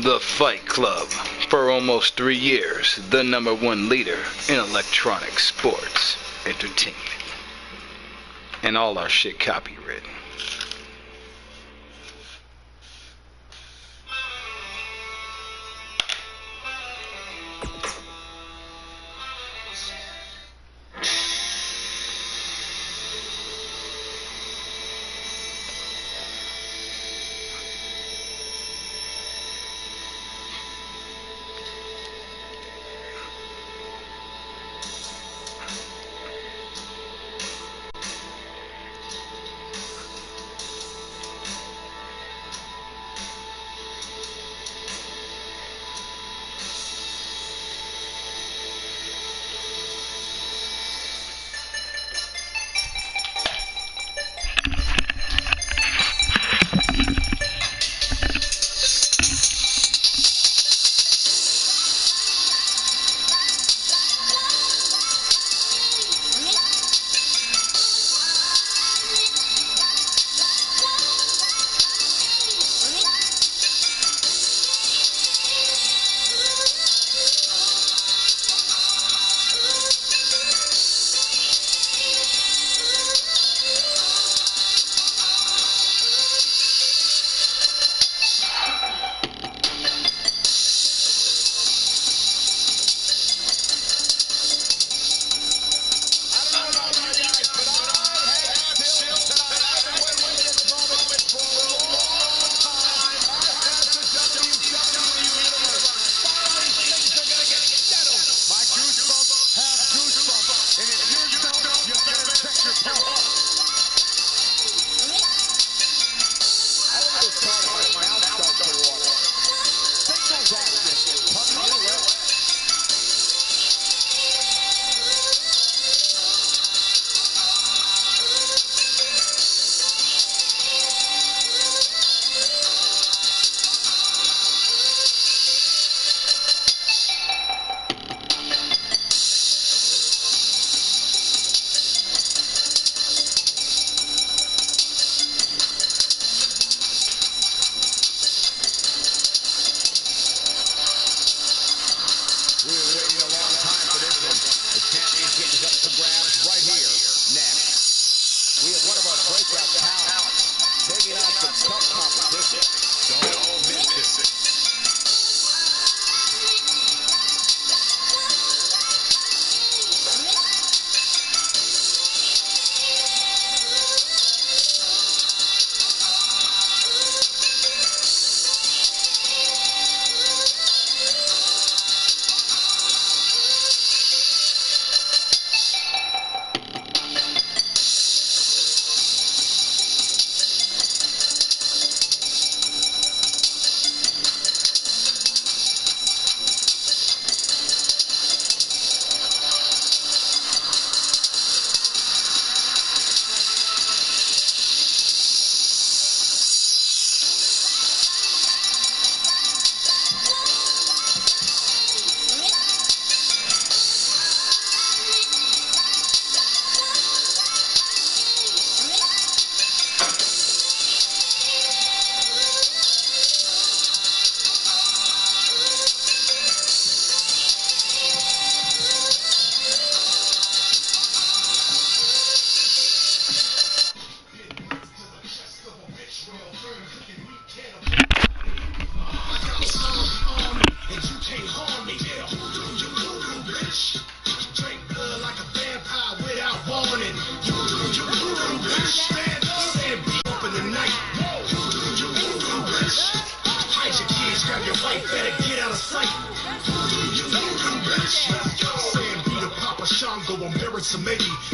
The Fight Club. For almost 3 years, the #1 leader in electronic sports entertainment. And all our shit copywritten.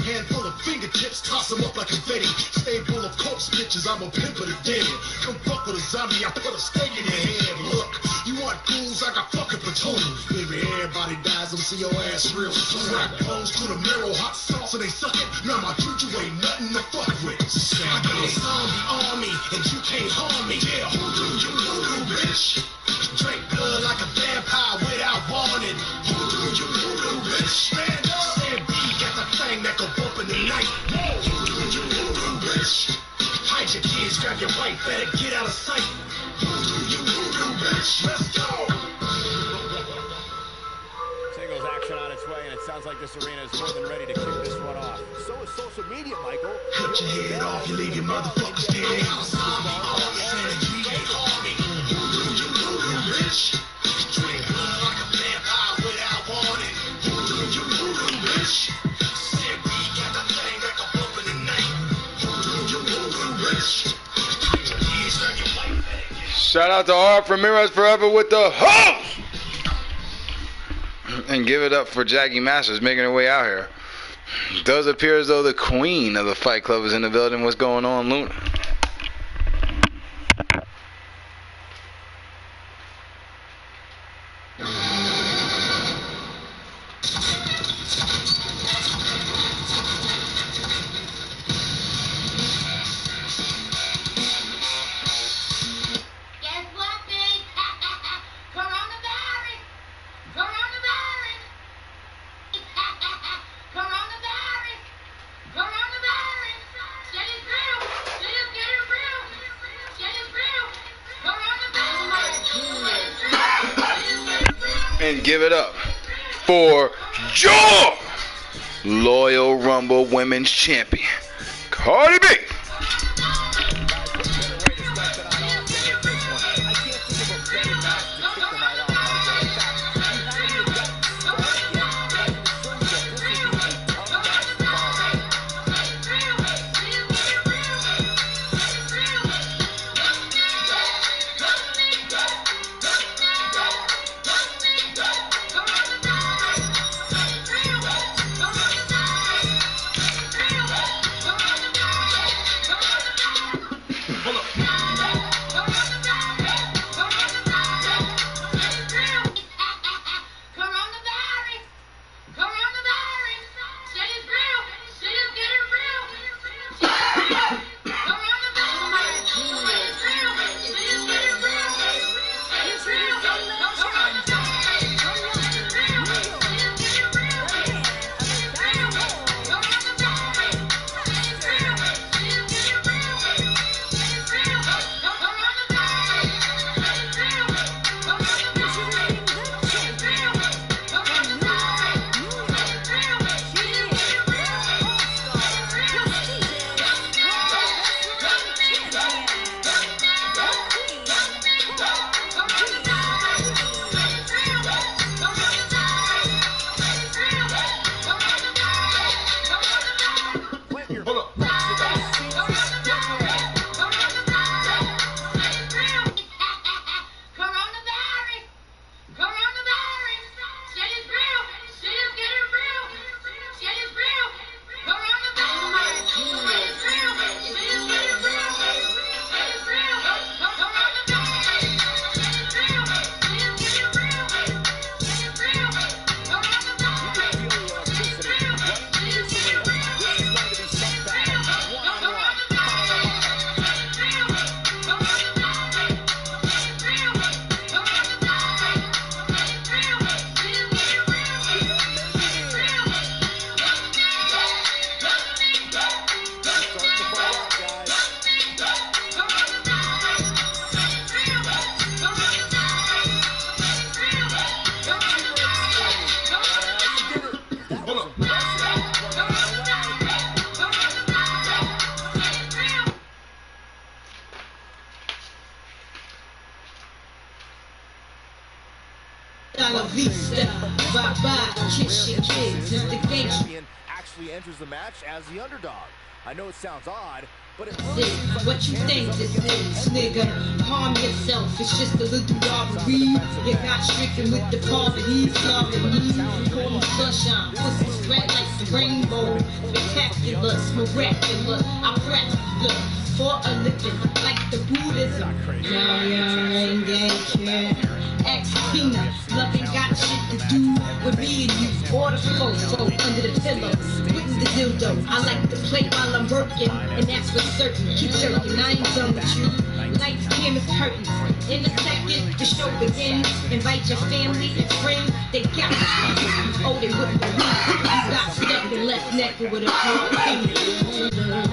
Handful of fingertips, toss them up like confetti. Stable of corpse bitches, I'm a pimp of the dead. Come fuck with a zombie, I put a stake in your head. Look, you want ghouls, I got fucking platoon. Baby, everybody dies, I'm see your ass real soon. Rap bones to the marrow, hot sauce, and they suck it. Now my juju ain't nothing to fuck with. I got a zombie army, and you can't harm me. Yeah, hoodoo, you voodoo, bitch. Drink blood like a vampire without warning. Hoodoo, you voodoo, bitch. Stand up. That go bump in the night. You voodoo bitch. Hide your kids, grab your wife, better get out of sight. You voodoo bitch. Let's go. Singles action on its way, and it sounds like this arena is more than ready to kick this one off. So is social media, Michael. Cut your head off, you leave your motherfuckers standing outside. We ain't army. You bitch. Drink blood like a vampire without warning. You bitch. Said we got the thing like a bump in the night. You bitch. Shout out to R. Ramirez Forever with the host! And give it up for Jackie Masters making her way out here. Does appear as though the queen of the Fight Club is in the building. What's going on, Luna? And give it up for your Loyal Rumble Women's Champion, Cardi B. Actually enters the match as the underdog. I know it sounds odd, but it what you think this is, nigga? Calm yourself, it's just a little robbery. You got stricken with the poverty, sorry. Call me sunshine, pussy red like the rainbow. Spectacular, miraculous, I practice for a living, like the Buddhism. Yeah, engagement. Ex-Tina, loving got shit to do with me and you. Order flow under the pillow, splitting the dildo. I like to play while I'm working, and that's for certain. Keep joking, I ain't done with you. Lights, cameras, curtains. In a second, the show begins. Invite your family and friends. They got you. Oh, they wouldn't believe it. You got stuck and left naked with a palm finger.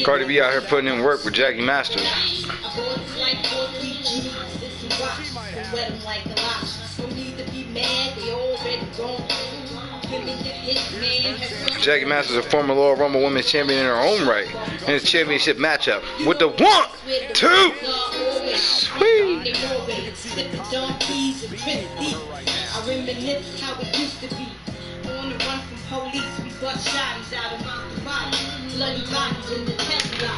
Cardi B out here putting in work with Jackie Masters. Jackie Masters is a former Royal Rumble Women's Champion in her own right in his championship matchup with the 1, 2, sweet. I reminisce how it used to be. On the run from police, we bust shotties out of my body. Bloody bodies in the Tesla.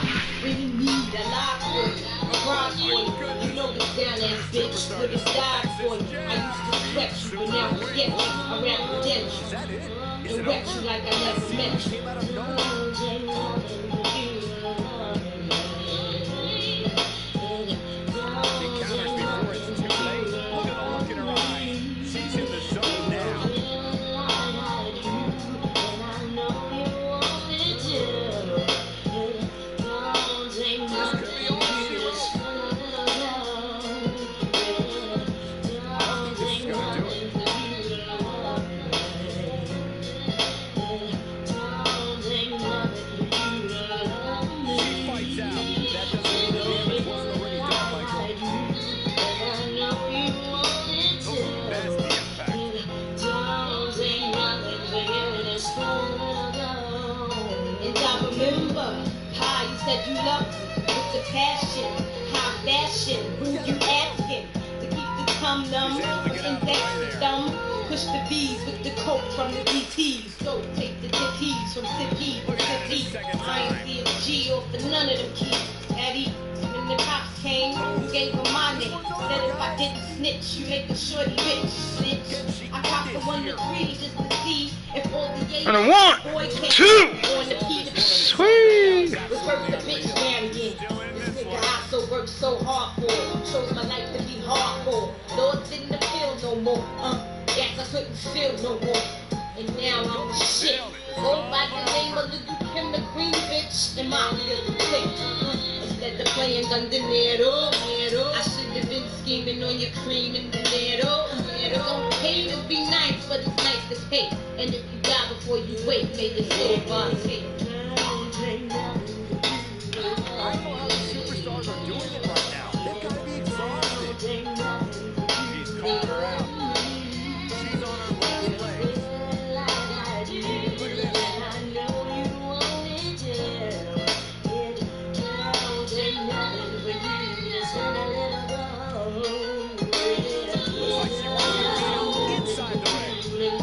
Really need a lot for you. A ride for you. You know it's down that bitch. But it's died for you. I used to sweat you, but now I get you. I rap redemption. And wet you like I never met you. You love with the passion, high fashion. Who you asking to keep the tum numb? Index the thumb. Push the B's with the coke from the DTs. So take the DTs from city to city. I ain't see a G off for none of them keys. Eddie, when the cops came, you gave them my name. Said if I didn't snitch, you make a shorty bitch. Snitch. I copped the 1 to 3 just to see if all the gays And a 1, 2, sweet. was worth the bitch marrying. This nigga I so worked so hard for. Chose my life to be hardcore. Lord didn't appeal no more. Yes, I couldn't feel no more. And now I'm the shit. Go by the name of Little Kim the Green bitch. And my little click. Instead of playing Gundanero. I should have been scheming on your cream and dinero. Don't pay to be nice, but it's nice to pay. And if you die before you wait, may the soul bond take. I don't know how the superstars are doing it right now. They've got to be exhausted. She's calling her out. She's on her last leg. Look at that. Looks like she wants to be inside the ring.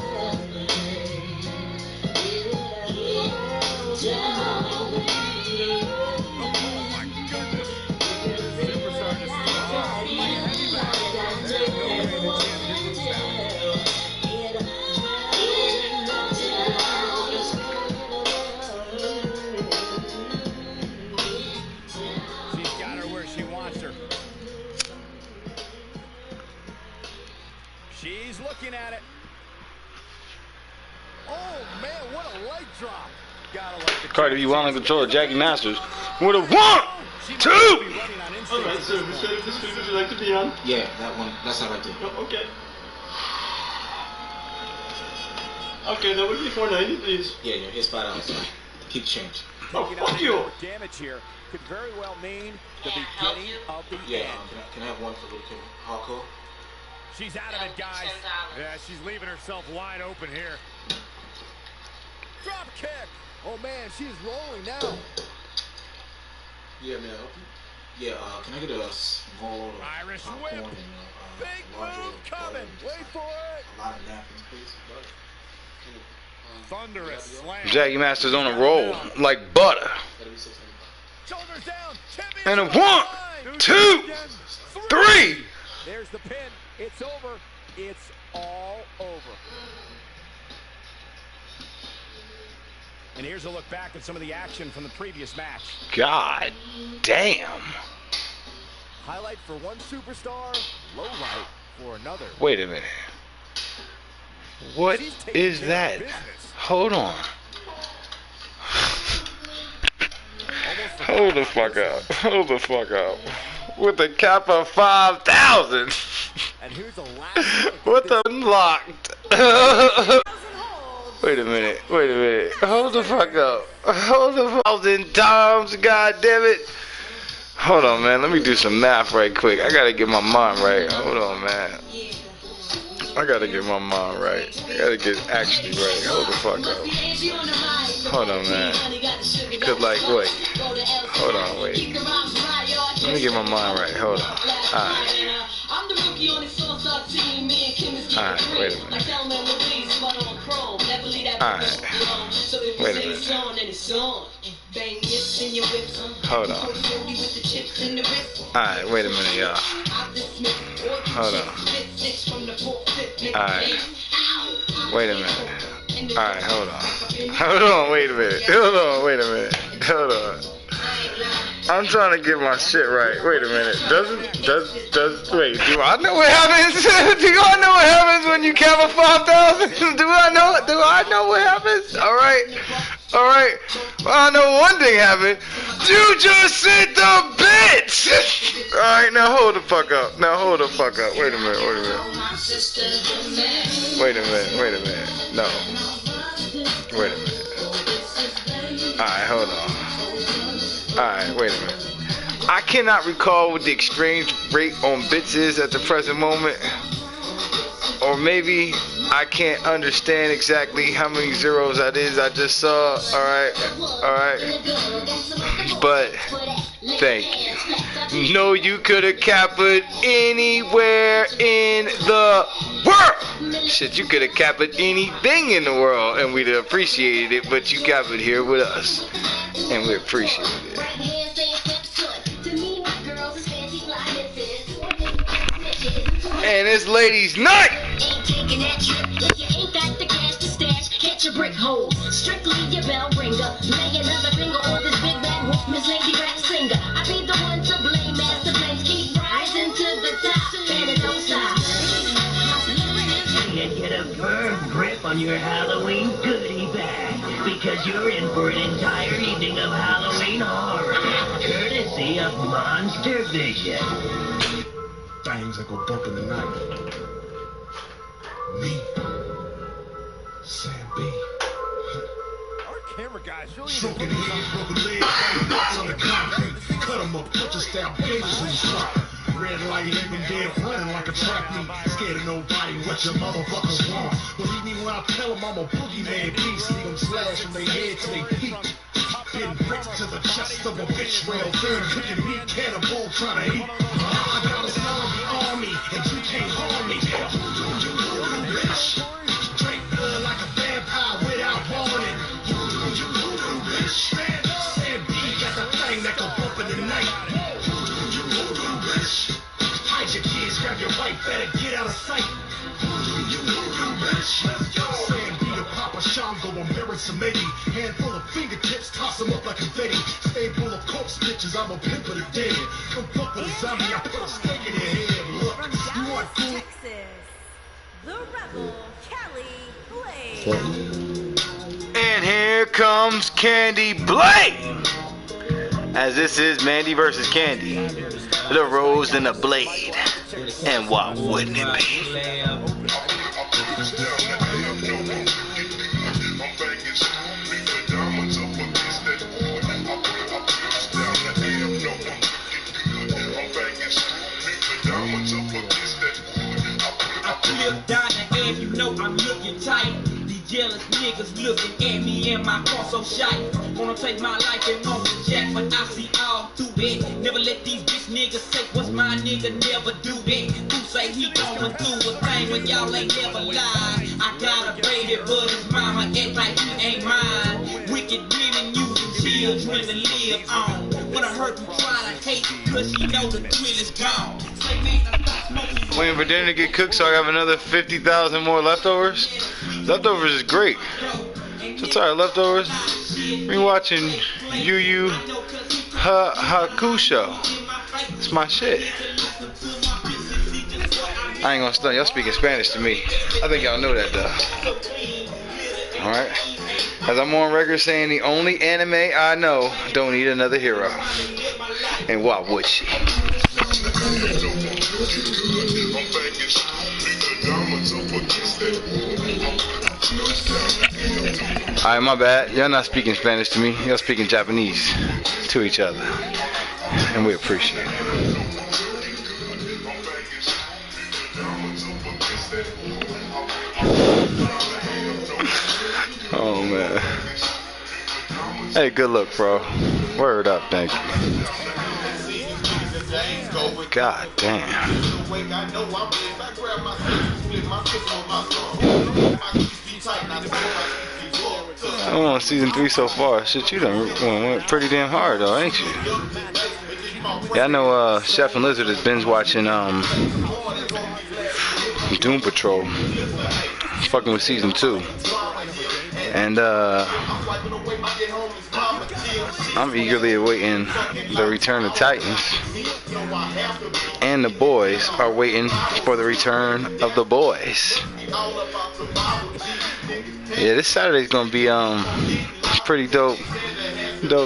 She's looking at it. Oh man, what a leg drop. Gotta like the Cardi B well in control of Jackie Masters with a 1, 2. Alright, so this week would you like to be on? Yeah, that one. That's how I did. Oh, okay. Okay, that would be $4.90, please. Yeah, here's $5. Sorry. Keep the change. Oh, fuck you! Damage here could very well mean the beginning of the Yeah, end. can I have one for Little Kim? Hardcore? She's out of it, guys. Yeah, she's leaving herself wide open here. Drop kick. Oh man, she's rolling now. Yeah, man, I help you? Yeah, can I get a small Irish popcorn whip. and Big move coming. Wait for it. A lot of napkins, please. Thunderous slam. Jackie Masters on a roll like butter. Shoulders down. And a 1, 2, 3. There's the pin. It's over. it's all over. And here's a look back at some of the action from the previous match. God damn. Highlight for one superstar, low light for another. Wait a minute. What is that? Hold on. Hold the fuck up. Hold the fuck up. With a cap of 5,000. And here's the last What the unlocked? Wait a minute. Wait a minute. Hold the fuck up. Hold the 1,000 times. God damn it. Hold on, man. Let me do some math right quick. I gotta get my mind right. Hold on, man. I gotta get my mind right. I gotta get actually right. Hold the fuck up. Hold on, man. Cause like, wait. Hold on, wait. Let me get my mind right. Hold on. Alright. Alright, wait a minute. Alright. Wait a minute. Hold on. Alright, wait a minute, y'all. Hold on. Alright. Wait a minute. Alright, hold on. Hold on, wait a minute. Hold on, wait a minute. Hold on. I'm trying to get my shit right. Wait a minute. Wait, do I know what happens? Do I know what happens when you count a 5,000? Do I know what happens? Alright. Alright. Well, I know one thing happened. You just sent the bitch! Alright, now hold the fuck up. Now hold the fuck up. Wait a minute, wait a minute. Wait a minute, wait a minute. No. Wait a minute. Alright, hold on. Alright, wait a minute. I cannot recall what the exchange rate on bits is at the present moment. Or maybe I can't understand exactly how many zeros that is I just saw. Alright, alright. But, thank you. No, you could have capped it anywhere in the world. Shit, you could have capped it anything in the world and we'd have appreciated it, but you capped it here with us. And we appreciate it. And it's ladies' night. Ain't taking that trip if you ain't got the cash to stash. Catch a brick hole, strictly your bell ringer. Lay another finger on this big bad wolf, Miss Lady Rap singer. I be the one to blame, as the flames keep rising to the top, and it don't stop. And get a firm grip on your Halloween goodie bag, because you're in for an entire evening of Halloween horror, courtesy of Monster Vision. Things that go bump in the night. Me. Sam B. Our camera guys really Stroking hands, broken legs, banging nuts on the concrete. Cut 'em up, puncher style, pages in the spot. Red light, living dead, running like a trap meet. Scared of nobody, what your motherfuckers want. Believe me when I tell them I'm a boogeyman beast. Leave them slash from their head to their feet. Getting bricks to the chest of a bitch rail. Third cooking meat, cannibal trying to eat. I got a zombie army, and you can't harm me. You bitch. Drink blood like a vampire without warning. You bitch. Sam B got the thing that go bump in the night. You bitch. Hide your kids, grab your wife, better get out of sight. You bitch. Sam B to Papa Shango, embarrass some Eddie. Handful of fingertips, toss them up like confetti. Stay full of corpse bitches, I'm a pimp of the dead. Don't fuck with a zombie, I put a stake in your head. Look, you want food? Texas, the rebel Kelly Blade. And here comes Candy Blade. As this is Mandy versus Candy. The rose and the blade. And what wouldn't it be? Down the end, you know I'm looking tight. These jealous niggas looking at me and my car so shy. Wanna take my life and off the jack, but I see all through it. Never let these bitch niggas say what's my nigga, never do that. Who say he going through a thing when y'all ain't never lied? I got a baby, but his mama act like he ain't mine. Wicked women using children to live on. When I heard you try to hate, cause she know the thrill is gone. Say man, Waiting for dinner to get cooked so I have another 50,000 more leftovers. Leftovers is great. So tired of leftovers. Been watching Yu Yu Hakusho. It's my shit. I ain't gonna stunt. Y'all speaking Spanish to me. I think y'all know that though. Alright. As I'm on record saying the only anime I know don't need another hero. And why would she? Alright, my bad. Y'all not speaking Spanish to me. Y'all speaking Japanese to each other. And we appreciate it. Oh man. Hey, good look, bro. Word up, thank you. God damn. I'm on season 3 so far. Shit, you done went pretty damn hard though, ain't you? Yeah, I know Chef and Lizard is binge watching Doom Patrol. Fucking with season 2. And I'm eagerly awaiting the return of Titans. And the boys are waiting for the return of the boys. Yeah, this Saturday's gonna be pretty dope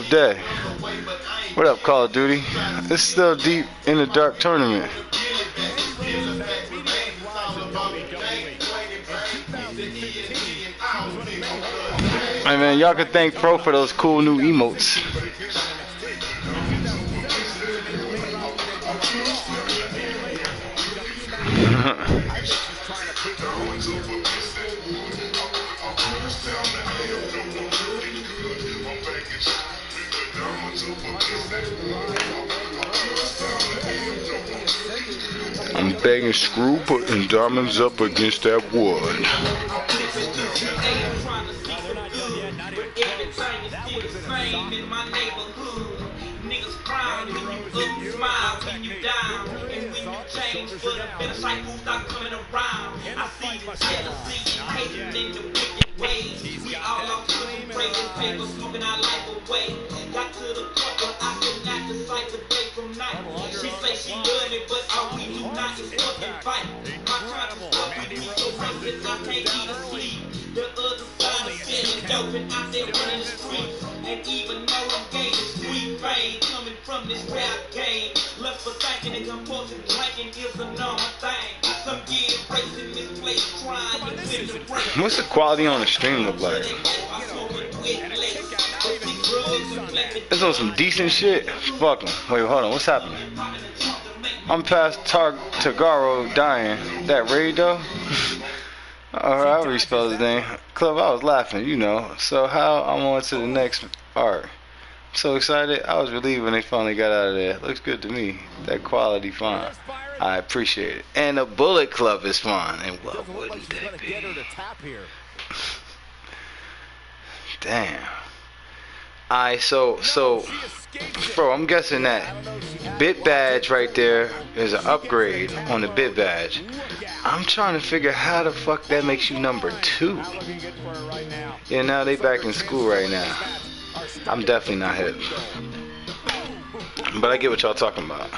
day. What up, Call of Duty? It's still deep in the dark tournament. Hey man, y'all can thank Pro for those cool new emotes. I'm begging Screw, putting diamonds up against that wood. And even though I'm gaining street fame coming from this rap game, left for thinking and compulsive drinking is a normal thing. Some years racing this place trying to fit the race. What's the quality on the stream look like? It's on some decent shit. Fuck 'em. Wait, hold on. What's happening? I'm past Tagaro dying. That raid though? Alright, I'll respell his name. Club, I was laughing, you know. So how I'm on to the next art. I'm so excited. I was relieved when they finally got out of there. Looks good to me. That quality fine. I appreciate it. And the Bullet Club is fine. And what wouldn't they be? Damn. Alright, so bro, I'm guessing that bit badge right there is an upgrade on the bit badge. I'm trying to figure how the fuck that makes you number 2. Yeah, now they back in school right now. I'm definitely not hip, but I get what y'all talking about.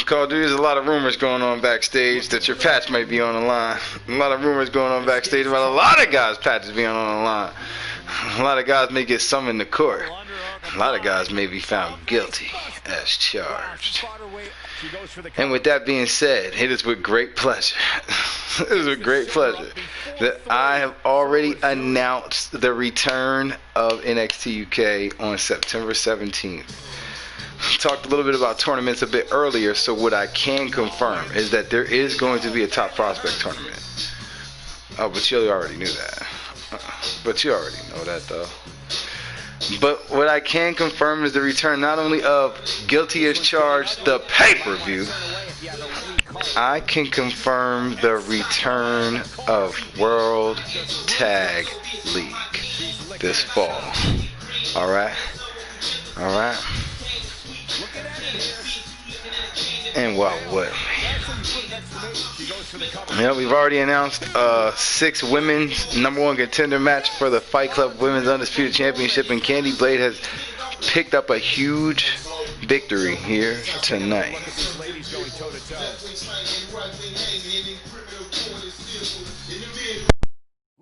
Call of Duty, there's a lot of rumors going on backstage that your patch might be on the line. A lot of rumors going on backstage about a lot of guys' patches being on the line. A lot of guys may get summoned to court. A lot of guys may be found guilty as charged. And with that being said, it is with great pleasure. It is with great pleasure that I have already announced the return of NXT UK on September 17th. Talked a little bit about tournaments a bit earlier, so what I can confirm is that there is going to be a top prospect tournament. Oh, but you already knew that. But you already know that though. But what I can confirm is the return not only of Guilty as Charged, the pay-per-view. I can confirm the return of World Tag League this fall. Alright? Alright? And wow, what? Yeah, we've already announced 6 women's #1 contender match for the Fight Club Women's Undisputed Championship, and Candy Blade has picked up a huge victory here tonight.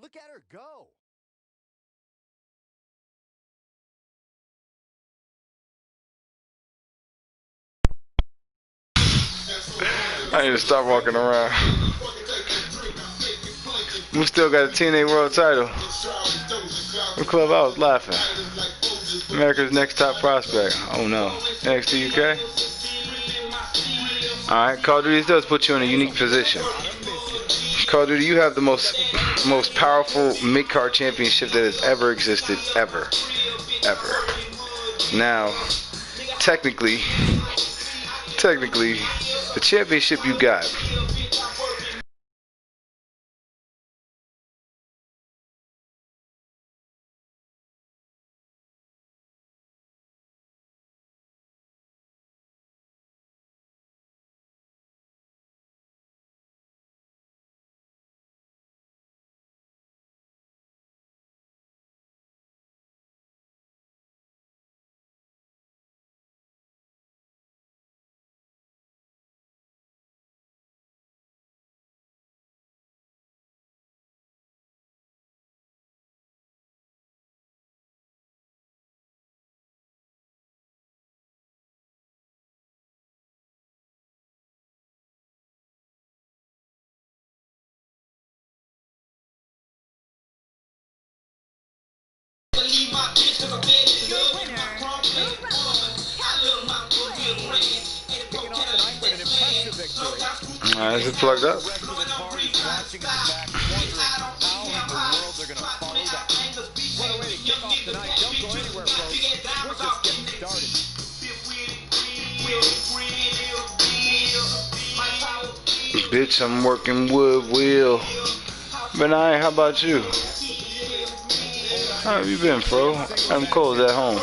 Look at her go. I need to stop walking around. We still got a TNA World title. The club, I was laughing. America's Next Top Prospect. Oh no. NXT UK? Alright, Call of Duty does put you in a unique position. Call of Duty, you have the most powerful mid-card championship that has ever existed. Ever. Now, technically, the championship you got. Is it plugged up? Bitch, I'm working wood wheel. But how about you? How have you been, bro? I'm cold at home.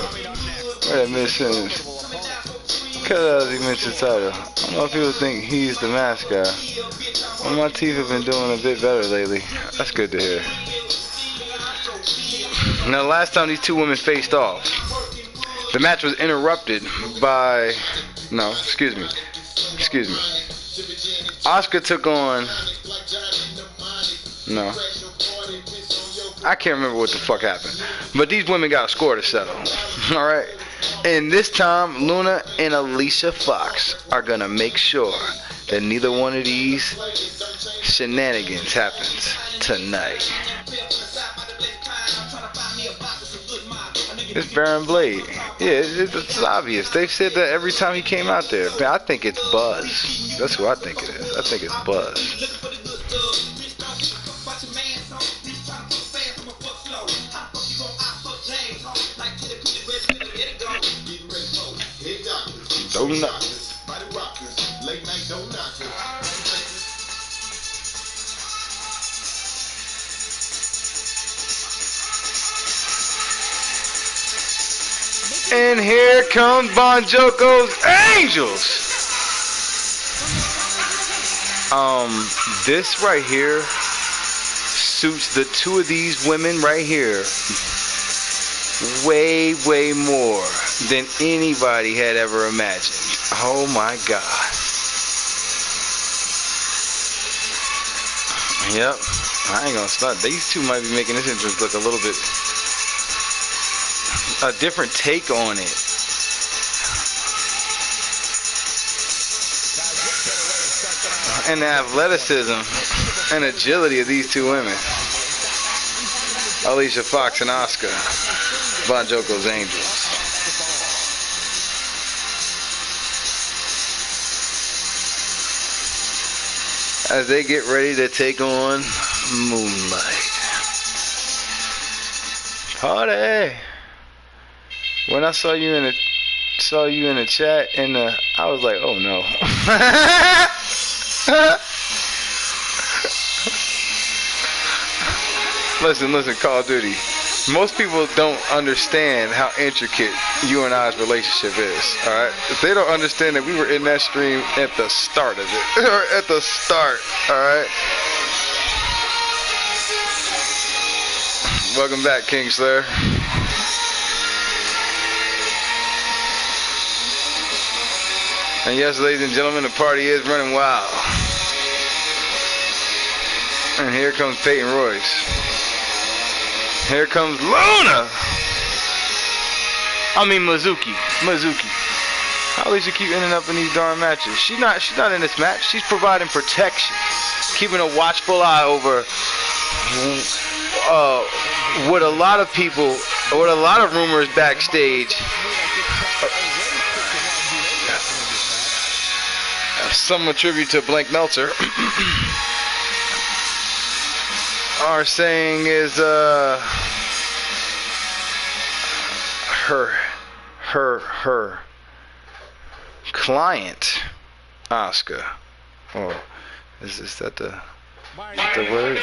Wait a minute. Cut out he mentioned title. I don't know if people think he's the mascot. Well, my teeth have been doing a bit better lately. That's good to hear. Now, the last time these two women faced off, the match was interrupted by... No, excuse me. Asuka took on... No. I can't remember what the fuck happened. But these women got a score to settle. Alright? And this time, Luna and Alicia Fox are gonna make sure that neither one of these shenanigans happens tonight. It's Baron Blade. Yeah, it's obvious. They've said that every time he came out there. But I think it's buzz. That's who I think it is. I think it's buzz. And here comes Bon Joko's Angels. This right here suits the two of these women right here way more than anybody had ever imagined. Oh my God. Yep. I ain't gonna stop. These two might be making this entrance look a little bit a different take on it. And the athleticism and agility of these two women. Alicia Fox and Asuka. Bon Joko's Angels. As they get ready to take on Moonlight. Party! When I saw you in the chat, and I was like, oh no. Listen, Call of Duty. Most people don't understand how intricate you and I's relationship is, alright? If they don't understand that we were in that stream at the start of it, or at the start, alright? Welcome back, Kingslayer. And yes, ladies and gentlemen, the party is running wild. And here comes Peyton Royce. Here comes Luna. I mean Mizuki. How does she keep ending up in these darn matches? She's not in this match. She's providing protection, keeping a watchful eye over what a lot of people, what a lot of rumors backstage. Some attribute to Blank Meltzer are saying is her client Asuka. Oh, is that the word?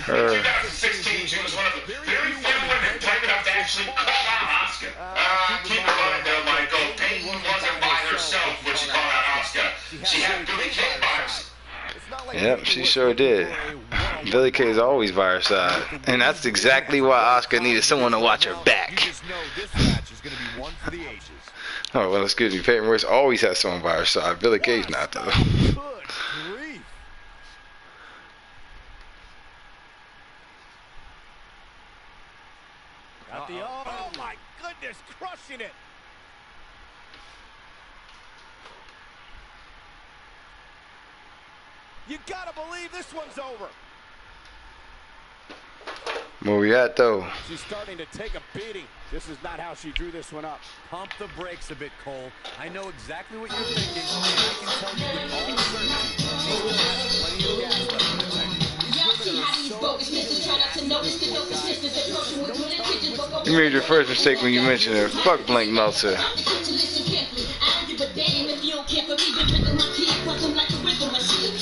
Her. In 2016, she was one of the very few women brave enough to actually call out Asuka. Keep in mind though, Michael, Peyton wasn't by herself when she called out Asuka. She had Billy Kay by her side. Yep, she sure did. Billy Kay is always by her side, and that's exactly why Asuka needed someone to watch her back. Oh well, excuse me. Peyton Royce always has someone by her side. Billy Kay's not though. Oh my goodness, crushing it. You gotta believe this one's over. Where we at though? She's starting to take a beating. This is not how she drew this one up. Pump the brakes a bit, Cole. I know exactly what you're thinking, and I can tell you with all certainty, she's going to have plenty of gas left in the tank. You made your first mistake when you mentioned her. Fuck Blank Meltzer.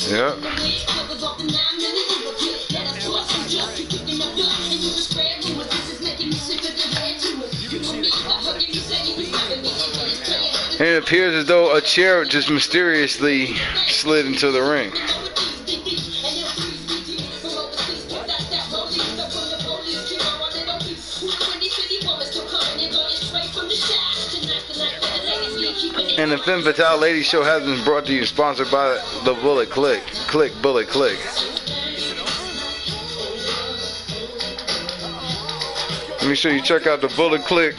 Yep. And it appears as though a chair just mysteriously slid into the ring. And the Femme Fatale Ladies Show has been brought to you, sponsored by the Bullet Click. Click, Bullet Click. Make sure you check out the Bullet Click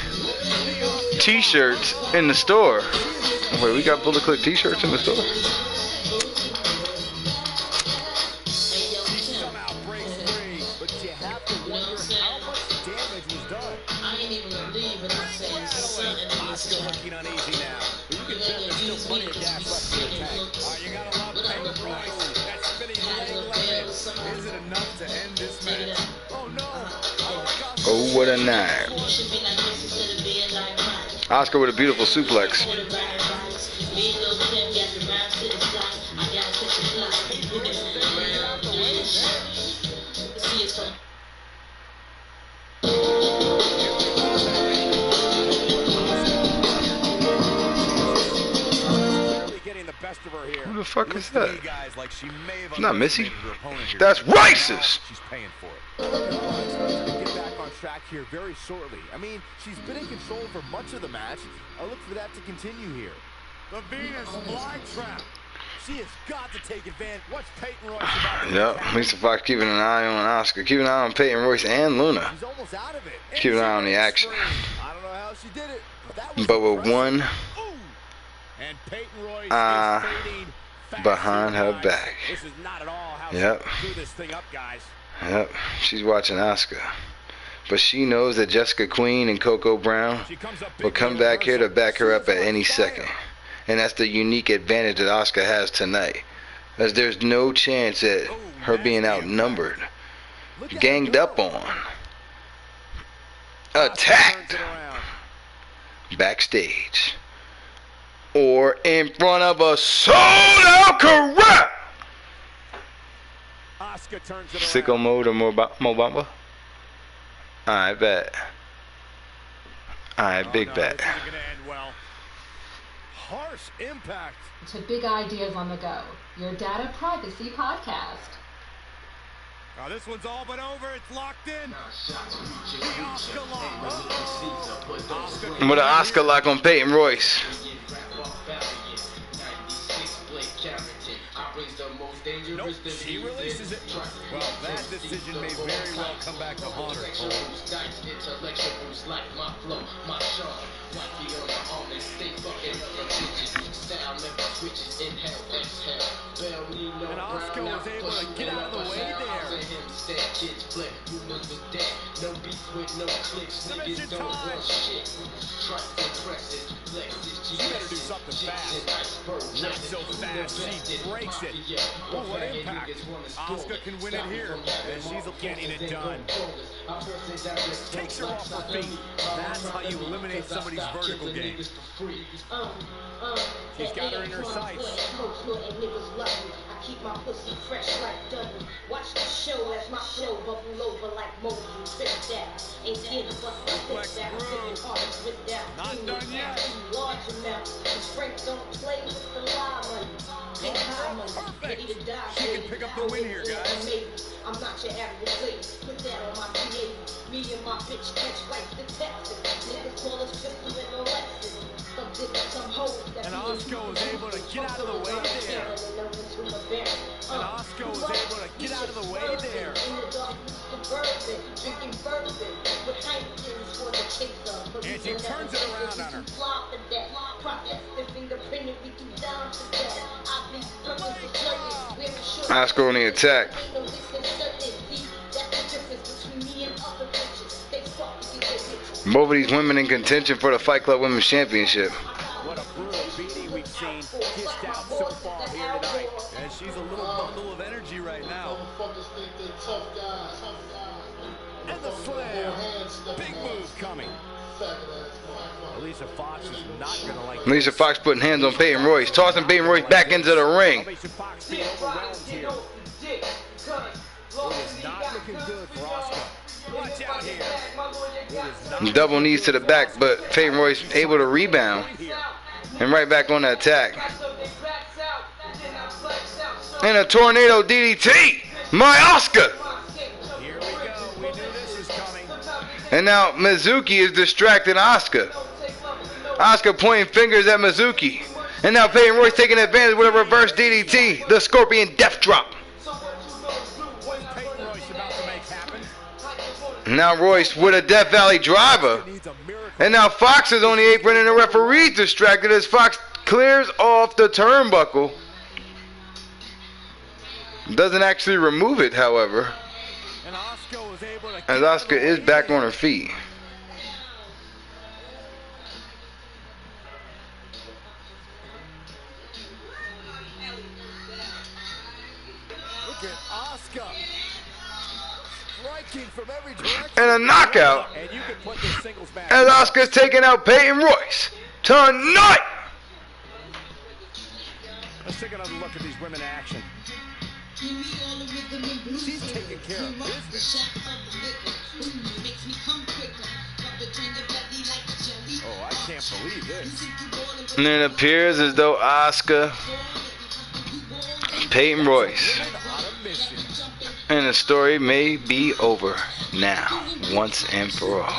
t-shirts in the store. Wait, we got Bullet Click t-shirts in the store? Oh, what a night. Oscar with a beautiful suplex. Who the fuck is that? It's not Missy. That's racist! She's paying for it. Get back on track here very shortly. I mean, she's been in control for much of the match. I look for that to continue here. The Venus flytrap. She has got to take advantage. What's Peyton Royce about? Yep, Lisa Fox keeping an eye on Oscar. Keeping an eye on Peyton Royce and Luna. She's almost out of it. Keeping an eye on the action. I don't know how she did it, but with one and Peyton Royce behind her back. This is not at all how yep. do this thing up, guys. Yep, she's watching Asuka. But she knows that Jessica Queen and Coco Brown will come back here to back her up at any second. And that's the unique advantage that Asuka has tonight. As there's no chance at her being outnumbered, ganged up on, attacked, backstage, or in front of a sold-out crowd. Asuka turns it Sicko around. mode or Mobamba? Alright, bet. Alright, big bet. This isn't gonna end well. Harsh impact. To Big Ideas on the Go, your data privacy podcast. Oh, this one's all but over. It's locked in. With an Oscar lock on Peyton Royce. Nope, she releases it. Well, that decision may very well come back to haunt her. And Asuka was able to get out of the way there. Submission time. She better do something fast. Not so fast. She breaks it. Oh, what impact. Asuka can win it here. And she's getting it done. Takes her off her feet. That's how you eliminate somebody's vertical game. She's got her in her sights. I keep my pussy fresh like double. Watch the show as my flow bubble over like Moses. Sit that. Ain't scared to bust my fist down. Sipping hard with that. Not done yet. Large amount. The strength don't play with the live money. Get high money. Ready to die. She can pick up the win here, guys. I'm not your average lady. Put that on my PA. Me and my bitch catch like detectives. Niggas call us pistol and no Lexus. And Asuka was able to get out of the way there. And Asuka was able to get out of the way there. And she turns it around on her. Asuka on the attack. Both of these women in contention for the Fight Club Women's Championship. What a brutal beating we've seen dished out so far here tonight. And she's a little bundle of energy right now. And the slam. Big move coming. Alicia Fox is not going to like Alicia Fox putting hands on Peyton Royce, tossing Peyton Royce back into the ring. Alicia Fox being overwhelmed here. It is not looking good for Asuka. Watch out here. Double knees to the back, but Peyton Royce able to rebound. And right back on the attack. And a tornado DDT. My Asuka. Here we go. We knew this was coming. And now Mizuki is distracting Asuka. Asuka pointing fingers at Mizuki. And now Peyton Royce taking advantage with a reverse DDT. The Scorpion Death Drop. Now Royce with a Death Valley driver. And now Fox is on the apron and the referee's distracted as Fox clears off the turnbuckle. Doesn't actually remove it, however. As Asuka is back on her feet. Look at Asuka. Striking from every direction. And a knockout. And you can put this singles match. As Asuka's taking out Peyton Royce tonight. Let's take another look at these women in action. She's taking care of business. Oh, I can't believe this. And it appears as though Asuka, Peyton Royce, and the story may be over now, once and for all.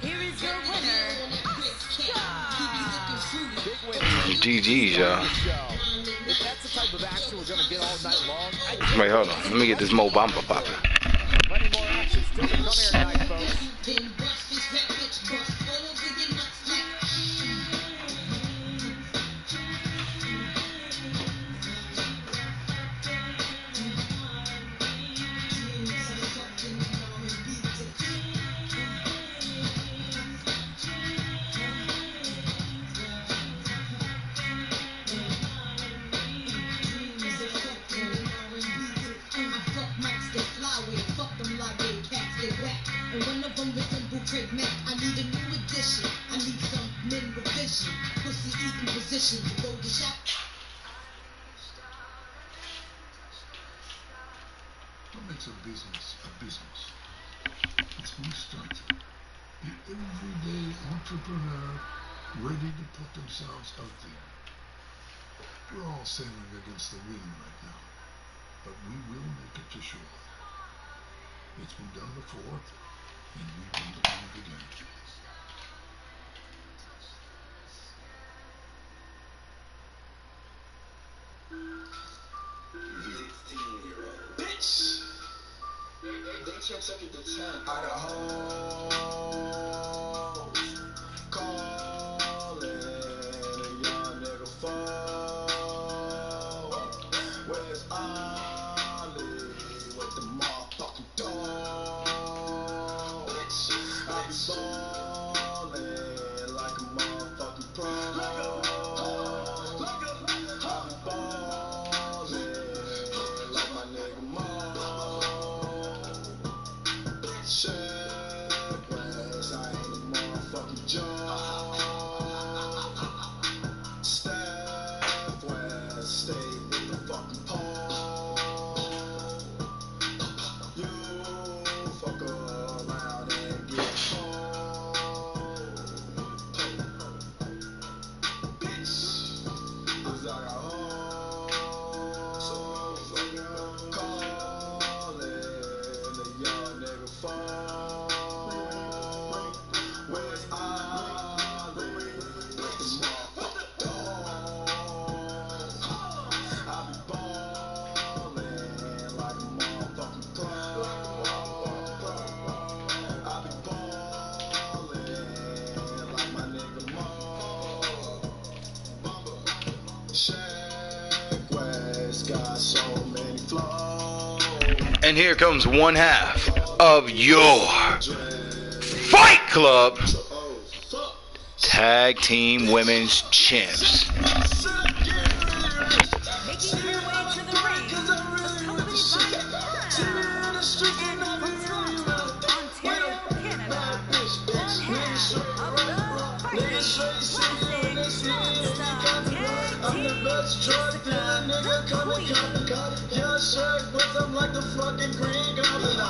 Here is your winner, GG's, y'all. If that's the type of action we're going to get all night long, Wait, hold on. Let me get this Mo Bamba popping. plenty more action still to come here tonight, folks. condition to go to shop. What makes a business a business? It's who starts it. The everyday entrepreneur ready to put themselves out there. We're all sailing against the wind right now, but we will make it to shore. It's been done before, and we will do it again. Bitch! They can't take it to 10. I got hoes calling a young nigga phone. Where's Ollie with the motherfucking dog? Bitch, I be ballin' like a motherfucking pro. I be ballin' like my nigga Mo. Check West, I ain't a motherfucking joke. Step West, stay with the fucking pole. You fuck around and get cold. Bitch, 'cause I got hoes calling a young nigga phone. Where's Ollie with the motherfucking dog? I be ballin' like a motherfucking pro. I be ballin' like my nigga Mo. Check West got so many flows. And here comes one half of your Fight Club Tag Team Women's Champs. Making her way to the ring, accompanied by Femme. And from Toronto, Ontario, Canada, one half of the Fighting Classic Non-Stop Tag Team, Jessica the Queen. Yeah, shake with them like the fucking Green Goblin.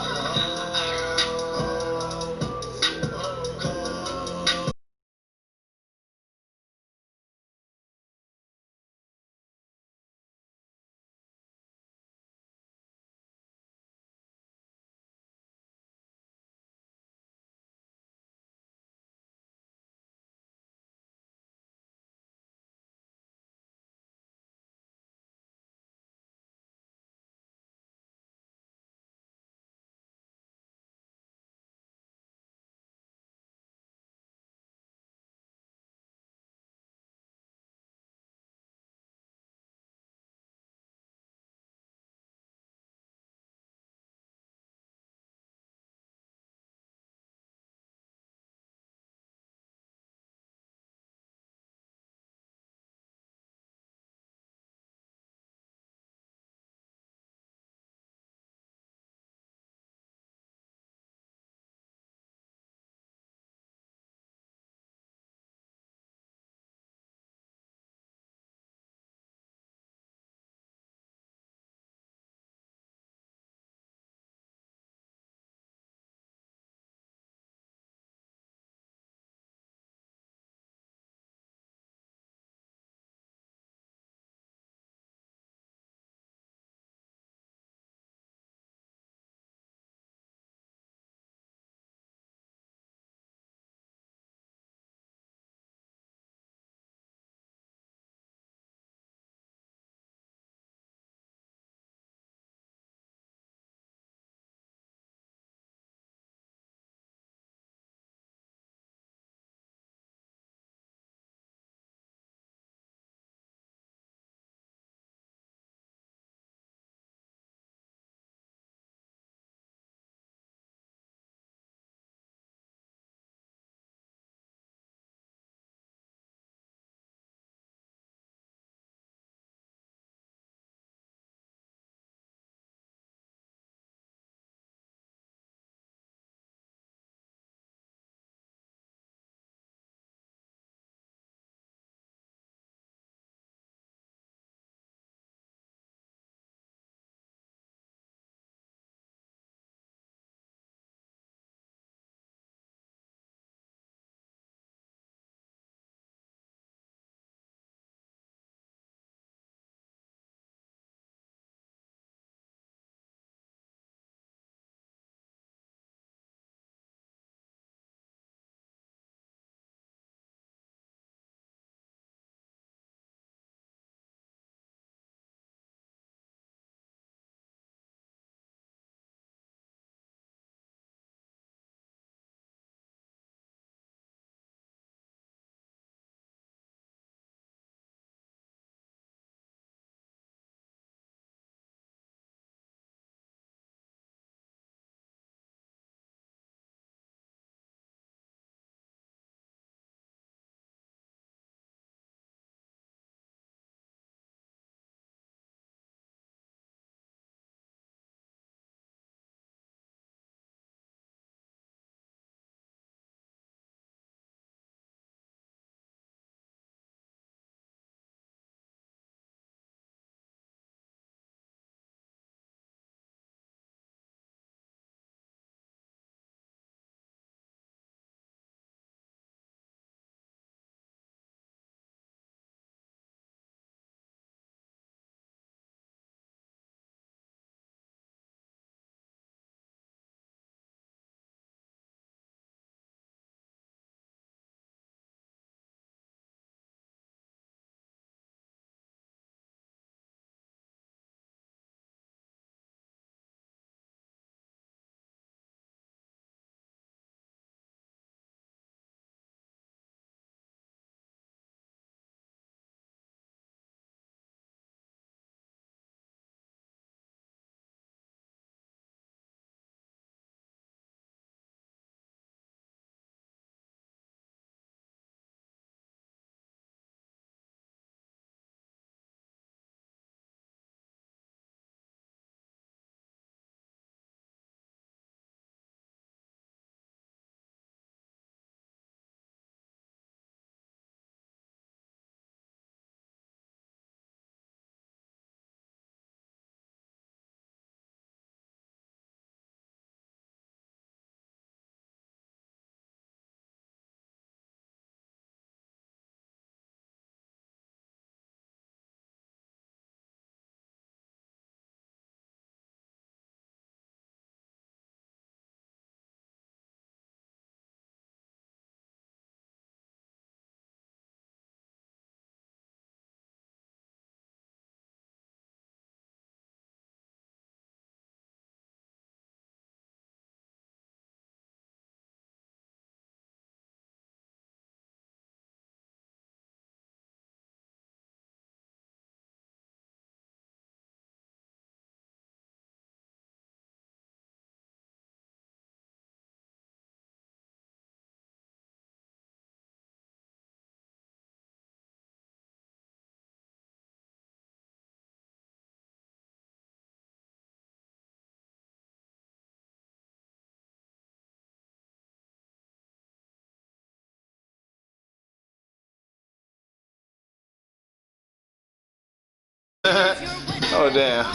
Oh damn.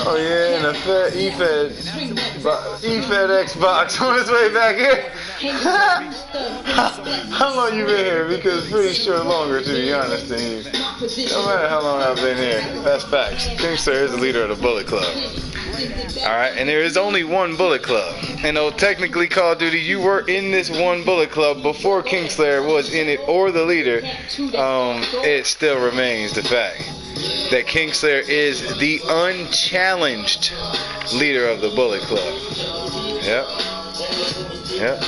Oh yeah, and a fat E-Fed Xbox on his way back here. How long you been here? Because pretty sure longer, to be honest to you. No matter how long I've been here, that's facts. Kingslayer is the leader of the Bullet Club. Alright, and there is only one Bullet Club. And though technically, Call of Duty, you were in this one Bullet Club before Kingslayer was in it or the leader, it still remains the fact that Kingslayer is the unchallenged leader of the Bullet Club. Yep. Yep.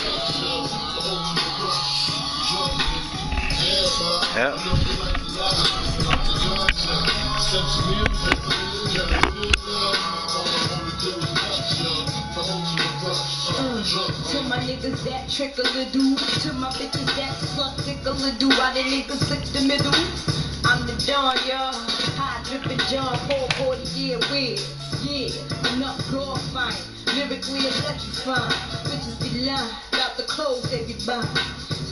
Yep. To my niggas that trickle a do, to my bitches that suck tickle a do, why the niggas slip the middle? I'm the Don, y'all. High drippin' John, 440 year weird. Yeah, enough gore fight, lyrically electrifying. Bitches be lying about the clothes they be buying.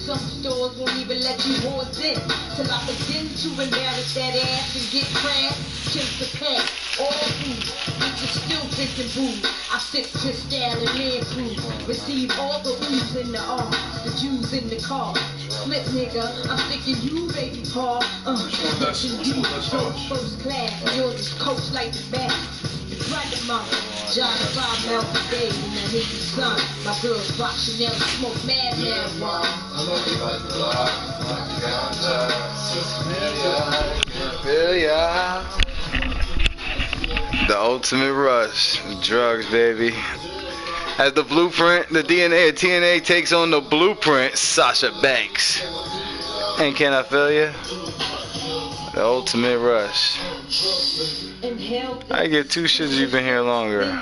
Some stores won't even let you horse in till I begin to embarrass that ass and get crashed. Chase the pack, all food, bitches still drinking booze. I sip Cristal and man food, receive all the ooze in the arms, the Jews in the car. Flip nigga, I'm sticking you, baby Paul. Pitching you, first class, yours is coach like the back. It's right in my John 5 miles a day, and I hit the sun. My girls rock Chanel, smoke mad marijuana. The ultimate rush, drugs, baby. As the blueprint, the DNA of TNA takes on the blueprint, Sasha Banks. And can I feel you? The ultimate rush. I get two shits you've been here longer.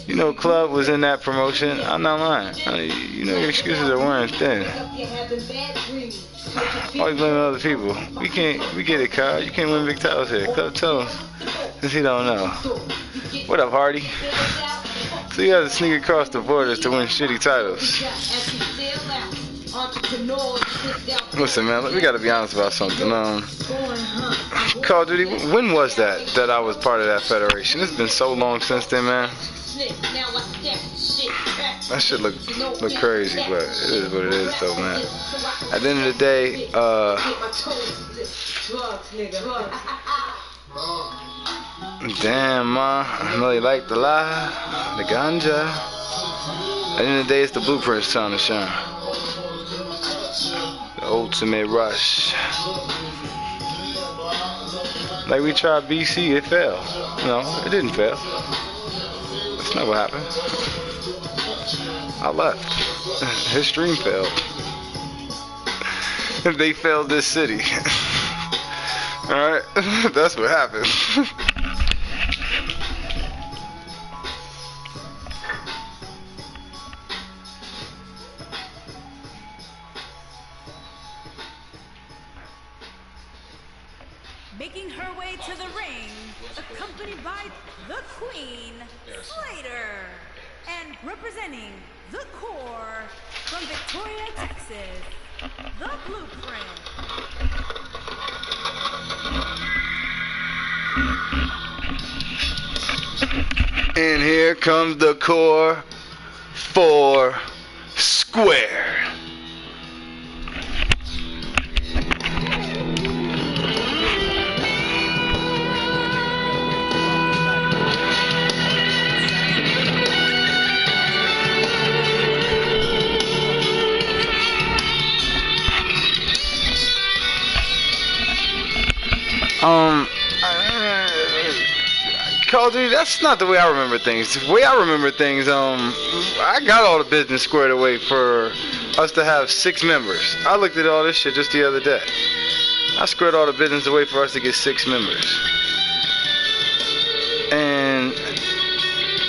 You know, Club was in that promotion. I'm not lying. You know, your excuses are wearing thin. Always blaming other people. We get it, Kyle. You can't win big titles here. Club tell him, since he don't know. What up, Hardy? So you have to sneak across the borders to win shitty titles. Listen, man, we gotta be honest about something. Call of Duty, when was that I was part of that federation? It's been so long since then, man. That shit look crazy, but it is what it is, though, man. At the end of the day, damn, ma, I know you like the lie, the ganja. At the end of the day, it's the blueprint's time to shine. The ultimate rush. Like we tried BC, it failed. No, it didn't fail. That's not what happened. I left. His stream failed. They failed this city. Alright, that's what happened. Making her way to the ring, accompanied by the Queen, Slater, and representing the Core from Victoria, Texas, the Blueprint. And here comes the Core 4 Square. Call of Duty, that's not the way I remember things. The way I remember things, I got all the business squared away for us to have 6 members. I looked at all this shit just the other day. I squared all the business away for us to get 6 members. And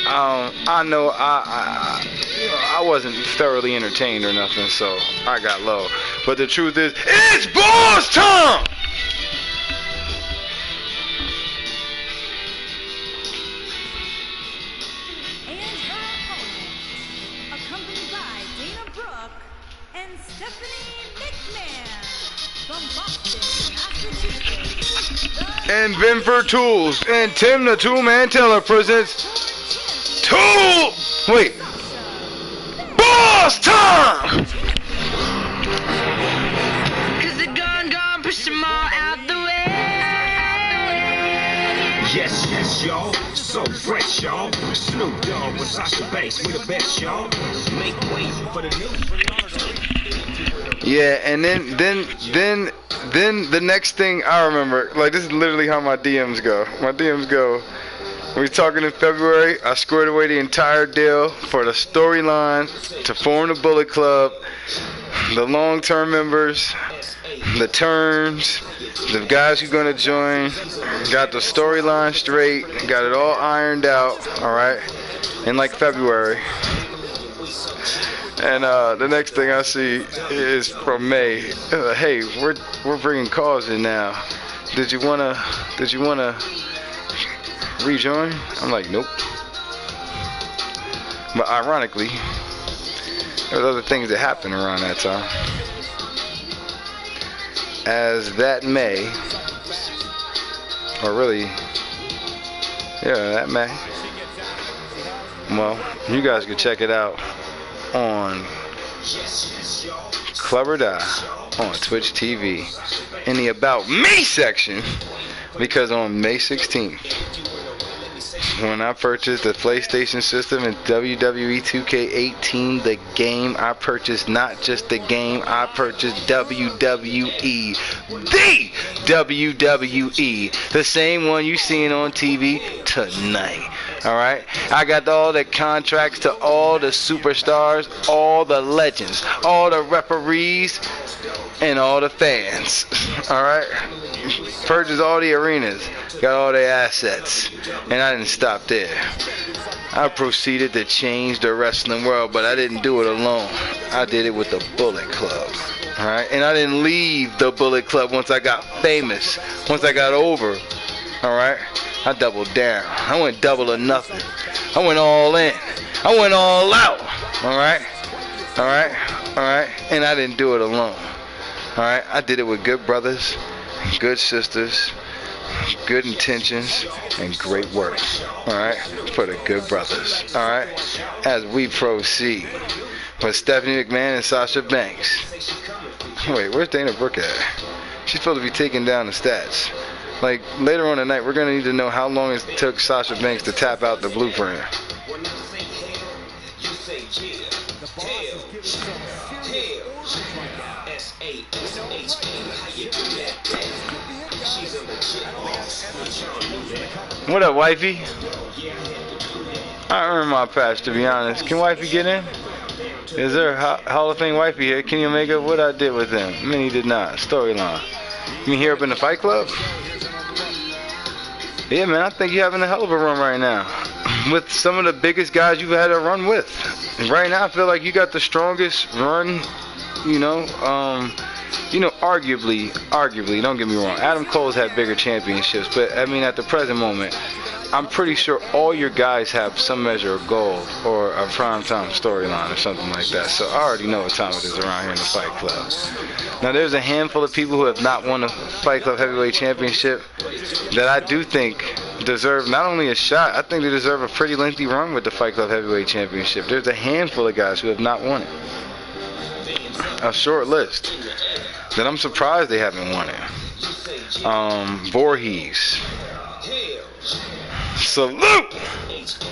I know I wasn't thoroughly entertained or nothing, so I got low. But the truth is, it's boss time! And Benford Tools and Tim the Toolman Taylor presents Boss Time! Cause the gun push them all out the way. Yes, yes, y'all. So fresh, y'all. Snoop Dogg with Sasha Banks. We the best, y'all. Make way for the new. Yeah, and then the next thing I remember, like this is literally how my DMs go. My DMs go, we talking in February, I squared away the entire deal for the storyline to form the Bullet Club, the long-term members, the terms, the guys who're gonna join, got the storyline straight, got it all ironed out, alright, in like February. And the next thing I see is from May. Hey, we're bringing calls in now. Did you wanna rejoin? I'm like, nope. But ironically, there was other things that happened around that time. As that May, or really, yeah, that May. Well, you guys can check it out on Club or Die on Twitch TV in the About Me section, because on May 16th, when I purchased the PlayStation system and WWE 2K18, the game, I purchased not just the game, I purchased WWE, the WWE, the same one you seeing on TV tonight. Alright, I got all the contracts to all the superstars, all the legends, all the referees, and all the fans. Alright, purchased all the arenas, got all the assets, and I didn't stop there. I proceeded to change the wrestling world, but I didn't do it alone. I did it with the Bullet Club. Alright, and I didn't leave the Bullet Club once I got famous, once I got over. Alright, I doubled down. I went double or nothing. I went all in. I went all out. Alright? Alright? Alright? And I didn't do it alone. Alright? I did it with good brothers, good sisters, good intentions, and great work. Alright? For the good brothers. Alright? As we proceed with Stephanie McMahon and Sasha Banks. Wait, where's Dana Brooke at? She's supposed to be taking down the stats. Like, later on tonight, we're going to need to know how long it took Sasha Banks to tap out the blueprint. What up, wifey? I earned my patch, to be honest. Can wifey get in? Is there a Hall of Fame wifey here? Kenny Omega, what I did with him? Many did not. Storyline. You mean here up in the Fight Club? Yeah, man, I think you're having a hell of a run right now. With some of the biggest guys you've had a run with. Right now, I feel like you got the strongest run, arguably, don't get me wrong. Adam Cole's had bigger championships, but, I mean, at the present moment, I'm pretty sure all your guys have some measure of gold or a primetime storyline or something like that. So I already know what time it is around here in the Fight Club. Now, there's a handful of people who have not won a Fight Club Heavyweight Championship that I do think deserve not only a shot, I think they deserve a pretty lengthy run with the Fight Club Heavyweight Championship. There's a handful of guys who have not won it. A short list that I'm surprised they haven't won it. Voorhees. Salute!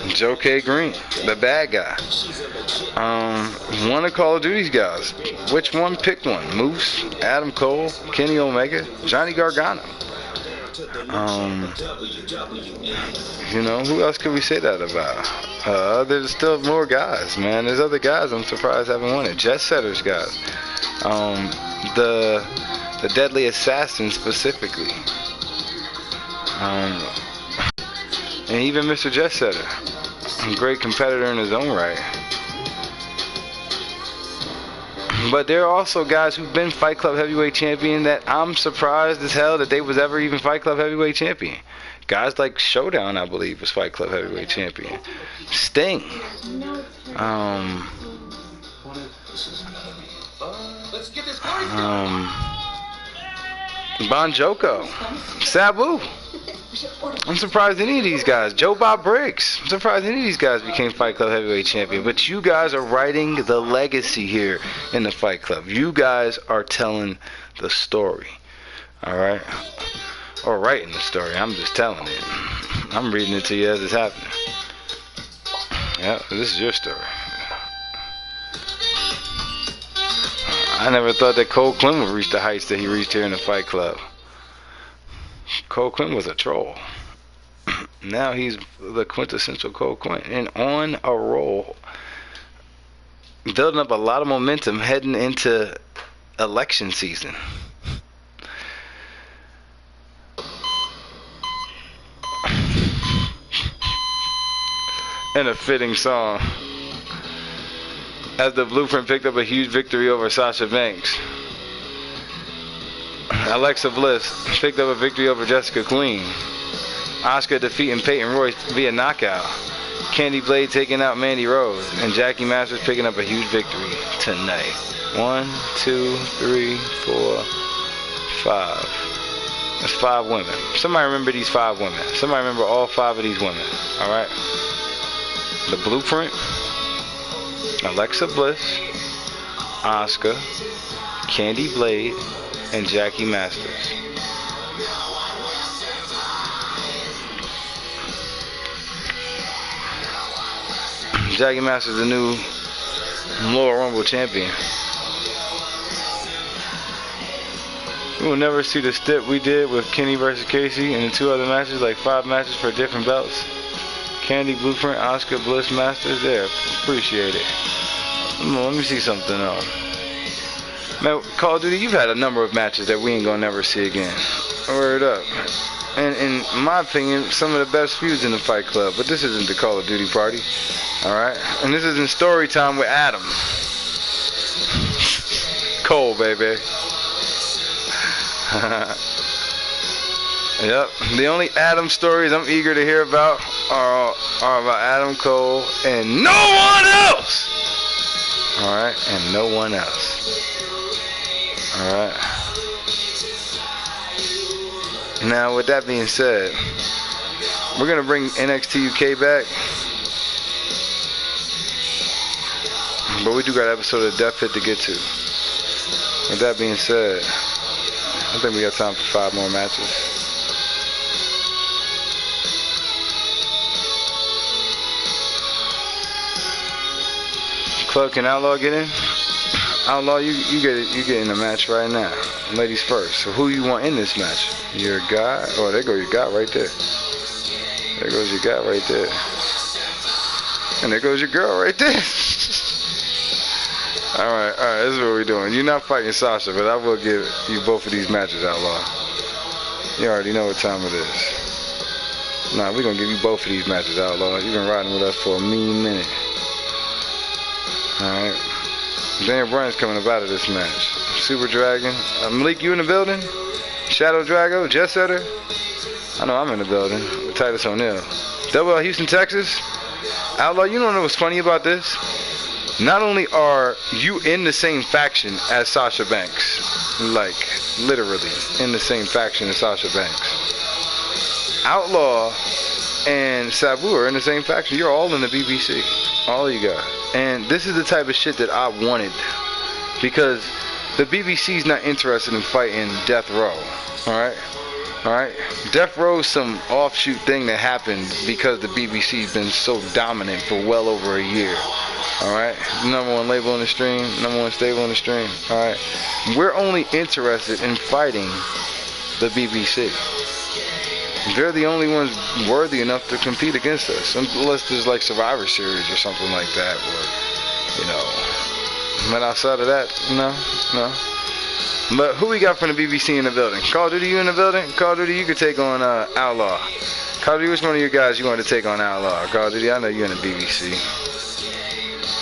Joe K. Green, the bad guy. One of Call of Duty's guys. Which one? Pick one. Moose, Adam Cole, Kenny Omega, Johnny Gargano. Who else could we say that about? There's still more guys, man. There's other guys I'm surprised haven't won it. Jet Setter's guys. The Deadly Assassin specifically. And even Mr. Jet Setter, a great competitor in his own right. But there are also guys who've been Fight Club Heavyweight Champion that I'm surprised as hell that they was ever even Fight Club Heavyweight Champion. Guys like Showdown, I believe, was Fight Club Heavyweight Champion. Sting. Bon Joko, Sabu. I'm surprised any of these guys. Joe Bob Briggs. I'm surprised any of these guys became Fight Club heavyweight champion. But you guys are writing the legacy here in the Fight Club. You guys are telling the story. Alright? Or writing the story. I'm just telling it. I'm reading it to you as it's happening. Yeah, this is your story. I never thought that Cole Quinn would reach the heights that he reached here in the Fight Club. Cole Quinn was a troll. Now he's the quintessential Cole Quinn and on a roll, building up a lot of momentum heading into election season. And a fitting song, as the Blueprint picked up a huge victory over Sasha Banks. Alexa Bliss picked up a victory over Jessica Queen. Asuka defeating Peyton Royce via knockout. Candy Blade taking out Mandy Rose. And Jackie Masters picking up a huge victory tonight. 1, 2, 3, 4, 5. That's 5 women. Somebody remember these 5 women. Somebody remember all 5 of these women. Alright? The Blueprint, Alexa Bliss, Asuka, Candy Blade, and Jackie Masters. Jackie Masters, the new Royal Rumble champion. We will never see the step we did with Kenny versus Casey and the 2 other matches, like 5 matches for different belts. Candy, Blueprint, Asuka, Bliss, Masters, there. Appreciate it. Let me see something else. Man, Call of Duty, you've had a number of matches that we ain't gonna never see again. Word up. And in my opinion, some of the best feuds in the Fight Club. But this isn't the Call of Duty party. Alright? And this isn't story time with Adam. Cole, baby. Yep. The only Adam stories I'm eager to hear about are about Adam Cole and no one else. Alright? And no one else. Alright. Now, with that being said, we're going to bring NXT UK back. But we do got an episode of DeathPIT to get to. With that being said, I think we got time for 5 more matches. Club, can Outlaw get in? Outlaw, you get in the match right now. Ladies first. So who you want in this match? Your guy? Oh, there goes your guy right there. There goes your guy right there. And there goes your girl right there. Alright, this is what we're doing. You're not fighting Sasha, but I will give you both of these matches, Outlaw. You already know what time it is. Nah, we're gonna give you both of these matches, Outlaw. You've been riding with us for a mean minute. Alright. Daniel Bryan's coming up out of this match. Super Dragon. Malik, you in the building? Shadow Drago, Jet Setter. I know I'm in the building. With Titus O'Neil. Double L Houston, Texas. Outlaw, you don't know what's funny about this? Not only are you in the same faction as Sasha Banks, like literally in the same faction as Sasha Banks. Outlaw and Sabu are in the same faction. You're all in the BBC. All of you guys. And this is the type of shit that I wanted. Because the BBC's not interested in fighting Death Row. Alright? Alright? Death Row's some offshoot thing that happened because the BBC's been so dominant for well over a year. Alright? #1 label on the stream. #1 stable on the stream. Alright? We're only interested in fighting the BBC. They're the only ones worthy enough to compete against us. Unless there's like Survivor Series or something like that. Or, you know. But outside of that, no. But who we got from the BBC in the building? Call of Duty, you in the building? Call of Duty, you could take on Outlaw. Call of Duty, which one of your guys you want to take on Outlaw? Call of Duty, I know you're in the BBC.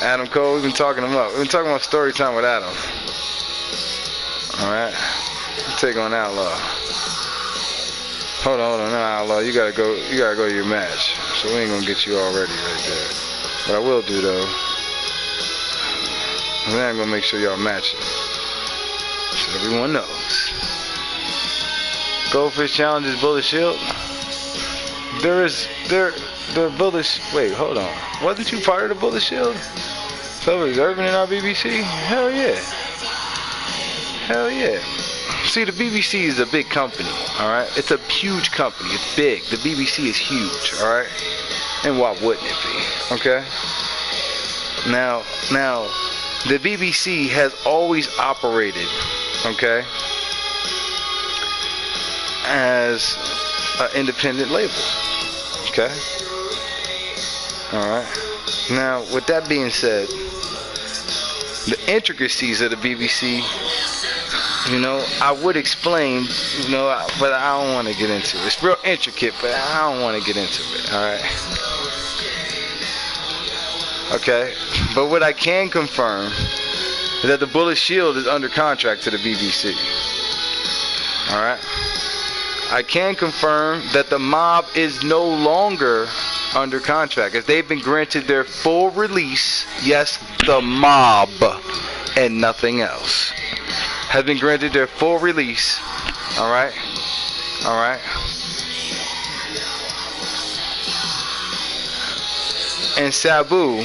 Adam Cole, we've been talking him up. We've been talking about story time with Adam. Alright. Take on Outlaw. Hold on, no, Outlaw, you gotta go to your match. So we ain't gonna get you all ready right there. What I will do though, I'm gonna make sure y'all match it. So everyone knows. Goldfish challenges Bullet Shield. The Bullet. Wait, hold on. Wasn't you part of the Bullet Shield? So was Irvin in our BBC? Hell yeah. Hell yeah. See, the BBC is a big company, alright? It's a huge company. It's big. The BBC is huge, alright? And why wouldn't it be? Okay? Now, the BBC has always operated, okay, as an independent label. Okay? Alright. Now, with that being said, the intricacies of the BBC, you know, I would explain, you know, but I don't want to get into it. It's real intricate, but I don't want to get into it. Alright? Okay? But what I can confirm is that the Bullet Shield is under contract to the BBC. Alright? I can confirm that the Mob is no longer under contract, as they've been granted their full release. Yes, the Mob and nothing else has been granted their full release. Alright? Alright? And Sabu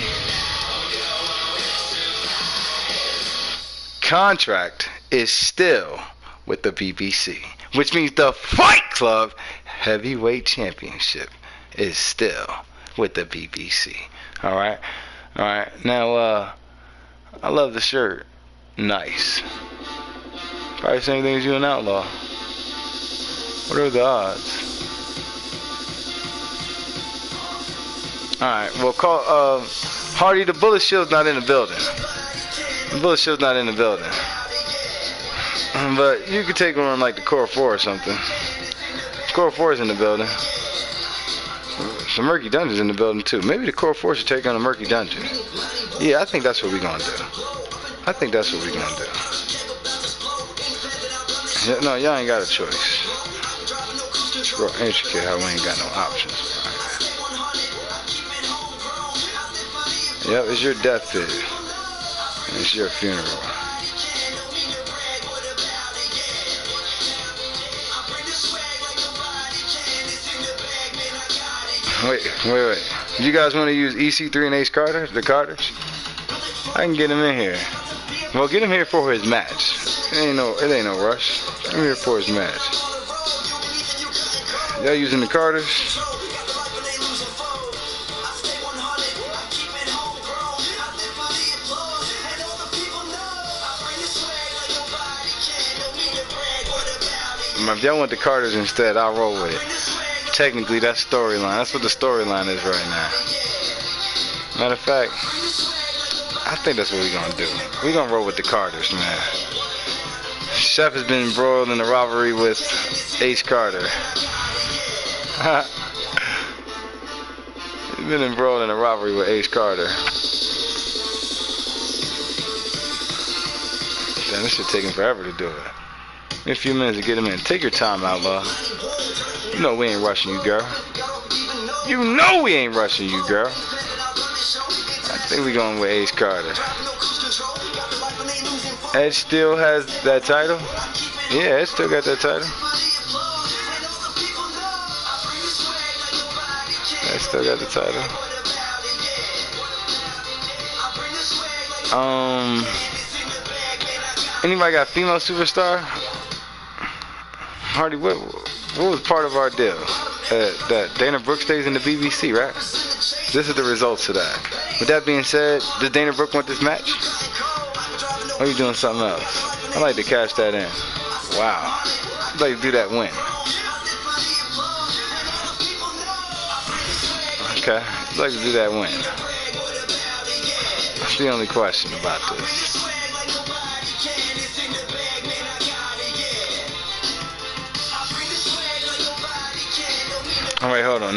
contract is still with the BBC, which means the Fight Club Heavyweight Championship is still with the BBC. Alright? Alright. Now, I love the shirt. Nice. Probably the same thing as you and Outlaw. What are the odds? Alright, well, call, Hardy, the Bullet Shield's not in the building. The Bullet Shield's not in the building. But you could take one like the Core 4 or something. Core 4 is in the building. The Murky Dungeon's in the building too. Maybe the Core 4 should take on the Murky Dungeon. Yeah, I think that's what we're gonna do. I think that's what we're gonna do. Yeah, no, y'all ain't got a choice. It's real intricate how we ain't got no options. Yep, it's your DeathPIT. It's your funeral. Wait. You guys want to use EC3 and Ace Carter, the Carters? I can get him in here. Well, get him here for his match. It ain't no rush. Get him here for his match. Y'all using the Carters? If y'all want the Carters instead, I'll roll with it. Technically, that's storyline. That's what the storyline is right now. Matter of fact, I think that's what we're gonna do. We're gonna roll with the Carters, man. Chef has been embroiled in a rivalry with Ace Carter. He's been embroiled in a rivalry with Ace Carter. Damn, this shit taking forever to do it. Give me a few minutes to get him in. Take your time, Outlaw. You know we ain't rushing you, girl. You know we ain't rushing you, girl. I think we going with Ace Carter. Edge still has that title? Yeah, Edge still got that title. Edge still got the title. Anybody got female superstar? Hardy, what was part of our deal? That Dana Brooke stays in the BBC, right? This is the results of that. With that being said, does Dana Brooke want this match? Or are you doing something else? I'd like to cash that in. Wow. I'd like to do that win. Okay. I'd like to do that win. That's the only question about this. Alright, hold on.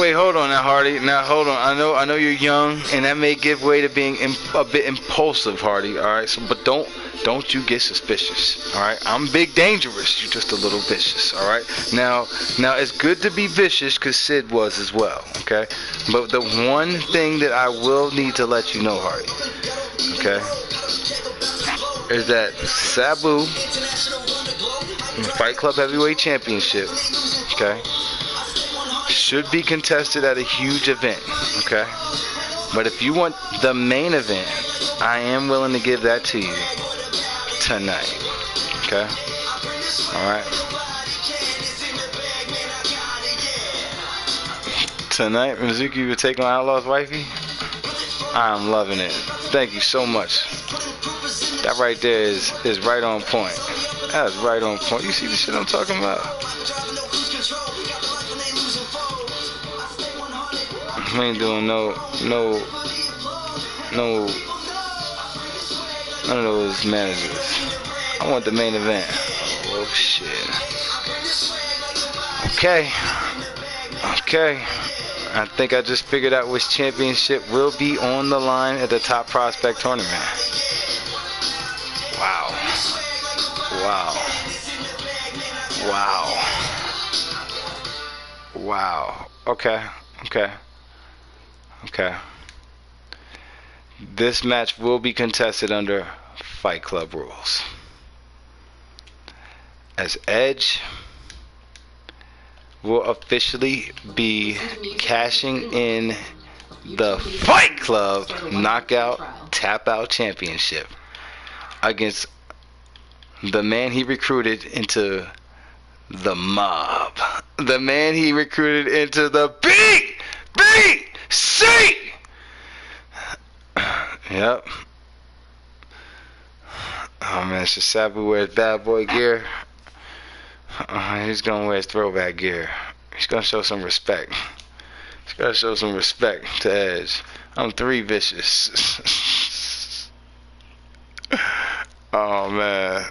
Wait, hold on now, Hardy. Now, hold on. I know you're young, and that may give way to being a bit impulsive, Hardy. All right, so but don't you get suspicious. All right, I'm big dangerous. You're just a little vicious. All right. Now it's good to be vicious because Sid was as well. Okay, but the one thing that I will need to let you know, Hardy. Okay. is that Sabu, Fight Club Heavyweight Championship, okay, should be contested at a huge event, okay? But if you want the main event, I am willing to give that to you tonight, okay? Alright? Tonight, Mizuki will take on Outlaw's wifey. I'm loving it. Thank you so much. That right there is right on point. That's right on point. You see the shit I'm talking about? We ain't doing none of those managers. I want the main event. Oh shit. Okay. I think I just figured out which championship will be on the line at the Top Prospect tournament. Wow. Okay. This match will be contested under Fight Club rules, as Edge will officially be cashing in the Fight Club Knockout Tap Out Championship against the man he recruited into the mob. The man he recruited into the BBC. Yep. Oh man, Sabu wears bad boy gear. He's gonna wear his throwback gear. He's gonna show some respect. He's gotta show some respect to Edge. I'm 3 vicious. Oh man.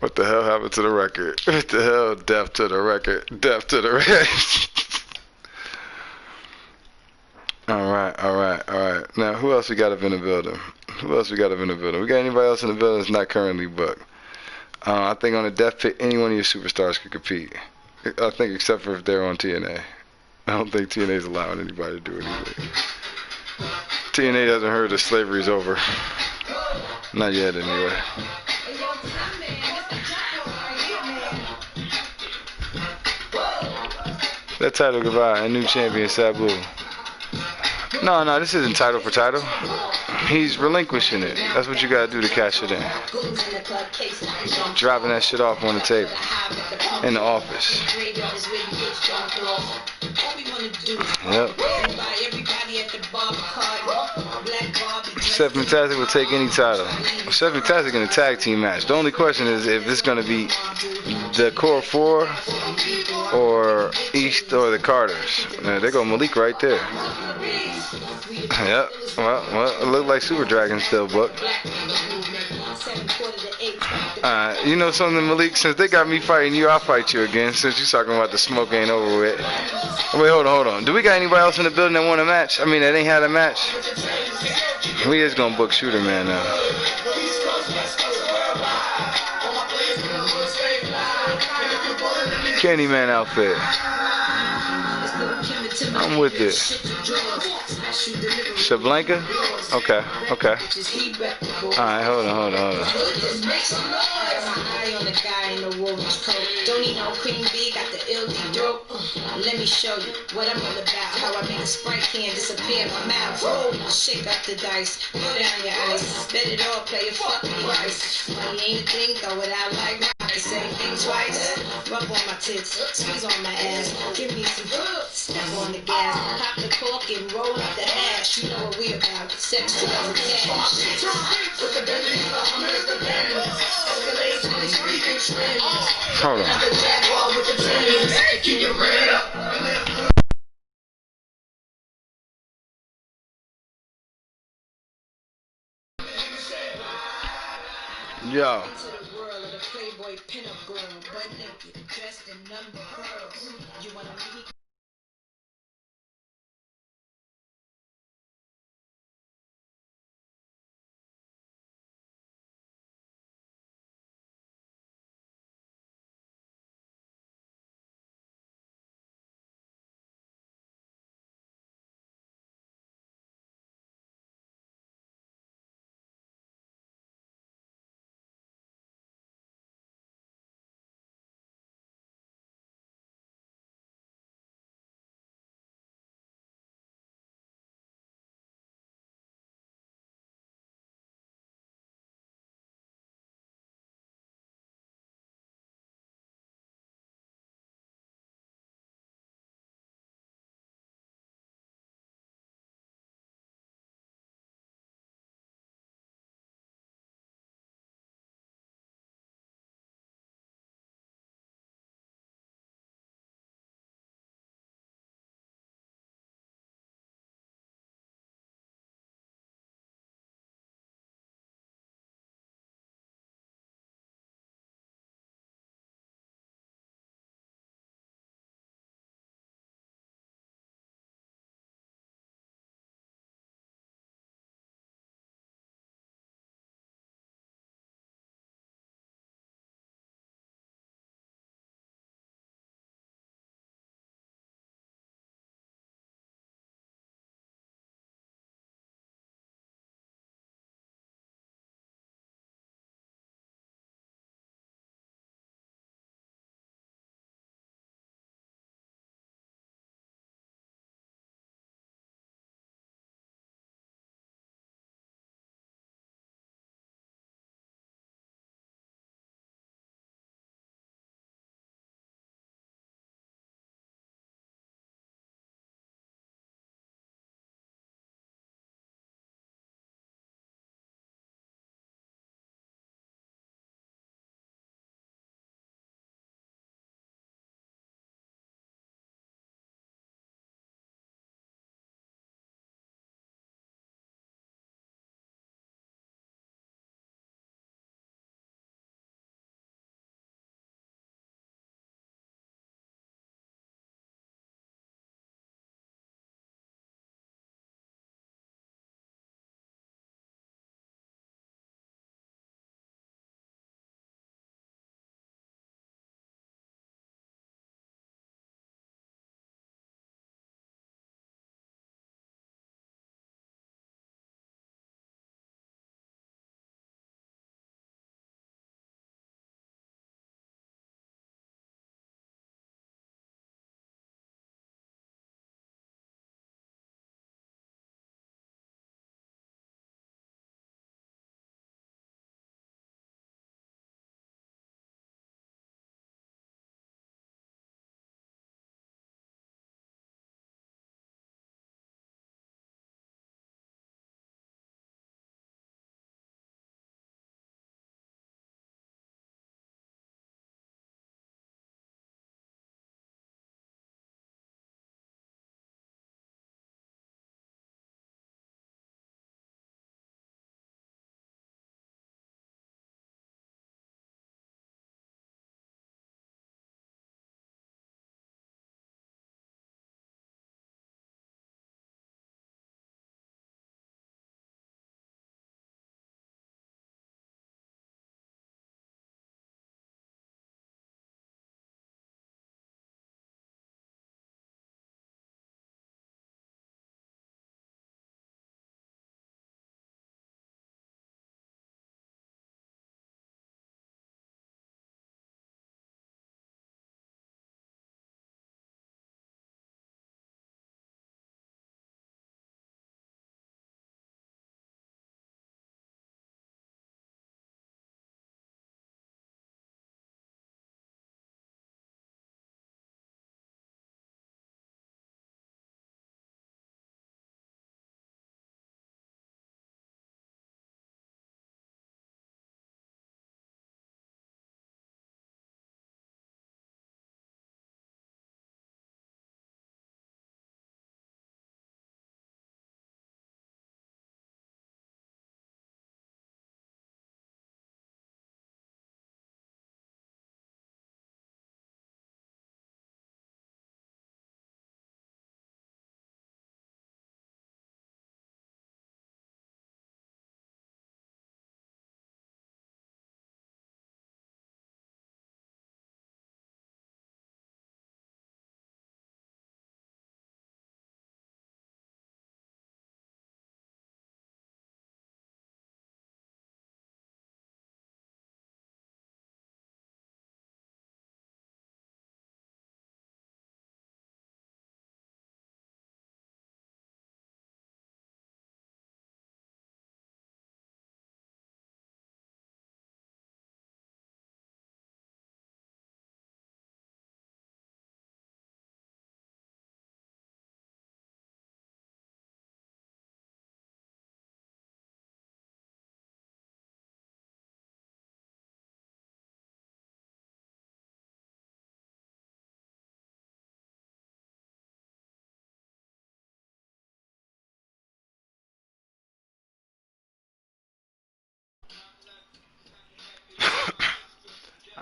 What the hell happened to the record? What the hell? Death to the record. Death to the record. Alright. Now, who else we got up in the building? We got anybody else in the building that's not currently booked? I think on the DeathPIT, any one of your superstars could compete. I think except for if they're on TNA. I don't think TNA's allowing anybody to do anything. TNA hasn't heard that slavery's over. Not yet, anyway. That title goodbye, a new champion, Sabu. No, this isn't title for title. He's relinquishing it. That's what you gotta do to cash it in. Dropping that shit off on the table. In the office. Yep. Seth Fantastic will take any title. Seth Fantastic in a tag team match. The only question is if it's gonna be the Core 4 or East or the Carters. There go Malik right there. Yep. Well, it looked like Super Dragon still booked. You know something, Malik? Since they got me fighting you, I'll fight you again. Since you're talking about the smoke ain't over with. Wait, hold on. Do we got anybody else in the building that want a match? I mean, that ain't had a match. We is gonna book Shooter Man now. Candyman outfit. I'm with it. Shablanka? Okay. Alright, hold on. Don't need no cream B, got the LD dope. Let me show you what I'm all about. How I make a Sprite can disappear in my mouth. Shake up the dice, put down your ice. Bet it all, play a fucking price. Money ain't a thing, throw it out like rice. Same thing twice. Rub on my tits, squeeze on my ass. Give me some step on the gas. Pop the cork and roll up the hash. You know what we about, sex to the cash. Hold on. Yo.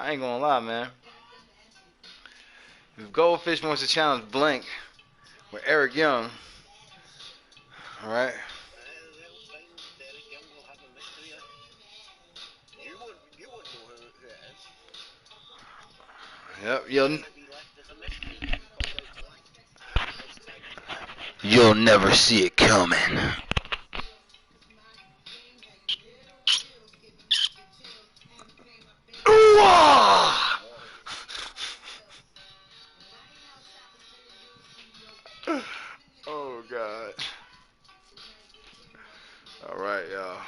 I ain't gonna lie, man. If Goldfish wants to challenge Blank with Eric Young, alright? Yep, you'll never see it coming. Ooh-ah! Oh God. Alright, y'all.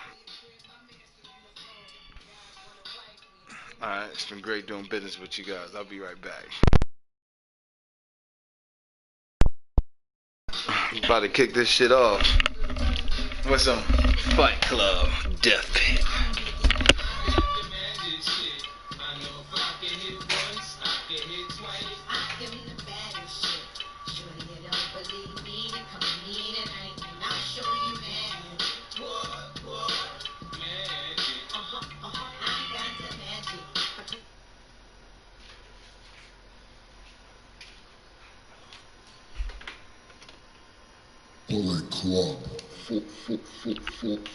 Alright, it's been great doing business with you guys. I'll be right back. I'm about to kick this shit off with some Fight Club Death Pit. Bullet Club.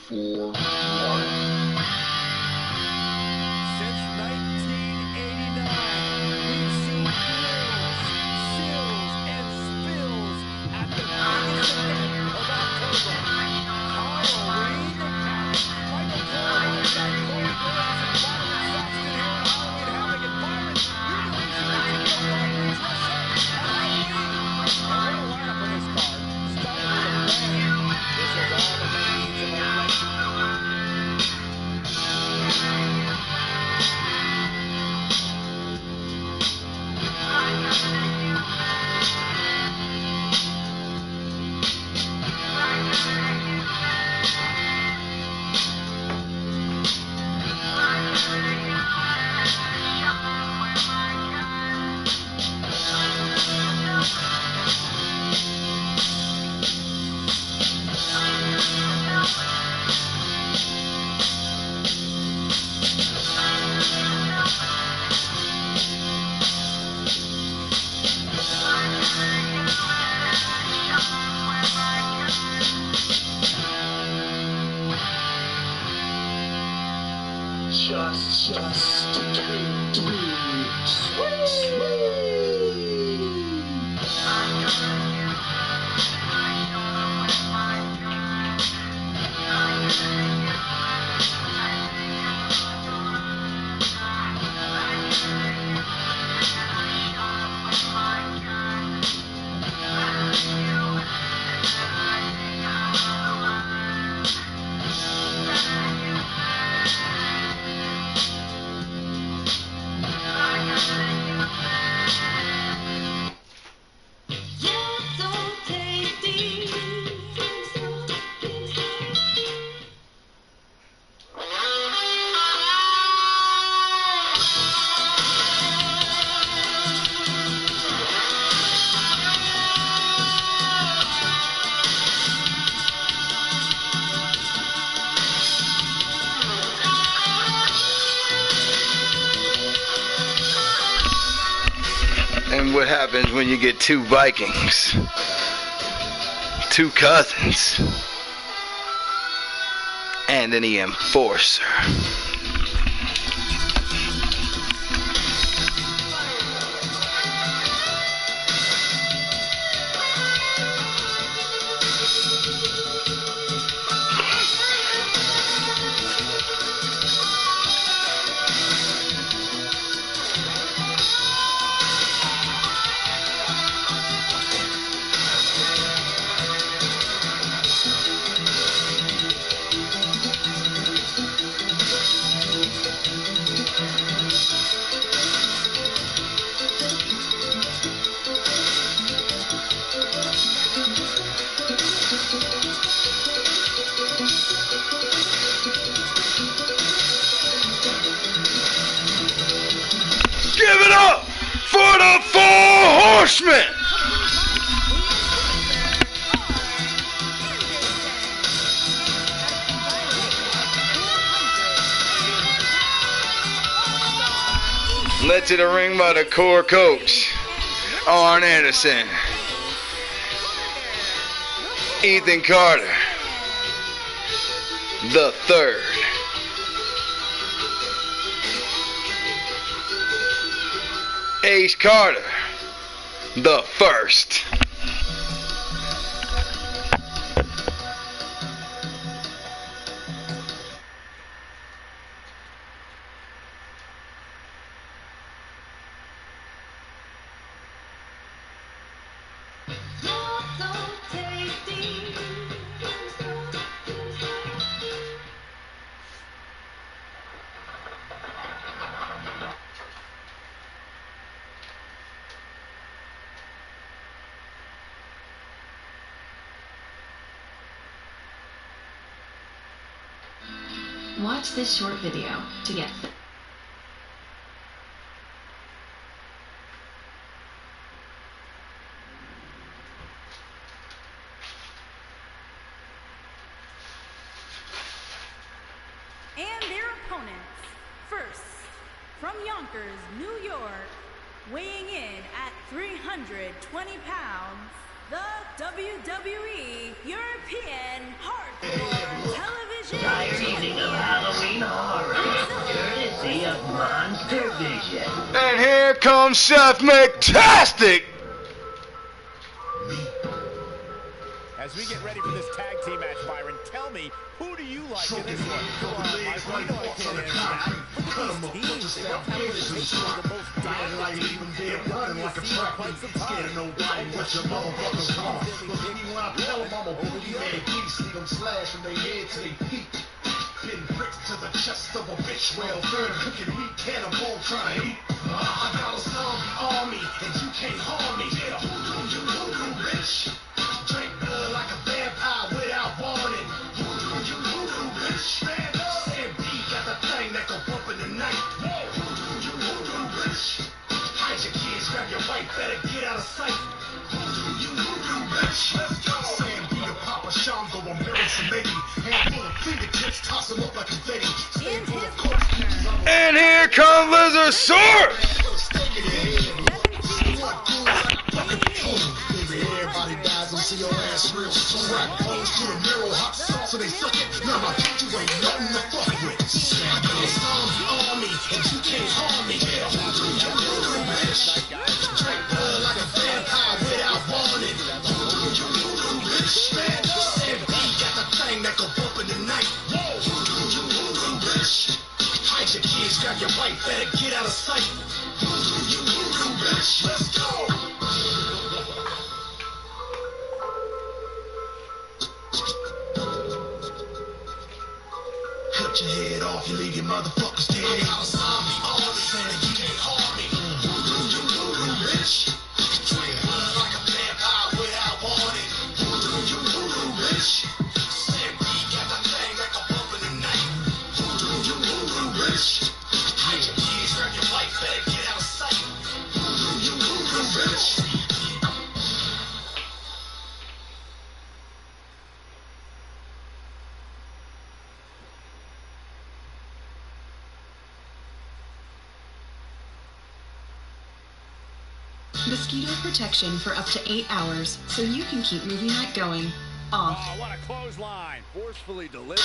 4. Since 1989, we've seen thrills, chills, and spills at the biggest event of October, Halloween Havoc. Michael Cole alongside Corey Graves and Byron Saxton here at Halloween Havoc. And Byron, you're the reason we can no longer dress up at Halloween. And what a lineup on this card. Starting with a bang. This is all the ladies of our legend. Just And what happens when you get two Vikings? Two cousins. And an enforcer. Give it up for the 4 Horsemen! Led to the ring by the core coach, Arn Anderson, Ethan Carter, the third. Ace Carter, the first. Watch this short video to get And their opponents, first, from Yonkers, New York, weighing in at 320 pounds, the WWE European Hardcore Television Entire evening of Halloween horror, courtesy of Monster Vision. And here comes Seth McTastic. As we get ready for this tag team match, Byron, tell me, who do you like in this one? I know I can't answer that. Look at these teams. They both have reputation as the most dominant team in quite some time. Scared of nobody but your motherfuckers wrong. Believe me when I tell them I'm a boogeyman beast. See them slash from their head to their feet. Pin bricks to the chest of a bitch. Well, third cooking meat, cannonball trying to eat. I got a zombie army, and you can't harm me. Yeah, hoodoo, bitch. Drink blood like a vampire without warning. Hoodoo, bitch. Sam B got the thing that go bump in the night. Hoodoo, bitch. Hide your kids, grab your wife, better get out of sight. Hoodoo, bitch. Let's go. Sam B to Papa Shango, I'm married to lady. Handful of fingertips, toss them up like confetti. And here comes Lizardosaurus. Everybody dies and see your ass real. Crack holes to the mirror, hot sauce, so they suck it. Now my you ain't nothing to fuck with. I got a zombie army, and you can't harm me. Bitch. Drink blood like a vampire without warning. Bitch. Sam B got the thing that go bump in the night. Bitch. Hide your kids, grab your wife, better get out of sight. Bitch. Let's go. Cut your head off, you leave your motherfuckers dead. I got a zombie army, saying you can't harm me. Bitch. Drink blood like a vampire without warning. Bitch. Sam B got the thing that go bump in the night. Bitch. Hide your kids, grab your wife, better get out of sight. Bitch. mosquito protection for up to 8 hours so you can keep movie night going. Off. Oh, what a clothesline. Forcefully delivered.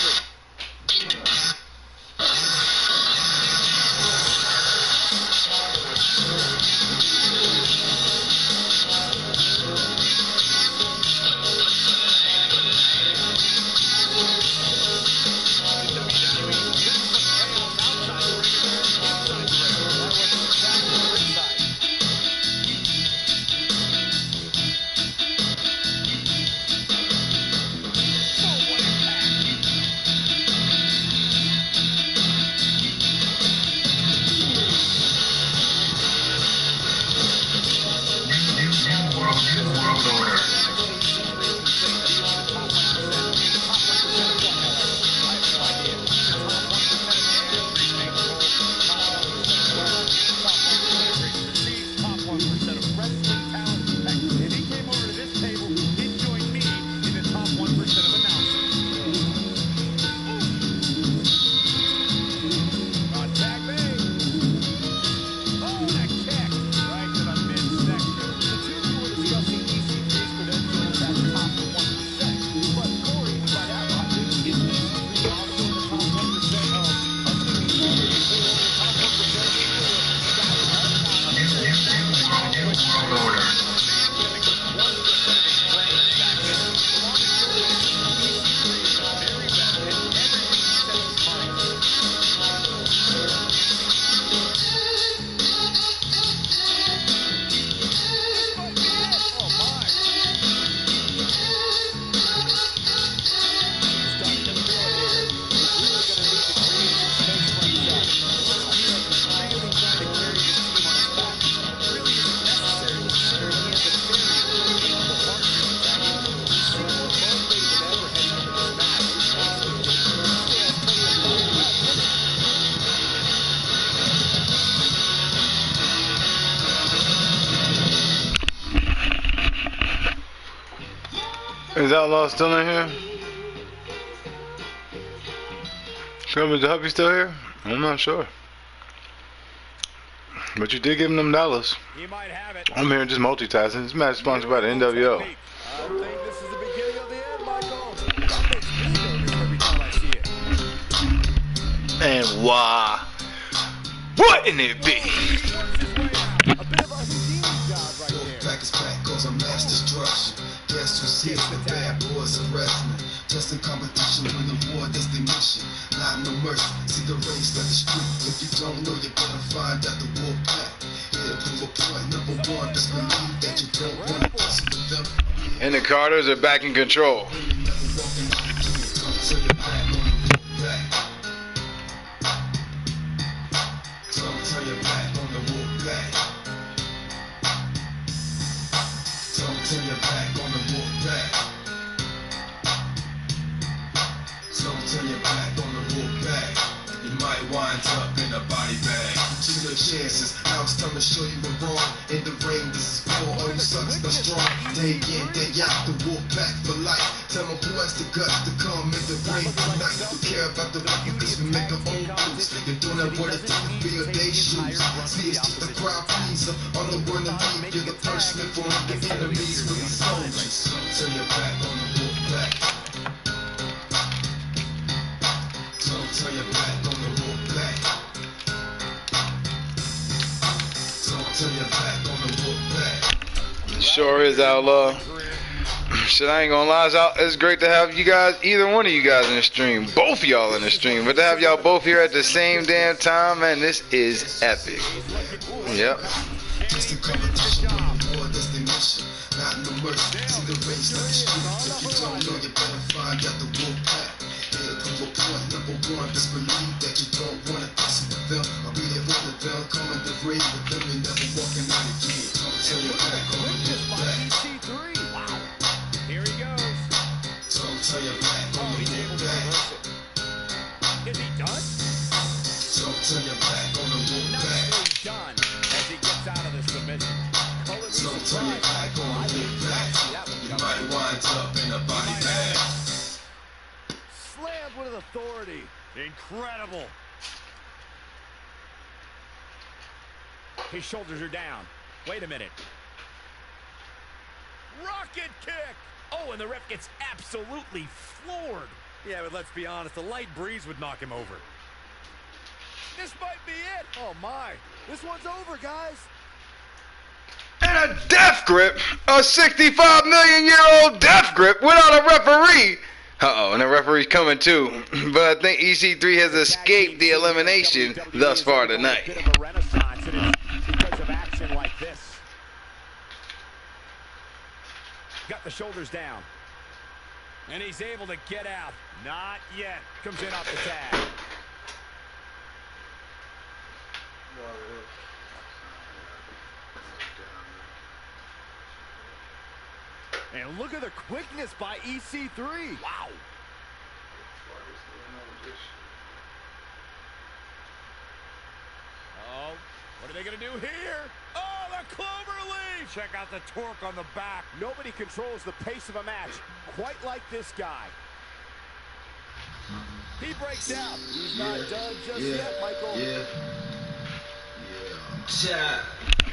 Is Outlaw still in here? Is the hubby still here? I'm not sure. But you did give him them dollars. He might have it. I'm here just multitasking. This match is sponsored by the NWO. I think this is the beginning of the end, Michael. That makes me nervous every time I see it. And why? Wouldn't it be? A bit of a Houdini job right there. Back is back, cause I'm mass destruction. Guess who's here? The bad boys of wrestling. Just in competition with the war, that's the mission. Not no mercy. See the race like the street. If you don't know, you're gonna find out the war pack. Here to a point, number one, just believe that you don't want to mess with them. And the Carters are back in control. Chances. Now it's time to show you we're wrong. In the ring, this is for all you sucks that's strong. Day in, day out, the wolf back for life. Tell them who has the guts to come in the ring tonight. We care about the record cause we make our own rules. You're doing that what it takes to fill their shoes. See, it's just a crowd pleaser. On the one to leave, you're the first man for the enemies with the soldiers. Turn your back on the wolf back. Don't turn your back on the wolf back. Turn your back on the wolf back. Sure is, Outlaw. Shit, I ain't gonna lie, it's great to have you guys, either one of you guys in the stream, both of y'all in the stream, but to have y'all both here at the same damn time, man, this is epic. Yep. Just a competition, war destination, not no mercy. See the race like the street. If you don't know, you better find out the wolf pack. Here comes a point, number one, just believe that you don't want to pass it with them. I'll be there with the bell, coming to ring with them, and never walking out again. Turn your back on the wolf back. Wow. Here he goes. Don't turn your back on the wolf back. Is he done? Don't turn your back on the wolf back. He's done as he gets out of the submission. Don't turn your back on the wolf back. You might wind up in a body bag. Slammed with authority. Incredible. His shoulders are down. Wait a minute. Rocket kick. Oh, and the ref gets absolutely floored. Yeah, but let's be honest, a light breeze would knock him over. This might be it. Oh, my. This one's over, guys. And a death grip, a 65 million year old death grip without a referee. Uh-oh, and the referee's coming too. But I think EC3 has escaped the elimination thus far tonight. Bit of a renaissance, and it's because of action like this. Got the shoulders down. And he's able to get out. Not yet. Comes in off the tag. And look at the quickness by EC3. Wow. Oh, what are they going to do here? Oh, the clover leaf. Check out the torque on the back. Nobody controls the pace of a match quite like this guy. He breaks out. He's not done just yet, Michael.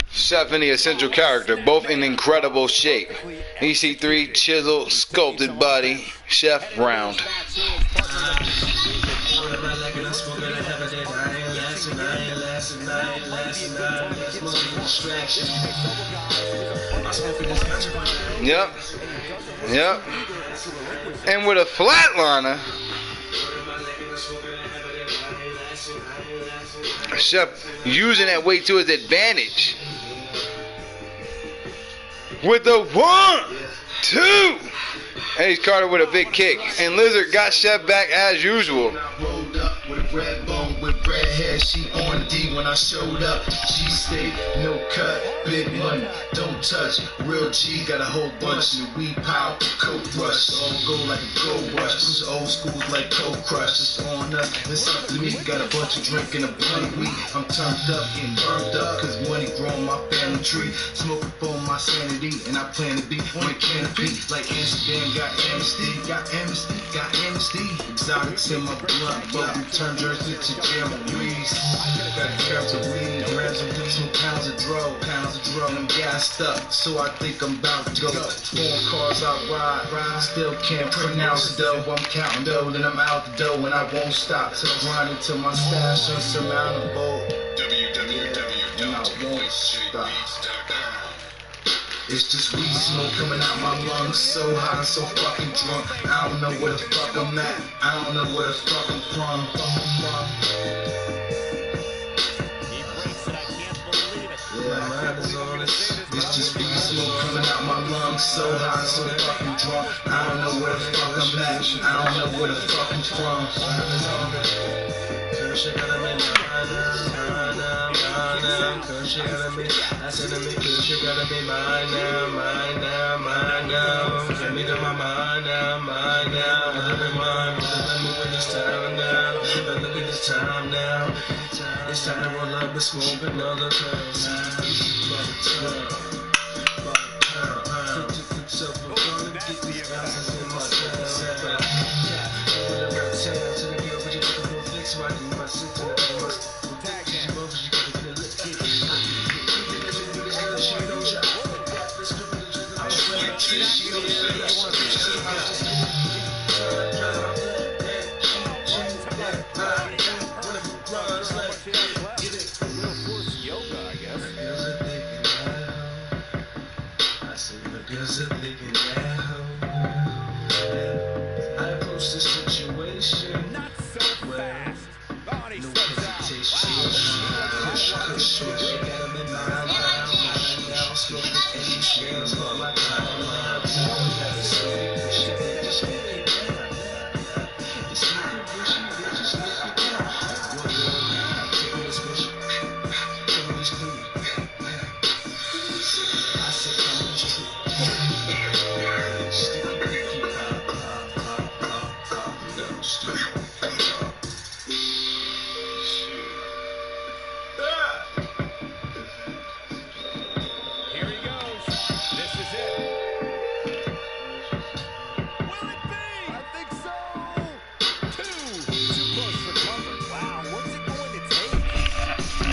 Chef and the essential character, both in incredible shape. EC3, chiseled, sculpted body. Chef, round. Yep. Yep. And with a flatliner, Chef using that weight to his advantage. With the 1, 2. And he's Carter with a big kick. And Lizard got Chef back as usual. rolled up with a red bone with red hair. She on D when I showed up. She stayed, no cut, big money, don't touch. Real G got a whole bunch. New weed power, coke rush. All go like a gold rush. Who's old school like cold crush. It's on us, it's up to me. Got a bunch of drink and a blunt weed. I'm turned up, getting burned up, cause money growing my family tree. Smoking for my sanity, and I plan to be on the canopy. Like Amsterdam got amnesty, got amnesty, got amnesty. Exotics in my blood, but we turn Jersey to jamborees. Got carrots of weed, grams of weed, some pounds of dro, and I'm gassed up, so I think I'm about to go. Foreign cars I ride, still can't pronounce dough. I'm counting dough, then I'm out the dough, and I won't stop till grinding till my stash unsurmountable. And I won't stop. It's just weed smoke coming out my lungs, so hot and so fucking drunk. I don't know where the fuck I'm at. I don't know where the fuck I'm from. Yeah, man, it's just weed smoke coming out my lungs, so hot and so fucking drunk. I don't know where the fuck I'm at. I don't know where the fuck I'm from. She gotta be mine now. She gotta be, I said to me, she gotta be mine now. Get me to my mind now. Look at mine, let me with this time now. Look at this time now. It's time to roll up and smoke another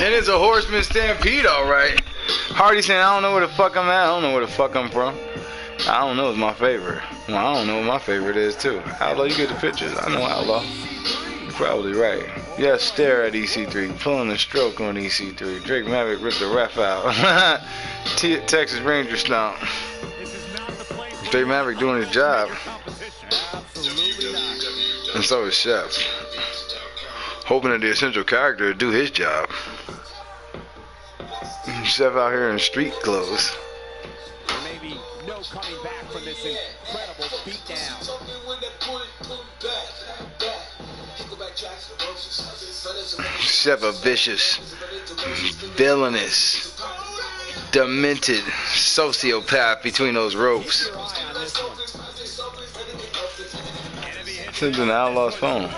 It is a horseman stampede, alright. Hardy saying, I don't know where the fuck I'm at. I don't know where the fuck I'm from. I don't know is my favorite. Well, I don't know what my favorite is, too. Outlaw, you get the pictures. I know Outlaw. You're probably right. Yes, stare at EC3. Pulling the stroke on EC3. Drake Maverick ripped the ref out. Texas Ranger stomp. Drake Maverick doing his job. And so is Chef. Hoping that the essential character would do his job. Chef out here in street clothes. There may be no coming back from this incredible beatdown. Chef a vicious, villainous, demented sociopath between those ropes. Sends an outlaw's phone.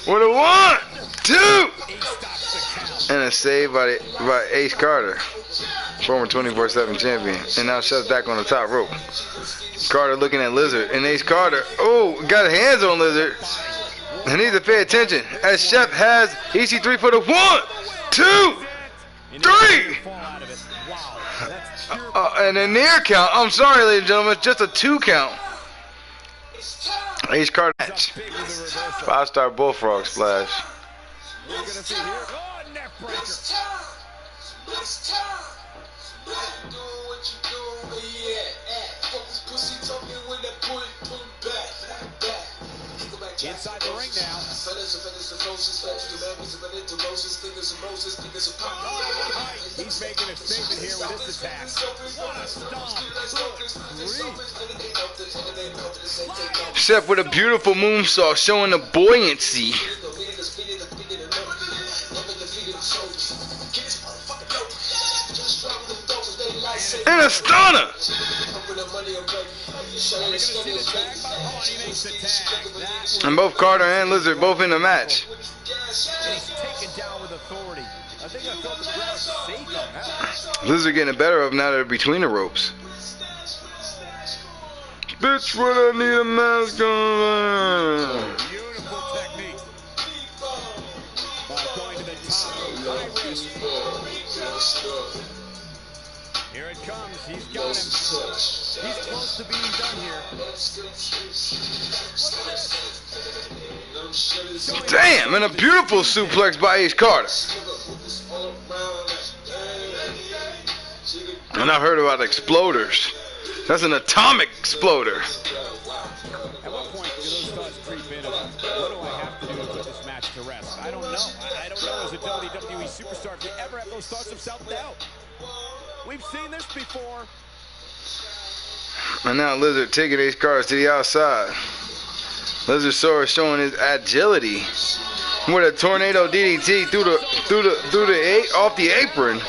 With a 1, 2, and a save by Ace Carter, former 24/7 champion, and now Chef's back on the top rope. Carter looking at Lizard, and Ace Carter, got hands on Lizard. He needs to pay attention as Chef has EC3 for the 1, 2, 3, and a near count. I'm sorry, ladies and gentlemen, just a 2 count. Ace Carter match. 5-star bullfrog splash. We're gonna see here. Oh, neck breaker. Inside the ring now. He's making a statement here with this attack. What a stomp. Except with a beautiful moonsault showing the buoyancy. And a stunner. And both Carter and Lizard both in the match. Lizard getting the better of him now they're between the ropes. Bitch, what I need a mask on. Beautiful technique. Going to the top. High risk. Here it comes. He's got him. He's close to being done here. Damn, and a beautiful suplex by Ace Carter. And I heard about exploders. That's an atomic exploder. At what point do those thoughts creep in of what do I have to do to put this match to rest? I don't know. I don't know as a WWE superstar if you ever have those thoughts of self-doubt. We've seen this before. And now Lizard taking Ace Carter to the outside. Lizardosaurus showing his agility with a tornado DDT off the apron.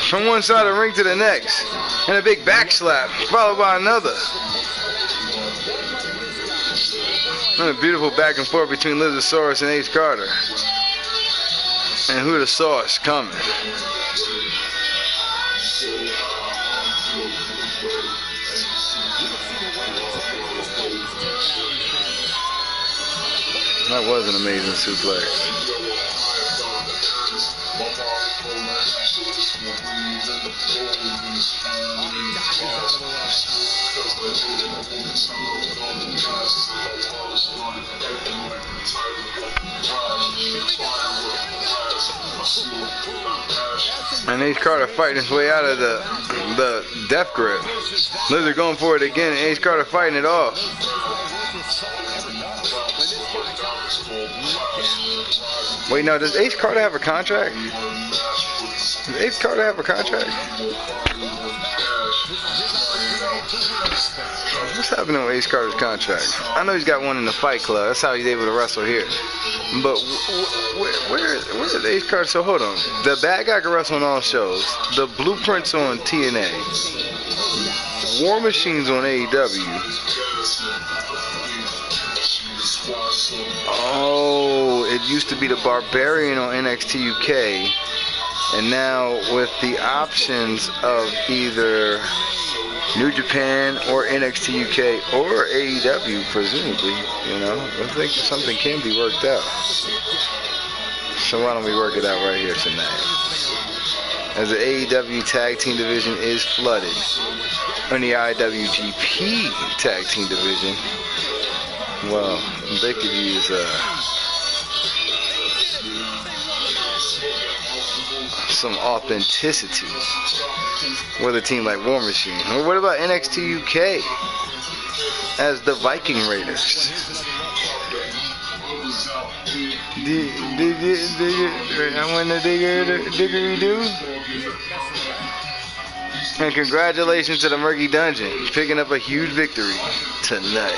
From one side of the ring to the next. And a big back slap, followed by another. And a beautiful back and forth between Lizardosaurus and Ace Carter. And who the saw is coming. That was an amazing suplex. And Ace Carter fighting his way out of the death grip. Lizard going for it again, and Ace Carter fighting it off. Wait, no, does Ace Carter have a contract? Does Ace Carter have a contract? What's happening with Ace Carter's contract? I know he's got one in the Fight Club. That's how he's able to wrestle here. But where is Ace Carter? So hold on. The bad guy can wrestle on all shows. The Blueprint's on TNA. War Machine's on AEW. Oh, it used to be the Barbarian on NXT UK. And now with the options of either New Japan or NXT UK or AEW, presumably, you know, I think something can be worked out. So why don't we work it out right here tonight? As the AEW tag team division is flooded, and the IWGP tag team division, well, they could use some authenticity with a team like War Machine. Or what about NXT UK as the Viking Raiders? I want the diggery-doo. And congratulations to the Murky Dungeon, picking up a huge victory tonight.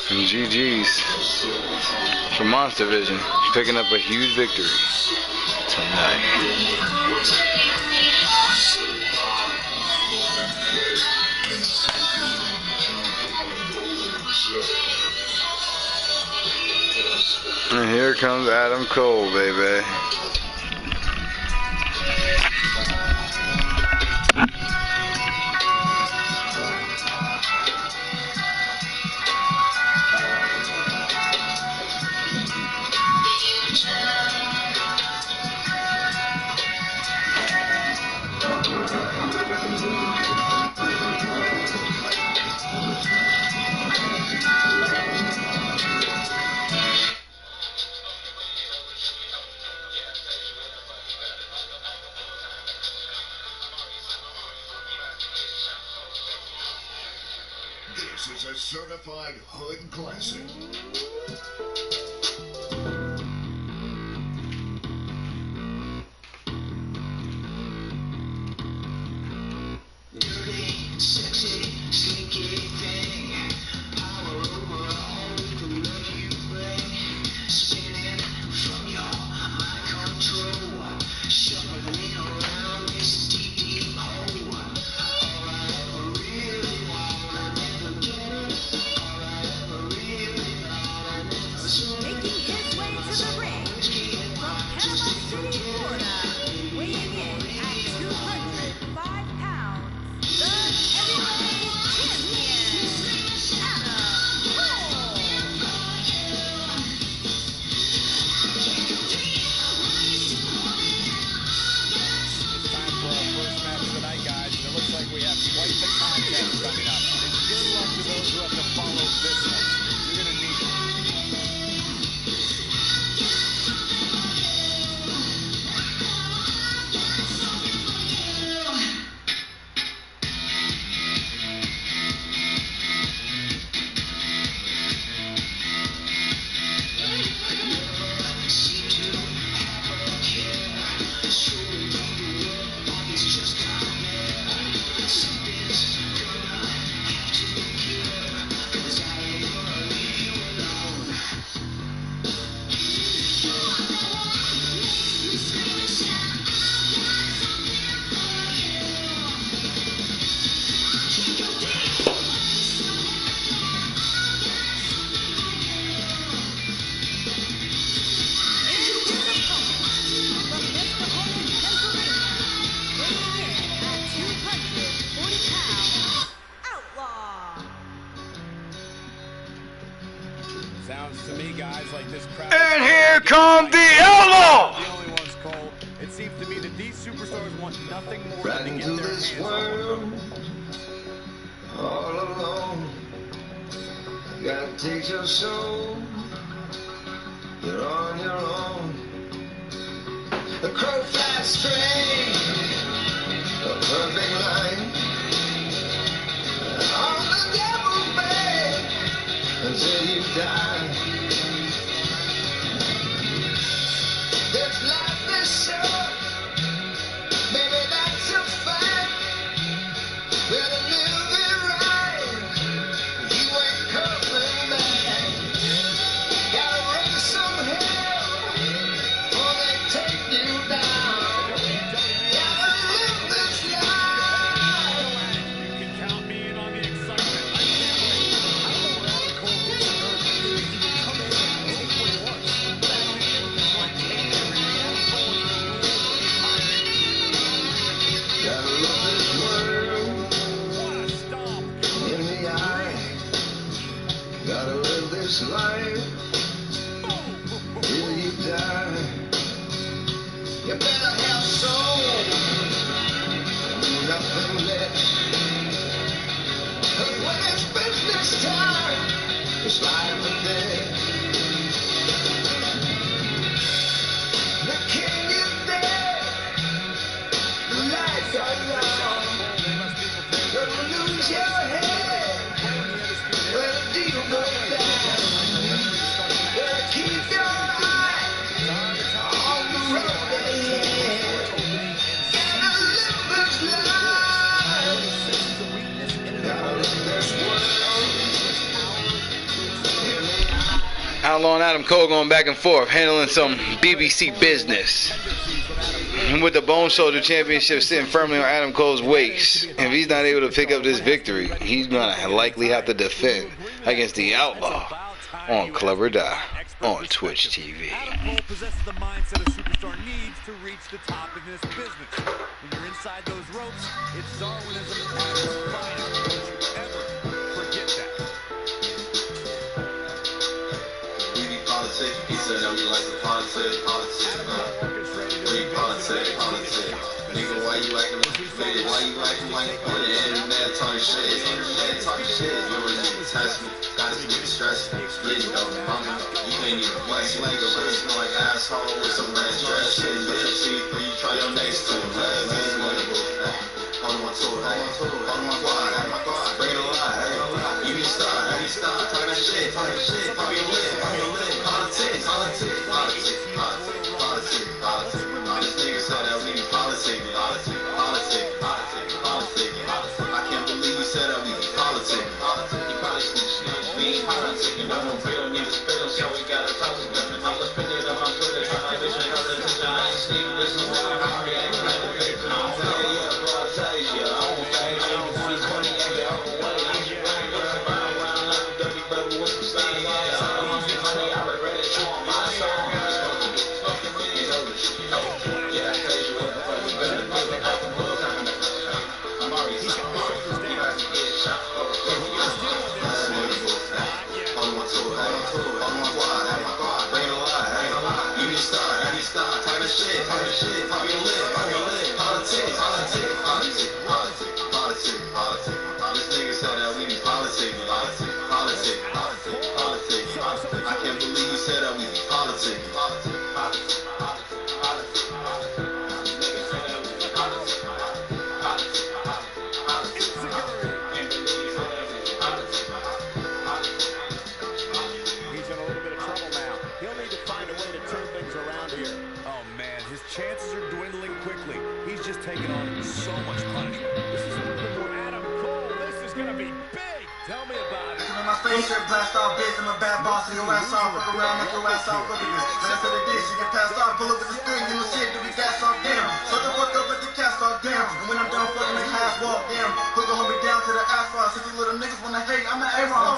And GG's for Monster Vision, picking up a huge victory tonight. And here comes Adam Cole, baby. This is a certified hood classic. Dirty, sexy, sneaky thing. Power over all the love you bring. Spinning from your mind control. Shuffling around this deep, deep hole. All I ever really wanna never get it. All I ever really wanna never see. Making his way to the ring from Panama City, Florida, weighing in at 205 pounds, the heavyweight champion, Adam Cole. It's time for our first match of the night, guys. And it looks like we have quite the contest coming up. And good luck to those who have to follow this one. You're going to need it. Sounds to me, guys, like this crowd. And here come the Outlaw! The only ones, Cole. It seems to me that these superstars want nothing more Right than to into get their this hands on one world, another. all alone. Gotta take your soul. You're on your own. The crow flies straight, a perfect line. On the devil's bed until you die. This life is short, baby, that's a fact. Better live it right. You ain't coming back. Gotta raise some hell before they take you down. Gotta live this life. You can count me in on the excitement. I can't wait. I don't know where Adam Cole gets the nerve to even come in and take what he wants. It's like taking every Adam Cole is the rule of the entire. Gotta love this world What a stomp. in the eye. Gotta live this life till you die. You better have soul, nothing less. 'Cause when it's business time, it's life or death. The king is dead, the lights are down. Don't lose your head when the deal goes down. Better keep your eye on the road ahead. Gotta live this life. Gotta live this world. Outlaw and Adam Cole going back and forth, handling some BBC business. With the Bone Soldier Championship sitting firmly on Adam Cole's waist. If he's not able to pick up this victory, he's going to likely have to defend against the Outlaw on Club or Die on Twitch TV. Adam Cole possesses the mindset a superstar needs to reach the top in this business. When you're inside those ropes, it's Darwinism at its finest. Don't you ever forget that. We be politic. He said that we like the politic. We politic. Nigga, why you acting like you faded? Why you acting like you put it in that talking shit? You were never test me. Gotta keep stressing. You know, mama, you ain't even flex. Like a bitch, like asshole with some red dress. Shit, bitch, see, you try your next two. Hold on to it. Bring it alive. You be start. Talking that shit. Talking your lip. Politics. This nigga said that we be politicking. I can't believe you said that we be politicking. We ain't politicking. No real niggas spit us, so we gotta talk to them. I'm gonna spit it up on Twitter, trying to bitch and cut it to I ain't sneaking this one. I'm reacting like a victim. I don't feel yeah, bro, I tell you, I don't feel I don't want 20 every other way. I'm just running around like a dirty brother with some signs on. Honey, I regret it, you on my song. Yeah, I tell you what the fuck, we better do it. I'm already sorry. You guys can get shot. Bring it alive. You be start. Talk that shit. Talk your lip. Politics. This nigga said that we be politicking. Politics. I can't believe you said that we be politicking. Chances are dwindling quickly. He's just taking on so much punishment. This is looking for Adam Cole. This is going to be big. Tell me about it. My face shirt blast off, bitch. I'm a bad boss. So your ass off. Fuck around, make your ass off. Fuck this. Rest of the dish, you get passed off. Pull up with the string, you know shit. Do we gas off? Damn. Shut the fuck up with the cast off. Damn. And when I'm done fucking, make half walk. Damn. Hook a homie down to the asphalt. 60 little niggas wanna hate. I'm an A-Roll.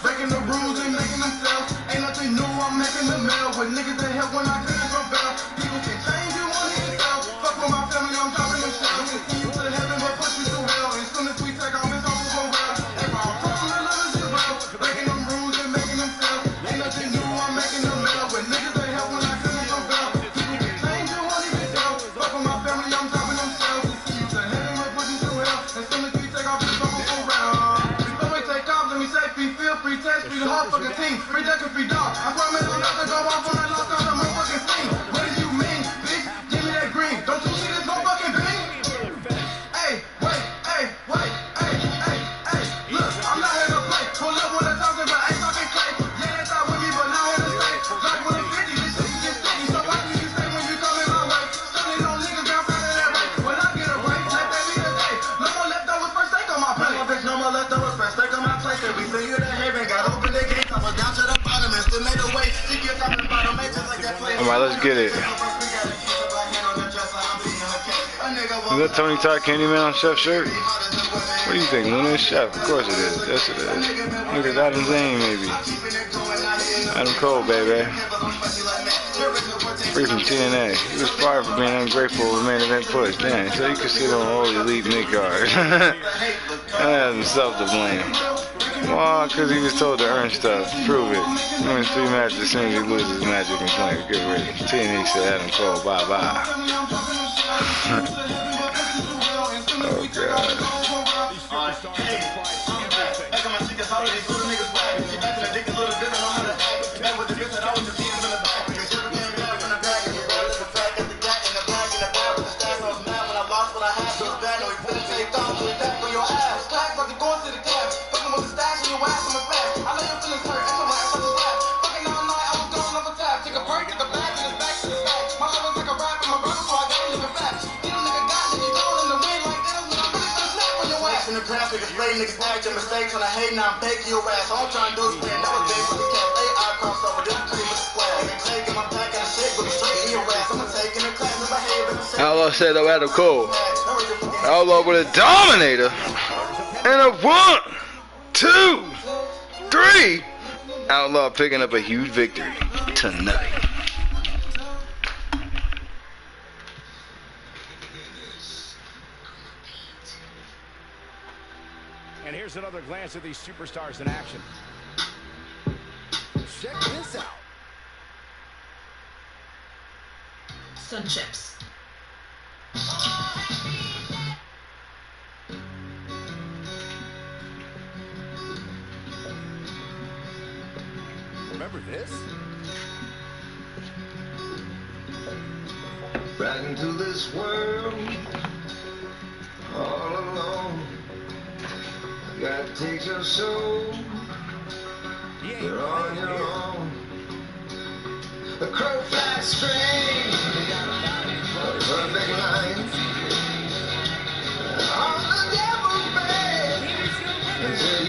Breaking the rules and making themselves. Ain't nothing new. I'm making the mail. With niggas that help when I couldn't go back. People can change you on yourself. Fuck with my family, I'm dropping them shells. See you to heaven, but push me to hell. And as soon as we take off, it's over for well. Everyone from the love is well. Breaking them rules and making themselves. Ain't nothing new, I'm making them mail. With niggas that help when I couldn't go back. People can change you on yourself. Fuck with my family, I'm dropping them shells. And see you to heaven, but push me to hell. As soon as we take off, it's over for well. Before we take off, let me say free feel, free test, free the whole fucking team. Free duck and free dog. I promise I'm not to go off on that lost on the motherfucking scene. What do you mean, bitch? Give me that green. Don't you see this no fucking beam? Hey, wait. Look, I'm not here to play. Pull up when I'm talking about ain't talking clay. Yeah, that's out with me, but now here to stay. Drop with a 50, this shit get sticky. So why do you say when you coming my way? Stunning on niggas down front of that way. When I get a break, let that be the day. No more leftovers, first take on my plate. No more leftovers, first take on my plate. We send you to heaven, got open the gates. I was down to the bottom and still made a way. She gets up the bottom, made just like that play. Alright, let's get it. Is that Tony Todd Candyman on Chef's shirt? What do you think, Luna? Chef? Of course it is. Yes, it is. Look at Adam Zane, maybe. Adam Cole, baby. Free from TNA. He was fired for being ungrateful with main event push. Damn, so you could sit on all the elite mid cards. He has himself to blame. Well, because he was told to earn stuff. Prove it. He wins 3 matches as soon as he loses magic and playing. Get ready. TNA said Adam Cole, bye-bye. Oh, God. Niggas back to mistakes when I hate now I'm baking your ass. All I'm trying to do is stand up with big for the cat. AI cross over this cream is square. I'm taking my pack and shit, but straight in your ass. I'm taking a class and behave. Outlaw said that Adam Cole. Outlaw with a dominator and a 1, 2, 3. Outlaw picking up a huge victory tonight. And here's another glance at these superstars in action. Check this out. Sun chips. Remember this? Right into this world, all alone. God takes your soul, you're on your own. The crow flies straight, a perfect line. On the devil's bed, until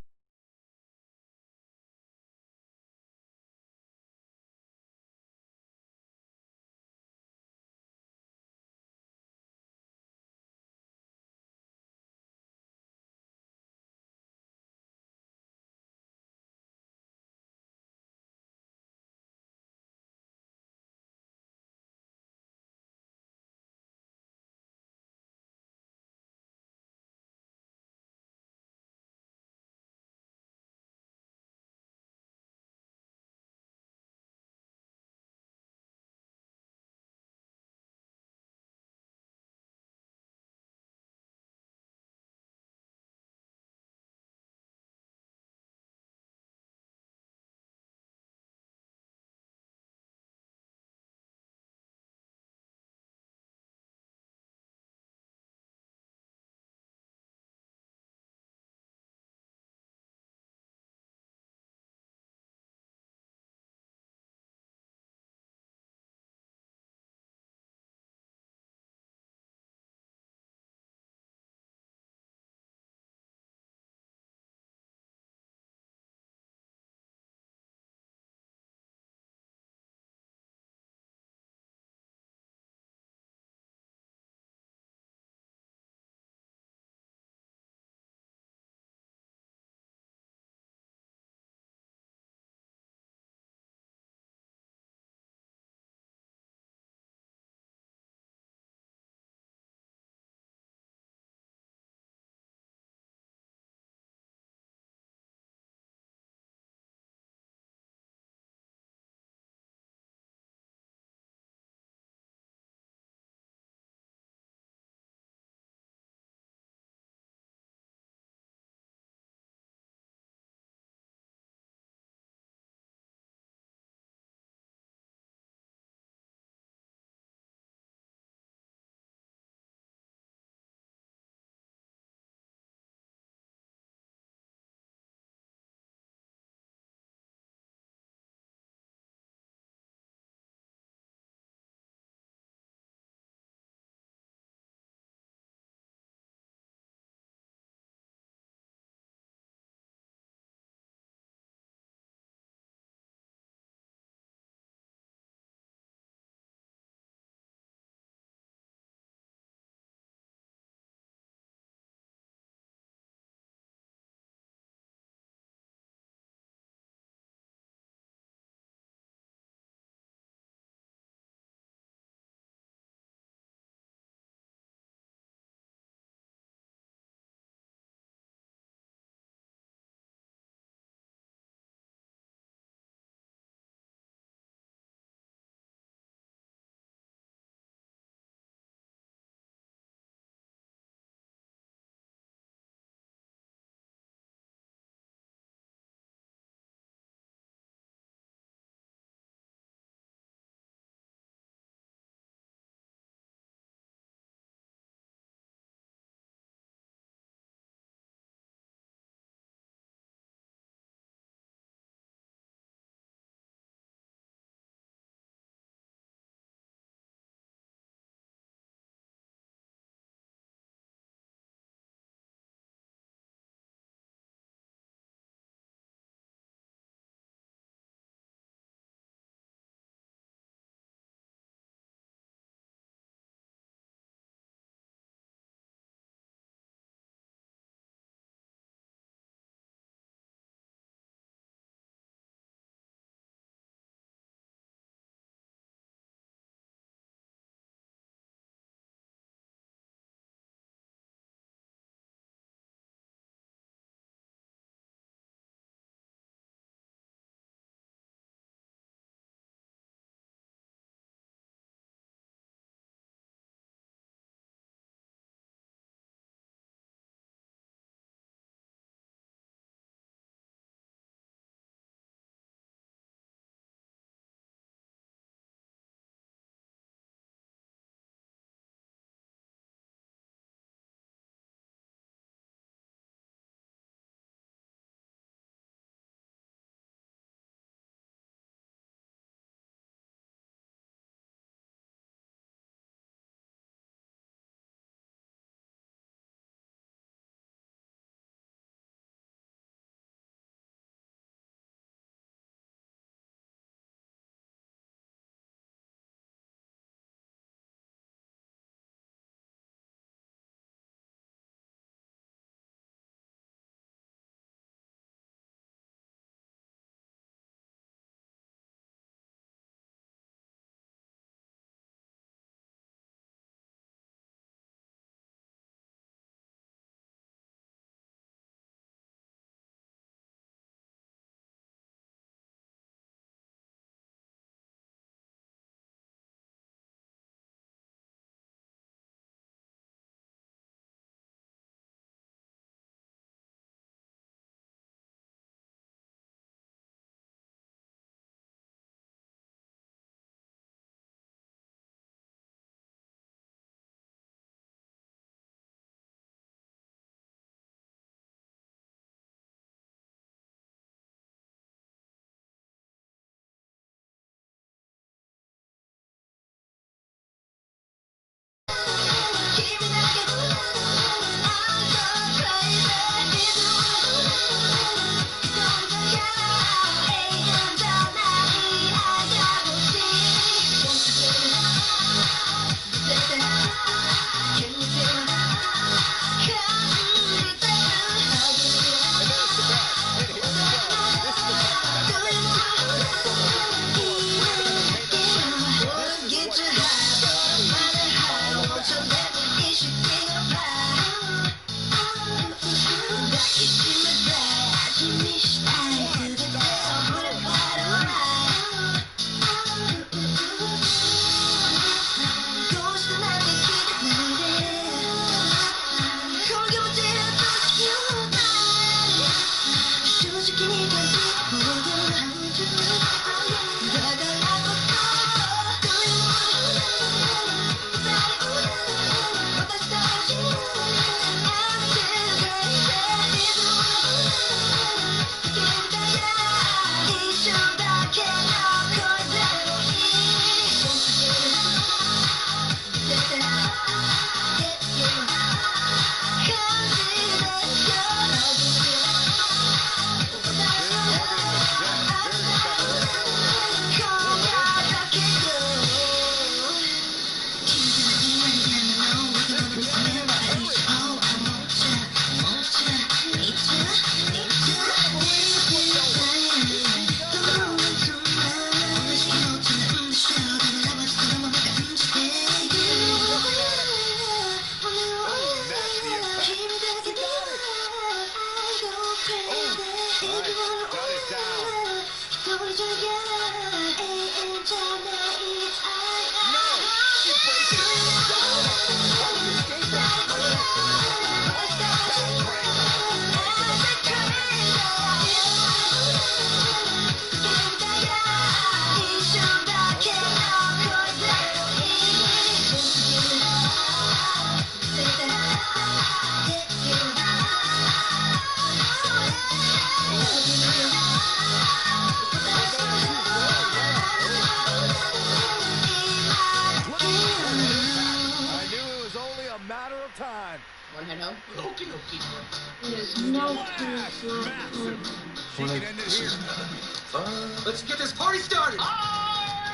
Let's get this party started.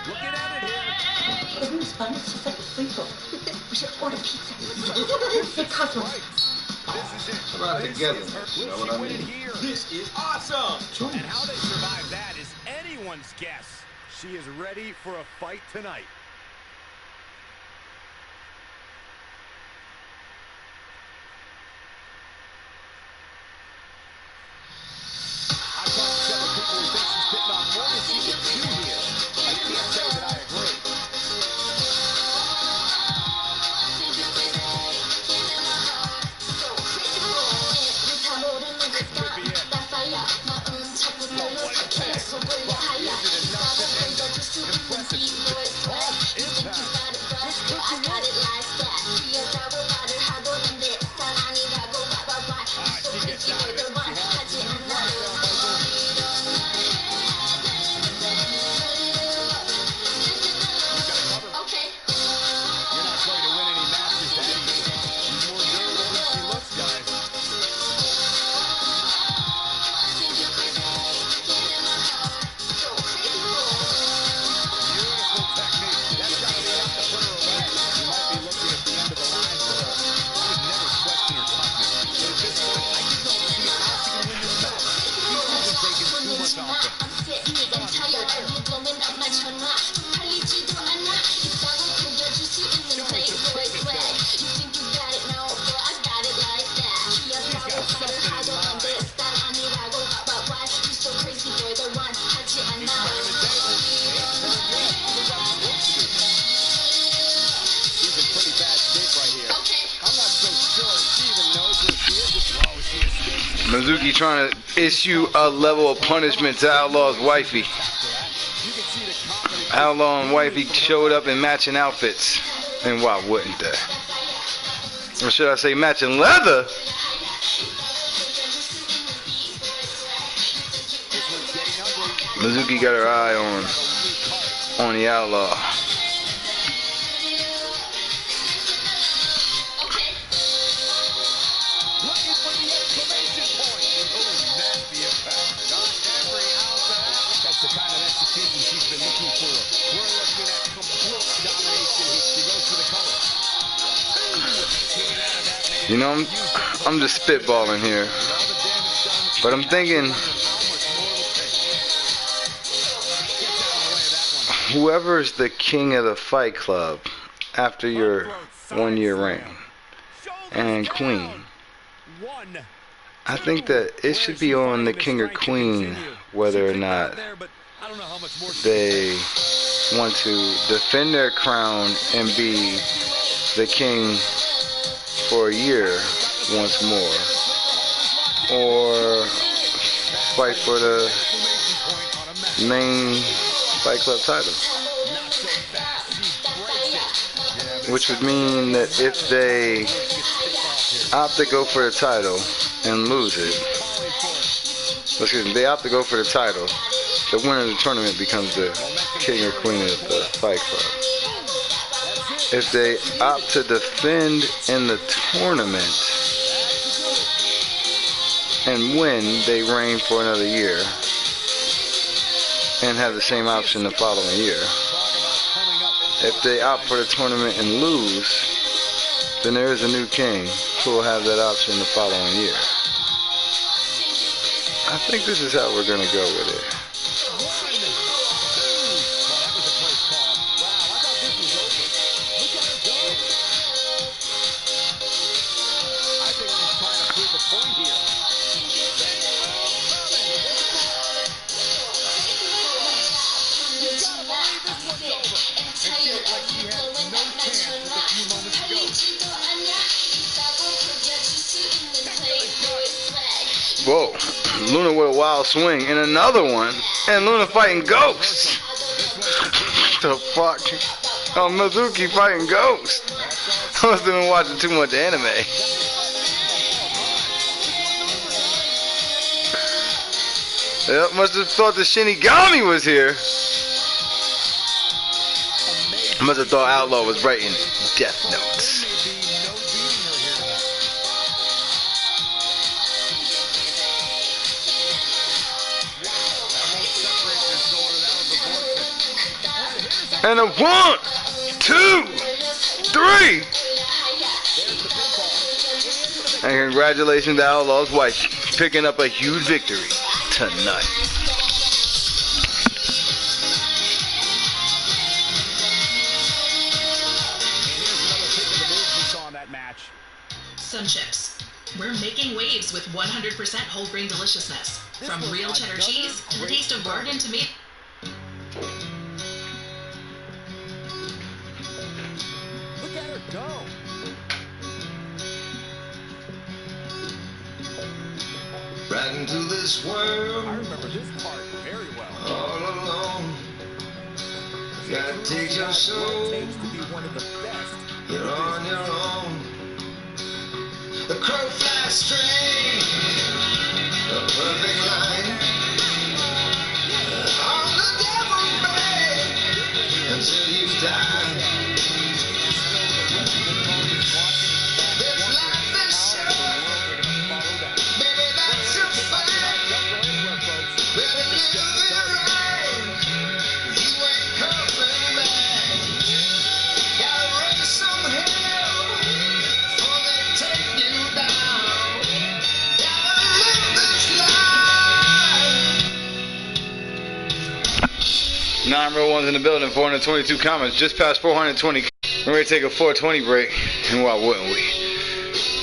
Looking at it here. The room's fun. It's just like a sleepover. We should order pizza. It's Cosmo. This is it. Come on together. You know what I mean? This is awesome. And how they survive that is anyone's guess. She is ready for a fight tonight. Mizuki trying to issue a level of punishment to Outlaw's wifey. Outlaw and wifey showed up in matching outfits. And why wouldn't they? Or should I say matching leather? Mizuki got her eye on the Outlaw. You know, I'm just spitballing here, but I'm thinking whoever's the king of the Fight Club after your 1 year reign and queen, I think that it should be on the king or queen whether or not they want to defend their crown and be the king for a year once more, or fight for the main Fight Club title. Which would mean that if they opt to go for the title and lose it, excuse me, they opt to go for the title, the winner of the tournament becomes the king or queen of the Fight Club. If they opt to defend in the tournament and win, they reign for another year and have the same option the following year. If they opt for the tournament and lose, then there is a new king who will have that option the following year. I think this is how we're going to go with it. Whoa, Luna with a wild swing and another one, and Luna fighting ghosts. What the fuck? Oh, Mizuki fighting ghosts. I must have been watching too much anime. Yep, must have thought the Shinigami was here. Must have thought Outlaw was writing death notes. And a 1, 2, 3. And congratulations to Outlaw's wife picking up a huge victory tonight. Sun Chips. We're making waves with 100% whole grain deliciousness. From real cheddar cheese to the taste of bargain tomato. Look at her go. Right into this world. I remember this part very well. All alone. Gotta take your soul. It takes to be one of the best. You're on your own. The crow flies straight. A perfect line. On the devil's bed until you die. It's like this show. Baby, that's your fight. Better live it right. You ain't coming back. Gotta raise some hell before they take you down. Gotta live this life. 9 real ones in the building, 422 comments, just past 420. We're ready to take a 420 break, and why wouldn't we?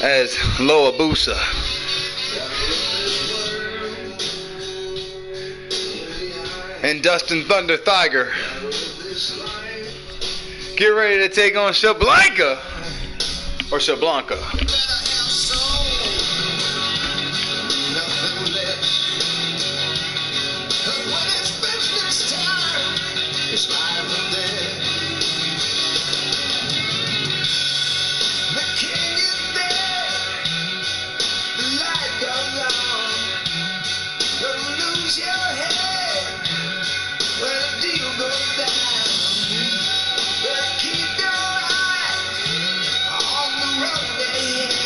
As Loa Busa and Dustin Thunder Thiger get ready to take on Shablanca or Shablanca. Nothing left. But when it's business time, it's life or death. The king is dead. The light goes on. Don't lose your head when the deal goes down. Better keep your eyes on the road ahead.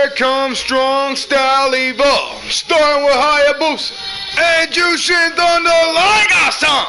Here comes Strong Style Evolve, starting with Hayabusa and Jushin Thunder Liga-san.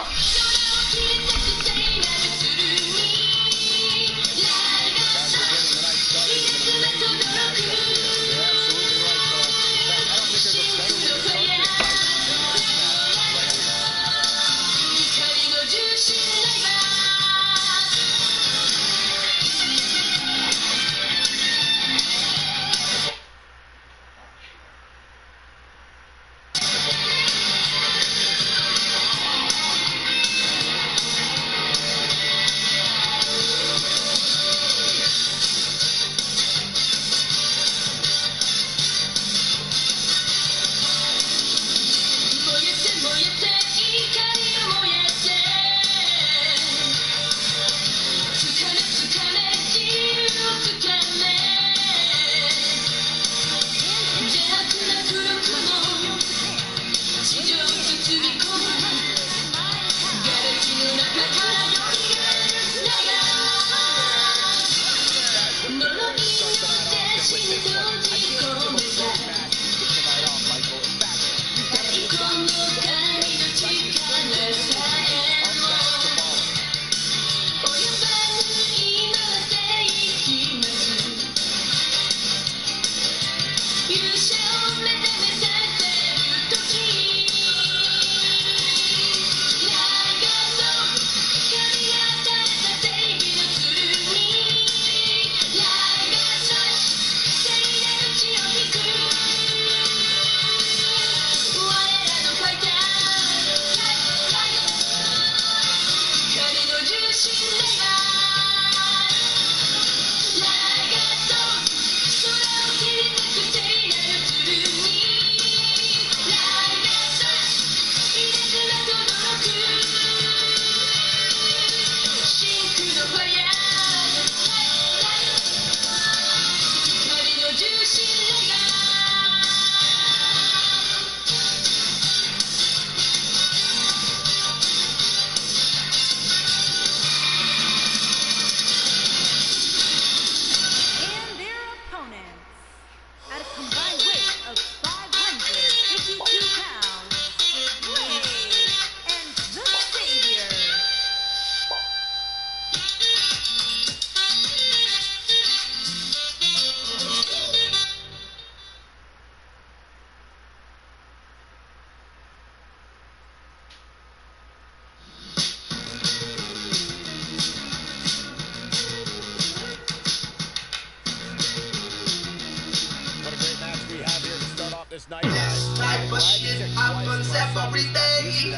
This type of shit happens every day.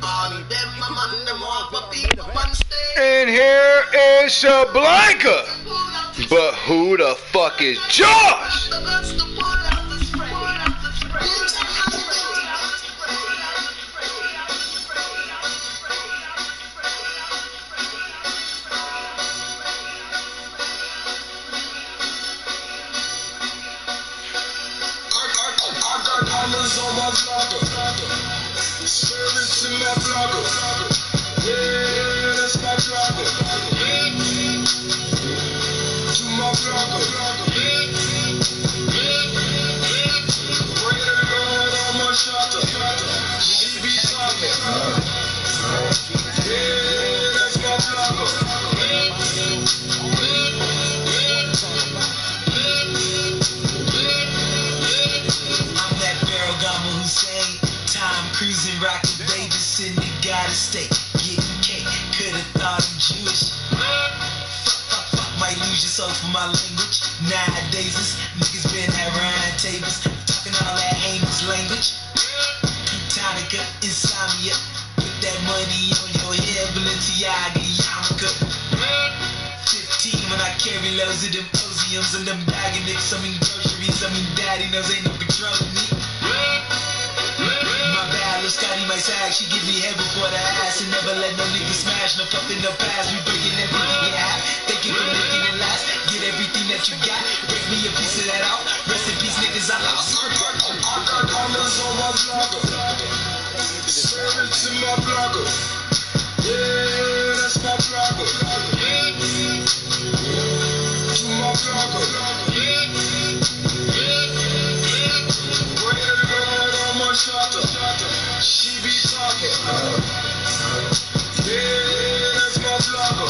All of them, I'm on them all, but people on stage. And here is Blanca. But who the fuck is Josh? On my blogger, service in my blogger, yeah, that's my blogger. To my blogger, bring the Lord on my shotter. She be talking, yeah, that's my blogger. Cruising, rockin' Davis in the Gotta State, getting cake, could've thought I'm Jewish. Fuck, might lose yourself for my language. Nowadays, this niggas been at round tables, talking all that heinous language. Plutonic, insomnia, put that money on your head, Balenciaga, yarmulke. 15 when I carry loads of them Oziums and them bagging nicks, I mean groceries, I mean daddy knows ain't no controlling me. Scotty, my sag, she give me head before the ass and never let no nigga smash, no fuck in the past. We breaking everything in half, thank you for making it last. Get everything that you got, break me a piece of that out. Rest in peace, niggas, I lost. I got dollars on my blogger, service in my blogger, yeah, that's my blogger. To my blogger, shorter. She be talking. Yeah, that's my vlogger.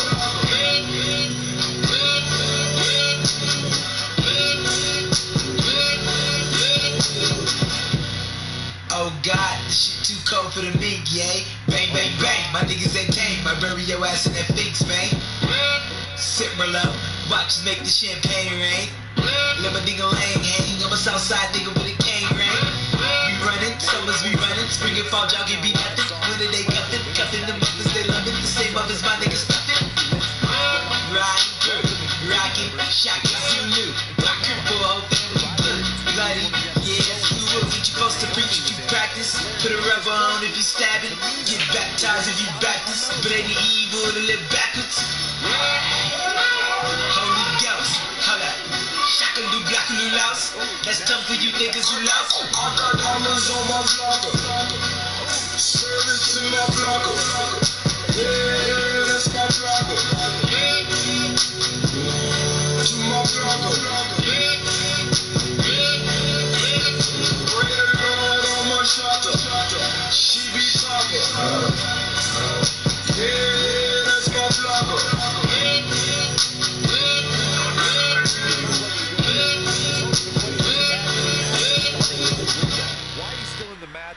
Oh God, this shit too cold for the mink, yay. Bang, bang, bang, my niggas ain't tame. I bury your ass in that fix, man. Sit below, watch us make the champagne rain. Let my nigga hang. I'm a Southside nigga with a cane ring. We running, summers we running. Spring and fall, y'all can be nothing. Winter they cuffin' the mothers they loving. The same mothers my niggas stuffin'. Riding, rockin', shockin', Zulu. Rockin' for a whole family good. Bloody, yeah, that's who will get you close to preach if you practice. Put a rubber on if you stabbing. Get baptized if you Baptist. But ain't evil to live backwards. Holy Ghost, hold up. Shockin' block new louse. That's tough for you niggas who lost. I got diamonds on my vlogger. Service in my vlogger. Yeah, that's my vlogger. To my vlogger. Pray the Lord on my shoulder. She be talking. Yeah, that's my vlogger.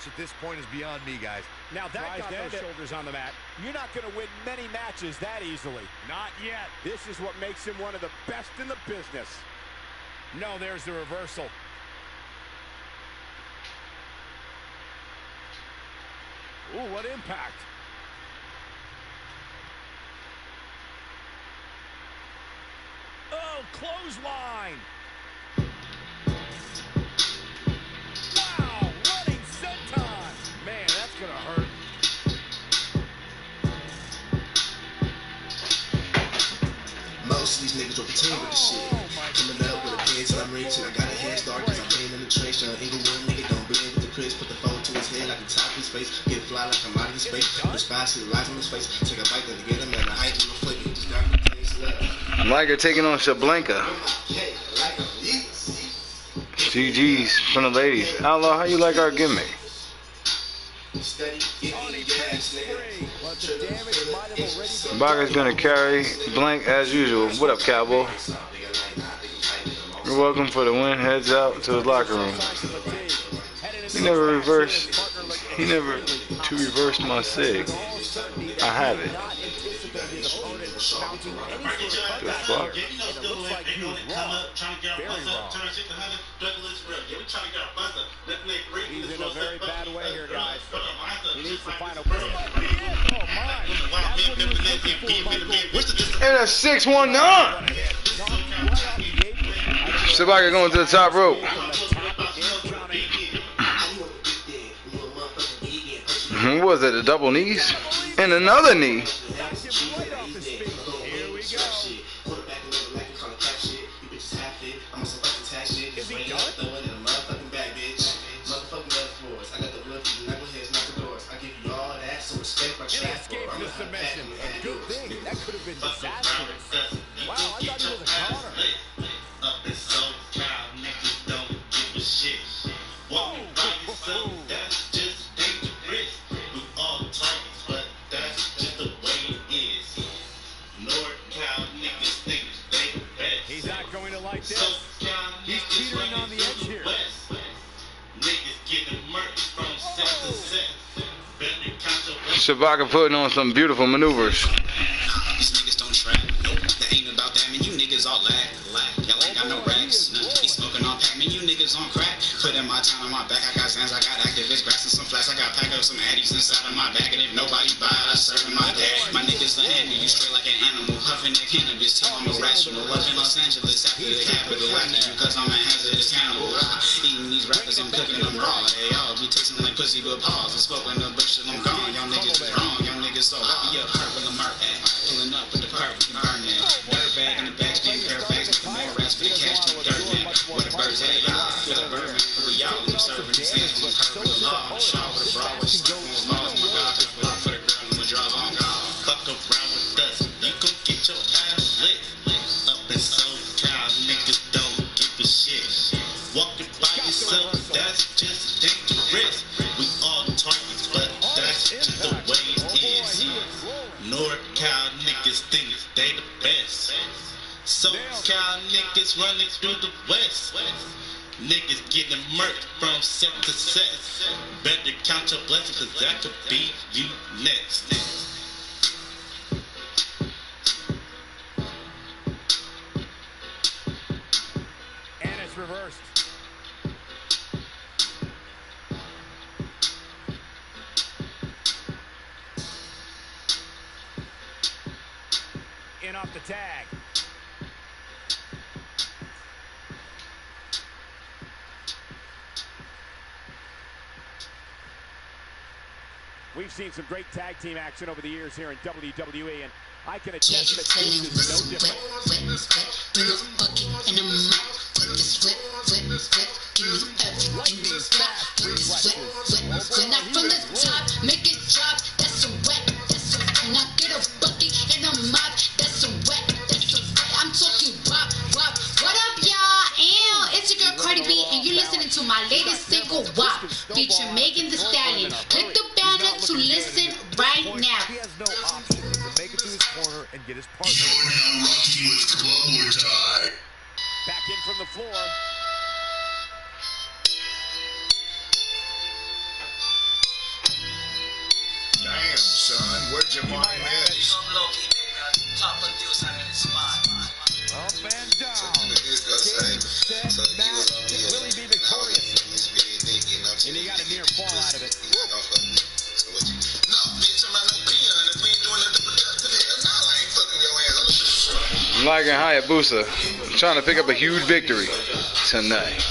At this point is beyond me, guys. Now that got those shoulders on the mat. You're not going to win many matches that easily. Not yet. This is what makes him one of the best in the business. No, there's the reversal. Ooh, what impact. Oh, clothesline. Man, that's gonna hurt. Most of these niggas will continue with the shit. Coming up with a pen till I'm rich and I got a head start cause I'm playing in the trench. Inglewood nigga don't blend with the Chris. Put the phone to his head like the top of his face. Get fly like I'm out of his space. Put the spice to the lies on his face. Take a bite then to get him and the height and the flip. He just got me things left. Liger taking on Shablanka. GG's from the ladies. Outlaw, how you like our gimmick? Baga's gonna carry Blank as usual. What up, cowboy? You're welcome for the win. Heads out to the locker room. He never reversed my sig. I have it. The fuck? He's in a very bad way here, guys. He needs to find a way. And a 619. Sabaka going to the top rope. What was it? The double knees? And another knee. Good thing. That could have been disastrous. Wow, I thought he was a counter. He's not going to like this. He's teetering on the edge here. Shabaka putting on some beautiful maneuvers. These niggas don't trap. Nope, that ain't about that. Man, you niggas all lag. Y'all ain't got no racks. Be smoking on pack. Man, you niggas on crack. Put in my time on my back. I got stands, I got activists, grass and some flats. I got pack up some addies inside of my bag. And if nobody buy, I serve my dad. My niggas the enemy. You straight like an animal. Huffing that cannabis. Tell I'm irrational. Up in Los Angeles after the capital. After you, cause I'm a hazardous cannibal. Eating these rappers, I'm cooking them raw. They all be tasting like pussy with paws. I'm smoking the bush till I'm gone. Y'all niggas is wrong. Y'all niggas so happy up. Purple and mark at. Pulling up with the car, we can burn that. Dirt bag in the back, spin pair of bags. Making more rats for the cash to the dirt man. Where the birds at, y'all. For the bird man. Who y'all? I'm serving these things. I'm curving the law. I'm a shaw with a bra. With the laws. My God. For the girl, I'm a drive on God. Fuck around with us. You gon' get your ass lit. Up in SoCal, niggas don't give a shit. Walking by yourself, that's just dangerous. niggas think they the best. SoCal niggas running through the West. Niggas getting murked from set to set. Better count your blessings, cause that could be you next. And it's reversed. In off the tag. We've seen some great tag team action over the years here in WWE, and I can attest that this is no different. Not from the top, make it drop. That's a wet. That's a now get a bucket and a mop. That's a wet. That's a wet. I'm talking wop, wop. What up, y'all? It's your girl Cardi B, and you're listening to my latest single, WAP, featuring Megan Thee Stallion. Click the banner to listen right now. He has no option but to make it to his corner and get his partner. Back in from the floor. Damn, son, where'd your mind at? Up and down. Game, set, match. Will he be victorious? And he got a near fall out of it. I'm liking Hayabusa. I'm trying to pick up a huge victory tonight.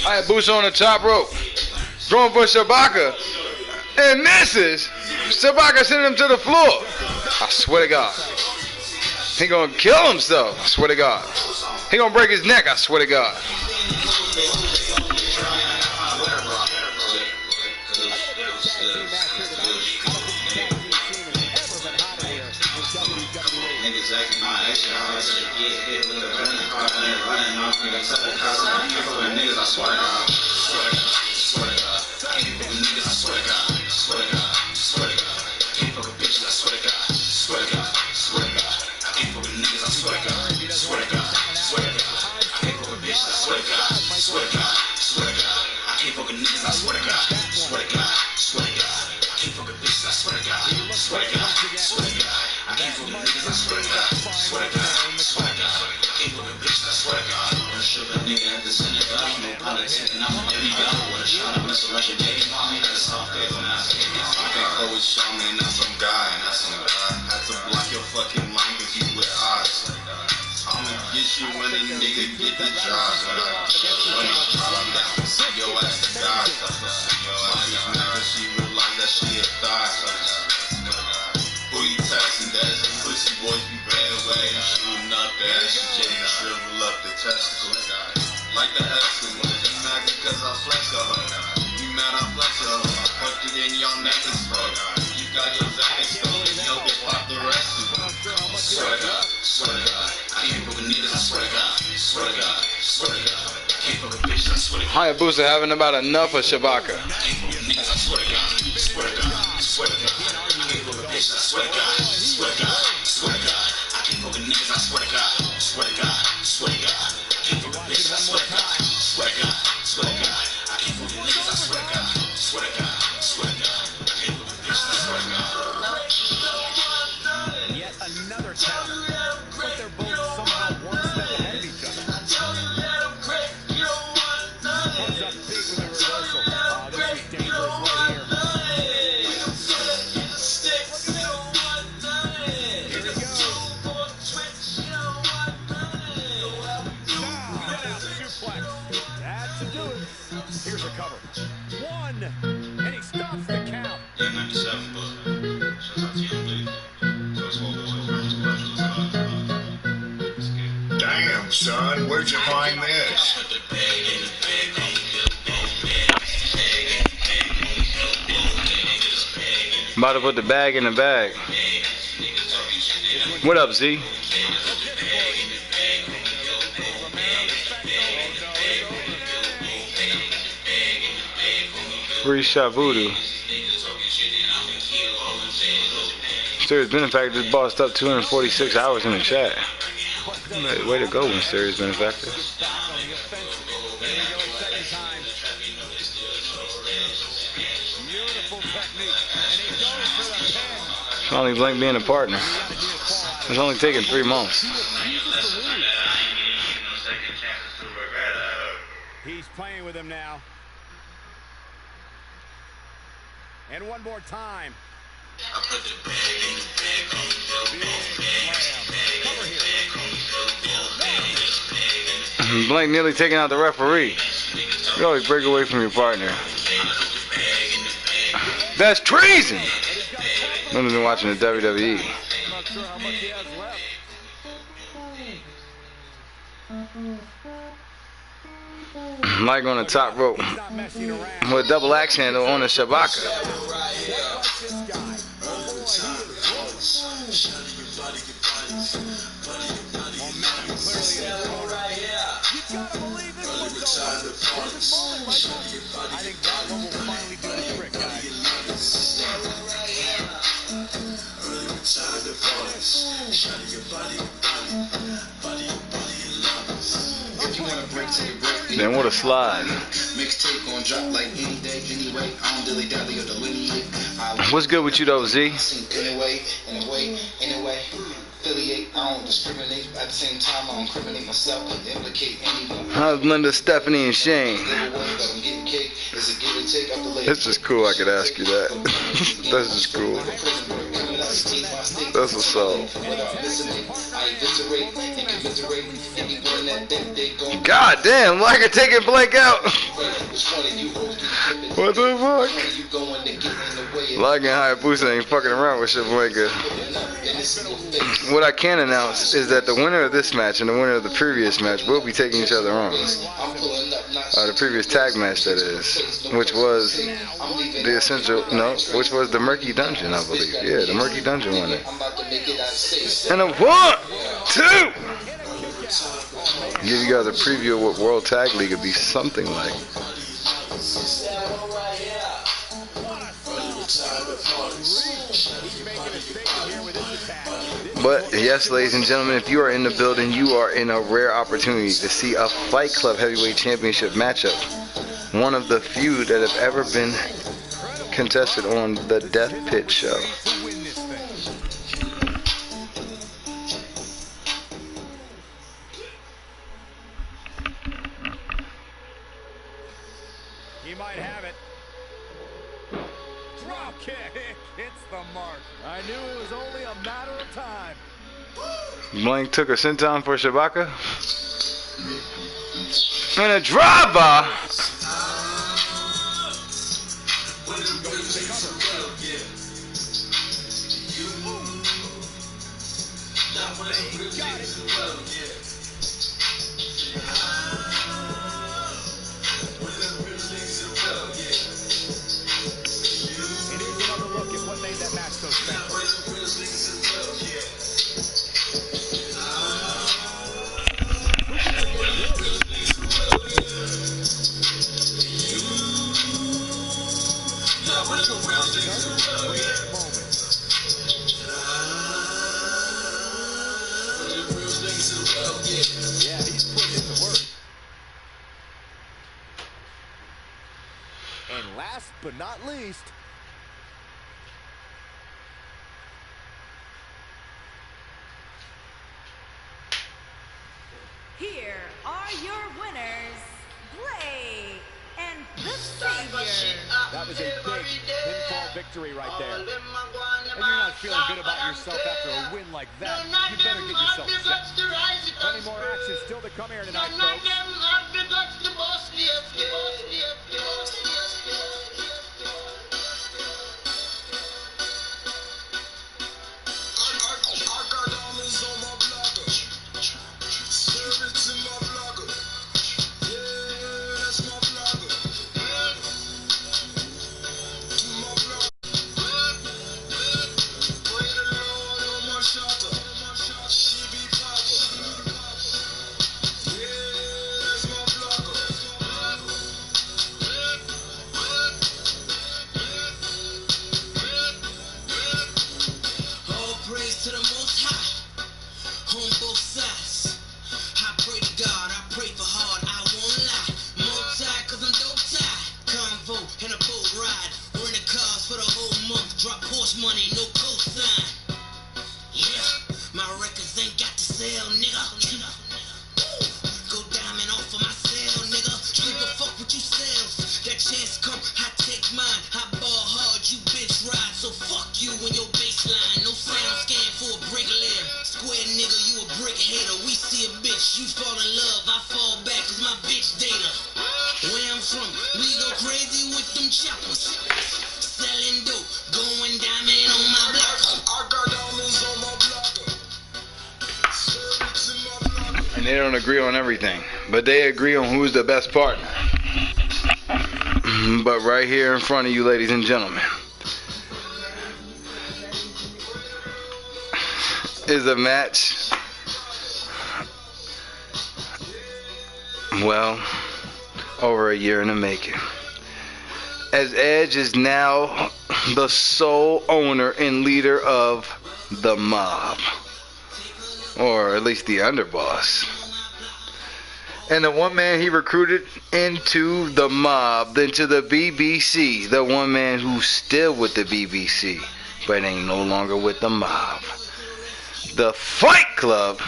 Hayabusa on the top rope, going for Shabaka, and misses. Shabaka sending him to the floor. I swear to God, he gonna kill himself. I swear to God, he gonna break his neck. I swear to God. Hayabusa having about enough of Shabaka. Yet another challenge, but they're both somehow one step ahead of each other. Comes up big with a reversal. Oh, this is dangerous right here. Here he goes. Suplex. That should do it. Here's a cover. One. And he stops the count. Yeah, 97, but shout out to you. son. Where'd you find this? I'm about to put the bag in the bag. What up, Z? Free shot voodoo. Mysterious Benefactor just bossed up 246 hours in the chat. Way to go, Mysterious Benefactor. It's only Blank being a partner. It's only taken 3 months. He's playing with him now. And one more time. Blank nearly taking out the referee. You always break away from your partner. That's treason! None of them watching the WWE. Mike on the top rope with a double axe handle on the Shabaka. I think that one will finally do the trick, guys. Then what a slide. What's good with you though, Z? I don't discriminate. At the same time, I don't incriminate myself and implicate anyone. How's Linda, Stephanie, and Shane? It's just cool I could ask you that. That's just cool. That's what's up. God damn, like I take it Blank out. What the fuck? Like and Hayabusa ain't fucking around with shit Blanka. What I can announce is that the winner of this match and the winner of the previous match will be taking each other on. The previous tag match, that is, which was the essential, no, which was the Murky Dungeon, I believe. Yeah, the Murky Dungeon winner. And a 1, 2. Give you guys a preview of what World Tag League would be something like. But yes, ladies and gentlemen, if you are in the building, you are in a rare opportunity to see a Fight Club Heavyweight Championship matchup. One of the few that have ever been contested on the DeathPIT show. He might have it. Drop kick. It's the mark. I knew it was only a matter of time. Blank took a senton for Shabaka. And a driver. And last but not least, here are your winners, Blake and the Savior. That was a big pinfall victory right there. And you're not feeling good about yourself after a win like that, you better get yourself set. Plenty more action still to come here tonight, folks. Service Hush money, no cosign. Yeah, my records ain't got to sell, nigga. Go diamond off of my cell, nigga. Give a fuck what you sell. That chance come, I take mine. I ball hard, you bitch ride. So fuck you and your baseline. No sound scan for a brick layer. Square nigga, you a brick hater. We see a bitch, you fall in love. I fall back, cause my bitch data. Where I'm from, we go crazy with them choppers. Selling dope, going diamond on my block. I got diamonds on my block. And they don't agree on everything, but they agree on who's the best partner. But right here in front of you, ladies and gentlemen, is a match, well, over a year in the making. As Edge is now the sole owner and leader of the mob, or at least the underboss. And the one man he recruited into the mob, then to the BBC, the one man who's still with the BBC, but ain't no longer with the mob. The Fight Club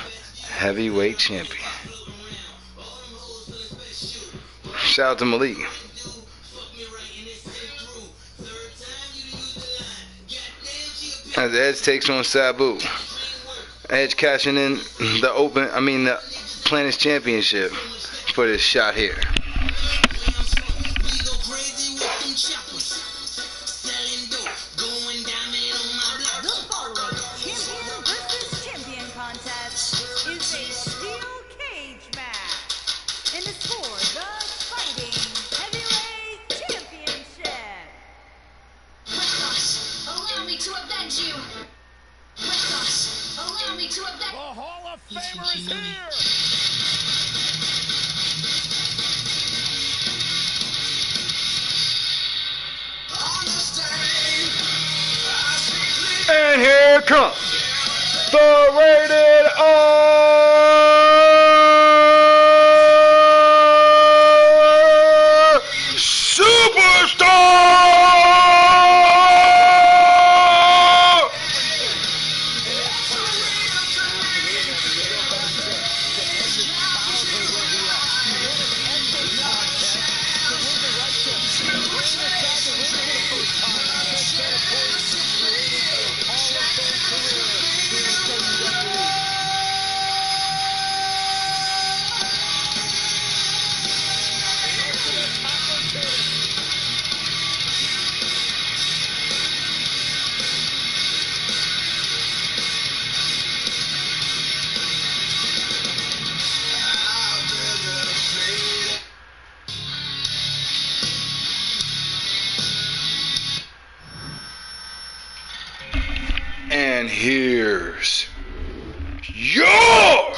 heavyweight champion. Shout out to Malik. As Edge takes on Sabu. Edge cashing in the Planet's Championship for this shot here. And here comes the Rated R Superstar! And here's your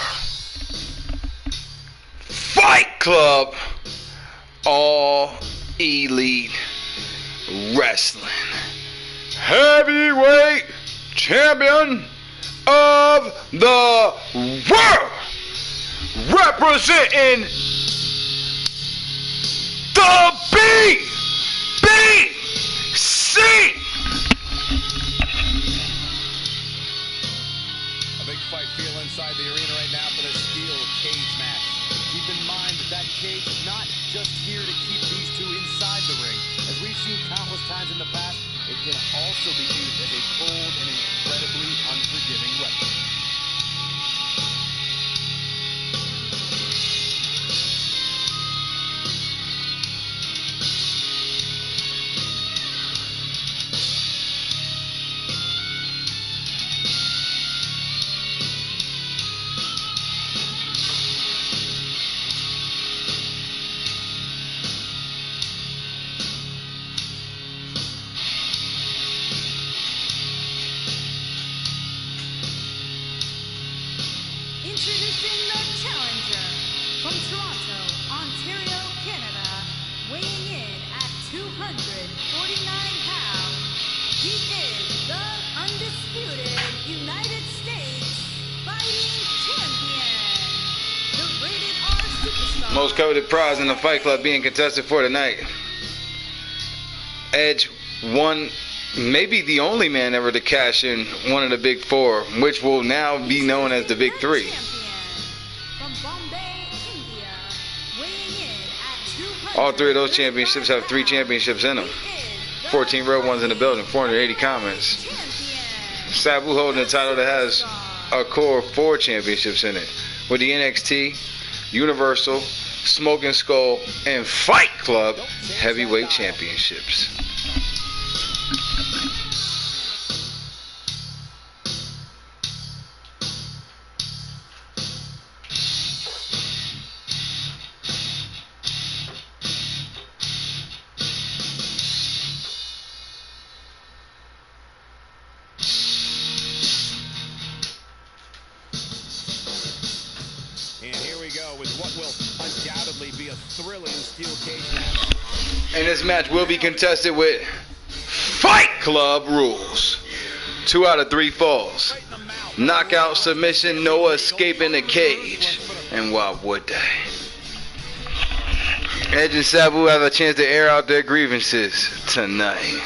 Fight Club All Elite Wrestling Heavyweight Champion of the World, representing the BBC. Inside the arena right now for the steel cage match. Keep in mind that cage is not just here to keep these two inside the ring. As we've seen countless times in the past, it can also be used as a cold and incredibly unforgiving weapon. Introducing the challenger from Toronto, Ontario, Canada, weighing in at 249 pounds. He is the undisputed United States Fighting Champion, the Rated R Superstar. Most coveted prize in the Fight Club being contested for tonight. Edge won maybe the only man ever to cash in one of the big four, which will now be known as the big three. All three of those championships have 3 championships in them. 14 real ones in the building, 480 comments. Sabu holding a title that has a core of 4 championships in it, with the NXT, Universal, Smoking Skull, and Fight Club heavyweight championships. And this match will be contested with Fight Club rules. 2 out of 3 falls. Knockout, submission, no escaping the cage. And why would they? Edge and Sabu have a chance to air out their grievances tonight.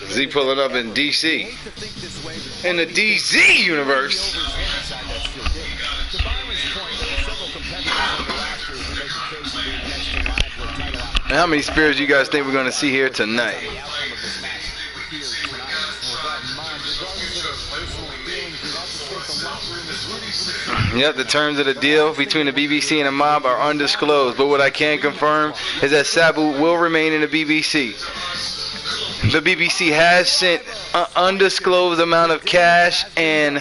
Z pulling up in DC. In the DZ universe. And how many spears you guys think we're going to see here tonight? Yep, the terms of the deal between the BBC and the mob are undisclosed. But what I can confirm is that Sabu will remain in the BBC. The BBC has sent an undisclosed amount of cash and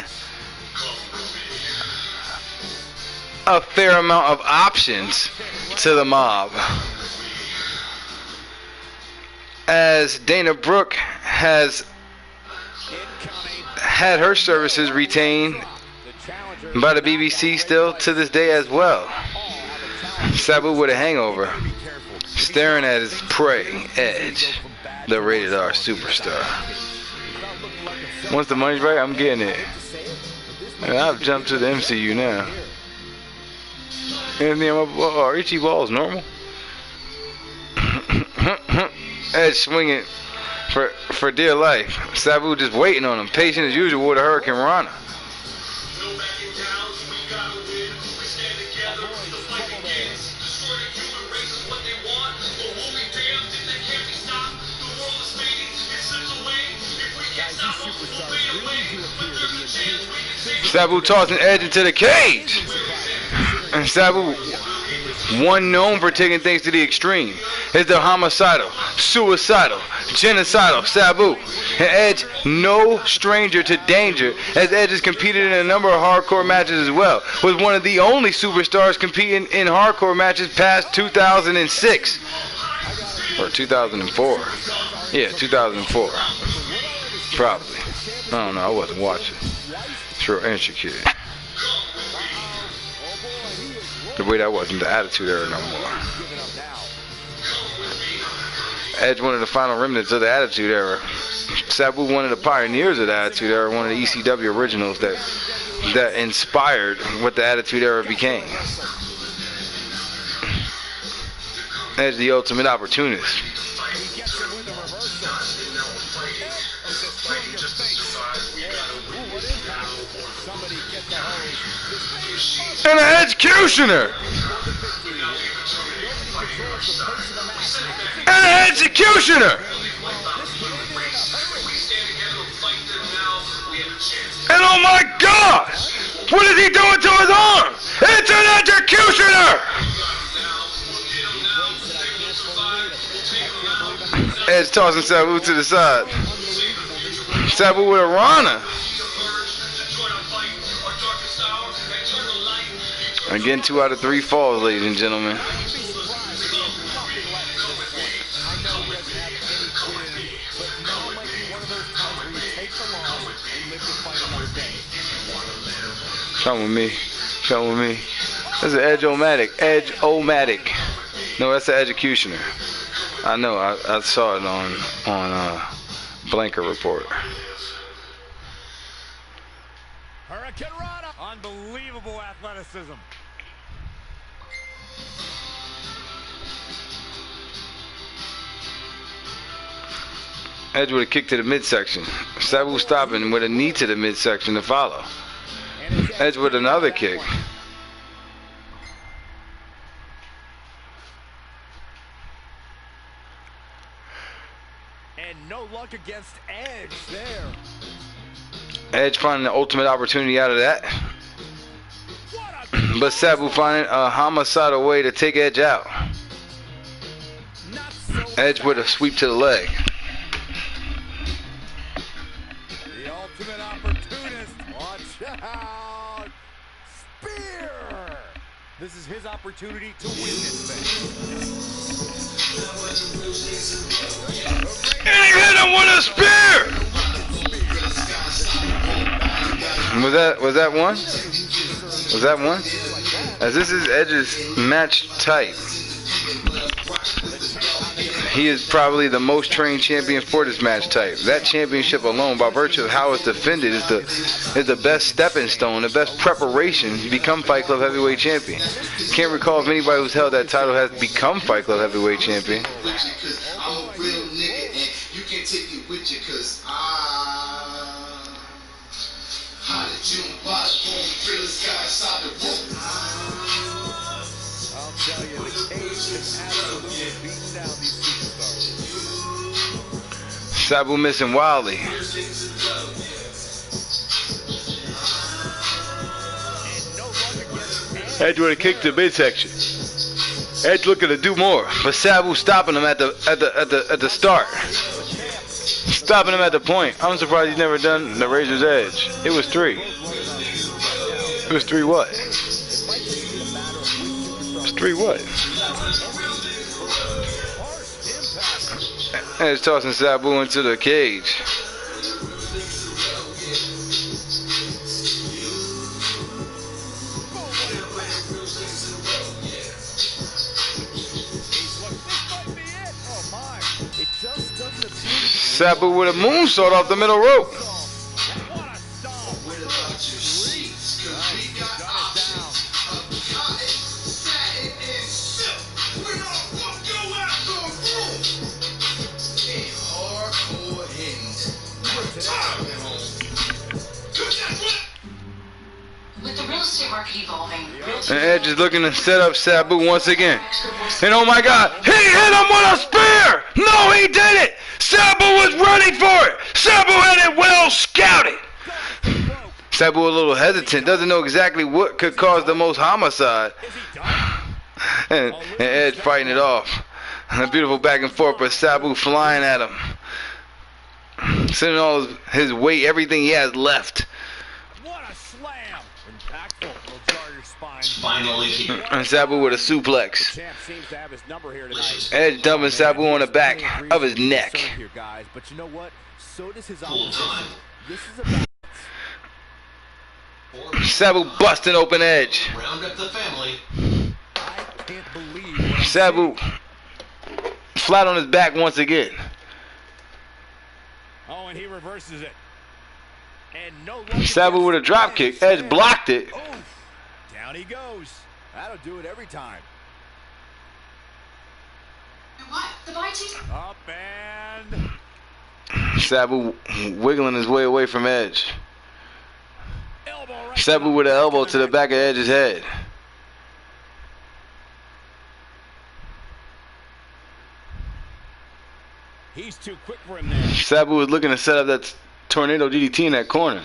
a fair amount of options to the mob, as Dana Brooke has had her services retained by the BBC still to this day as well. Sabu with a hangover, staring at his prey, Edge, the rated R superstar. Once the money's right, I'm getting it. And I've jumped to the MCU now. And are Itchy balls normal? Edge swinging for dear life. Sabu just waiting on him, patient as usual with a Hurricane Rana. Sabu tossing Edge into the cage. And Sabu, one known for taking things to the extreme, is the homicidal, suicidal, genocidal Sabu. And Edge, no stranger to danger, as Edge has competed in a number of hardcore matches as well. Was one of the only superstars competing in hardcore matches past 2006. Or 2004. Yeah, 2004. Probably. I don't know, I wasn't watching. It's real intricate. The way that wasn't the Attitude Era no more. Edge, one of the final remnants of the Attitude Era. Sabu, one of the pioneers of the Attitude Era, one of the ECW originals that inspired what the Attitude Era became. Edge, the ultimate opportunist. And an executioner! And an executioner! And oh my God! What is he doing to his arm? It's an executioner! Edge tossing Sabu to the side. Sabu with a Rana. Again, 2 out of 3 falls, ladies and gentlemen. Come with me. Come with me. That's an Edge-O-Matic. Edge-O-Matic. No, that's the Executioner. I know. I saw it on Blanket Report. Hurricane Rana. Unbelievable athleticism. Edge with a kick to the midsection. Sabu stopping with a knee to the midsection to follow. Edge with another kick. And no luck against Edge there. Edge finding the ultimate opportunity out of that. But Sabu finding a homicidal way to take Edge out. Edge with a sweep to the leg. The ultimate opportunist. Watch out. Spear. This is his opportunity to win this thing. And he hit him with a spear! Was that one? Was that one? As this is Edge's match type. He is probably the most trained champion for this match type. That championship alone, by virtue of how it's defended, is the best stepping stone, the best preparation to become Fight Club Heavyweight Champion. Can't recall if anybody who's held that title has become Fight Club Heavyweight Champion. I'm a real nigga and you can take it with you cause how did you bottom realest guy inside the room? I'll tell you, the cage is absolutely beating down these superstars. Sabu missing wildly. Edge with a kick to the midsection. Edge looking to do more, but Sabu stopping him at the start. Stopping him at the point. I'm surprised he's never done the Razor's Edge. It was 3. It was 3 what? It was 3 what? Edge tossing Sabu into the cage. Sabu with a moonsault off the middle rope. With the real estate market evolving, And Edge is looking to set up Sabu once again. And oh my God, he hit him with a spear! No, he didn't! Sabu was ready for it! Sabu had it well scouted! Sabu a little hesitant, doesn't know exactly what could cause the most homicide. And Edge fighting it off. A beautiful back and forth, but Sabu flying at him. Sending all his weight, everything he has left. What a slam! Impactful. Will jar your spine. Finally. And Sabu with a suplex. The champ seems to have his number here tonight. Edge dumping Sabu on the back of his neck. Here, guys, but you know what? So does his opposition. This is about Sabu busting open Edge. Round up the family. I can't believe Sabu flat on his back once again. Oh, and he reverses it. And no luck. Sabu with a drop kick. Edge blocked it. Down he goes. That'll do it every time. what? The bite teeth? Up and Sabu wiggling his way away from Edge. Sabu with an elbow to the back of Edge's head. he's too quick for him there. Sabu was looking to set up that tornado DDT in that corner.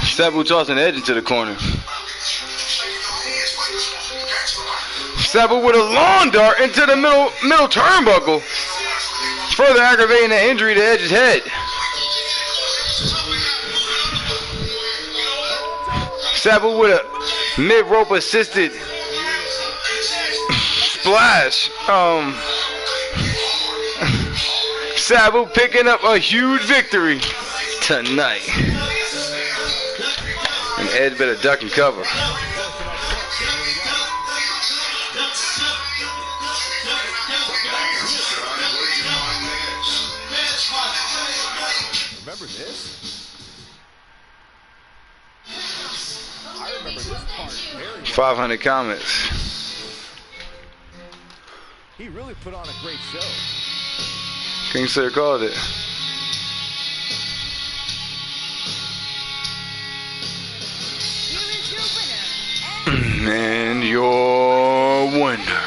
Sabu tossing Edge into the corner. Sabu with a lawn dart into the middle turnbuckle, further aggravating the injury to Edge's head. Sabu with a mid-rope assisted splash. Sabu picking up a huge victory tonight. And Edge better duck and cover. Remember this? I remember this part very well. 500 comments. He really put on a great show. Kingslayer called it. And your winner,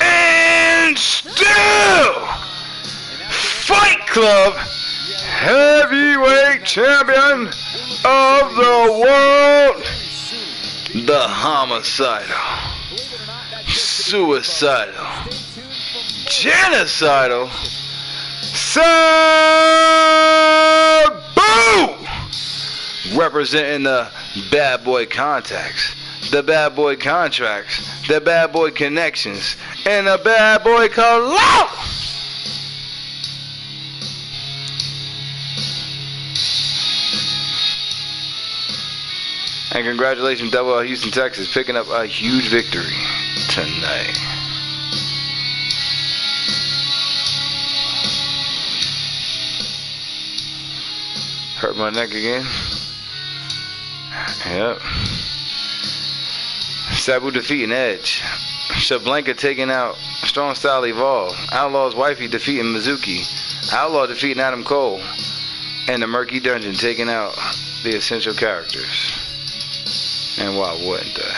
and still Fight Club heavyweight champion of the world, the homicidal, suicidal, genocidal Sabu, representing the bad boy contacts, the bad boy contracts, the bad boy connections, and the bad boy cologne. And congratulations, Double L Houston, Texas, picking up a huge victory tonight. Hurt my neck again. Yep. Sabu defeating Edge. Shablanka taking out Strong Style Evolve. Outlaw's wifey defeating Mizuki. Outlaw defeating Adam Cole. And the Murky Dungeon taking out the essential characters. And why wouldn't they?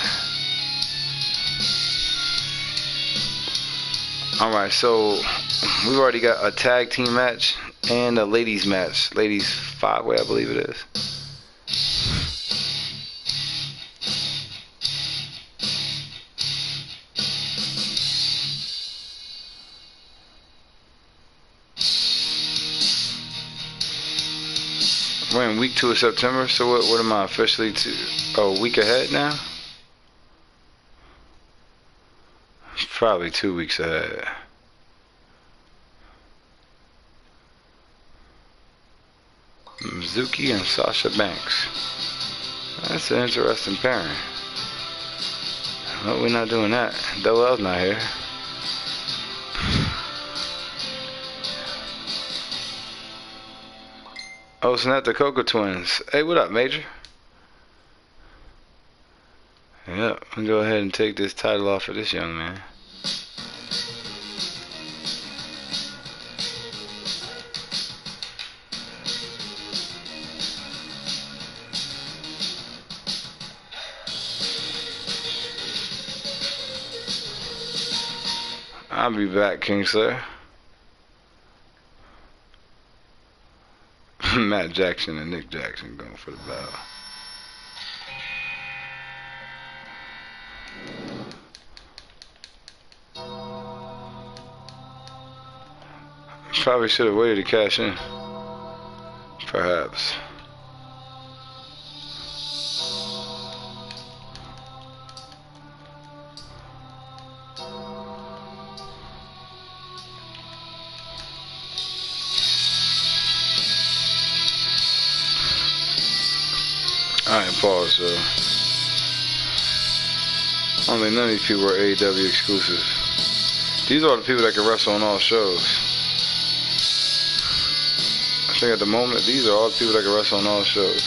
Alright, so we've already got a tag team match and a ladies match. Ladies 5-way, I believe it is. We're in week 2 of September, so what am I officially a week ahead now? Probably 2 weeks ahead. Mizuki and Sasha Banks. That's an interesting pairing. But we're not doing that. Double L's not here. Oh, it's not the Coco Twins. Hey, what up, Major? Yep, I'm gonna go ahead and take this title off of this young man. I'll be back, Kingslayer. Matt Jackson and Nick Jackson going for the battle. Probably should have waited to cash in. Perhaps. Alright, pause, so. I don't think none of these people are AEW exclusives. These are the people that can wrestle on all shows. I think at the moment, these are all the people that can wrestle on all shows.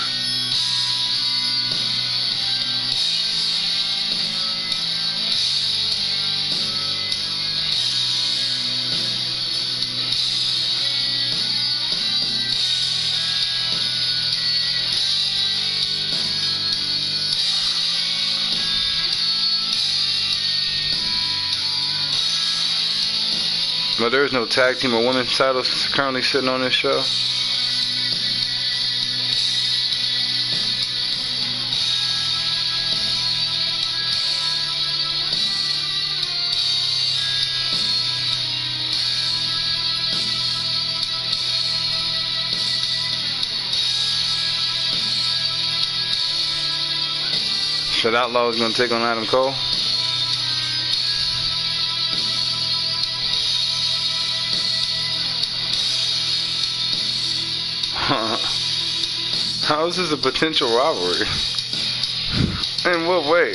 But there is no tag team or women's titles currently sitting on this show. So the Outlaw is gonna take on Adam Cole. How is this a potential rivalry? In what way?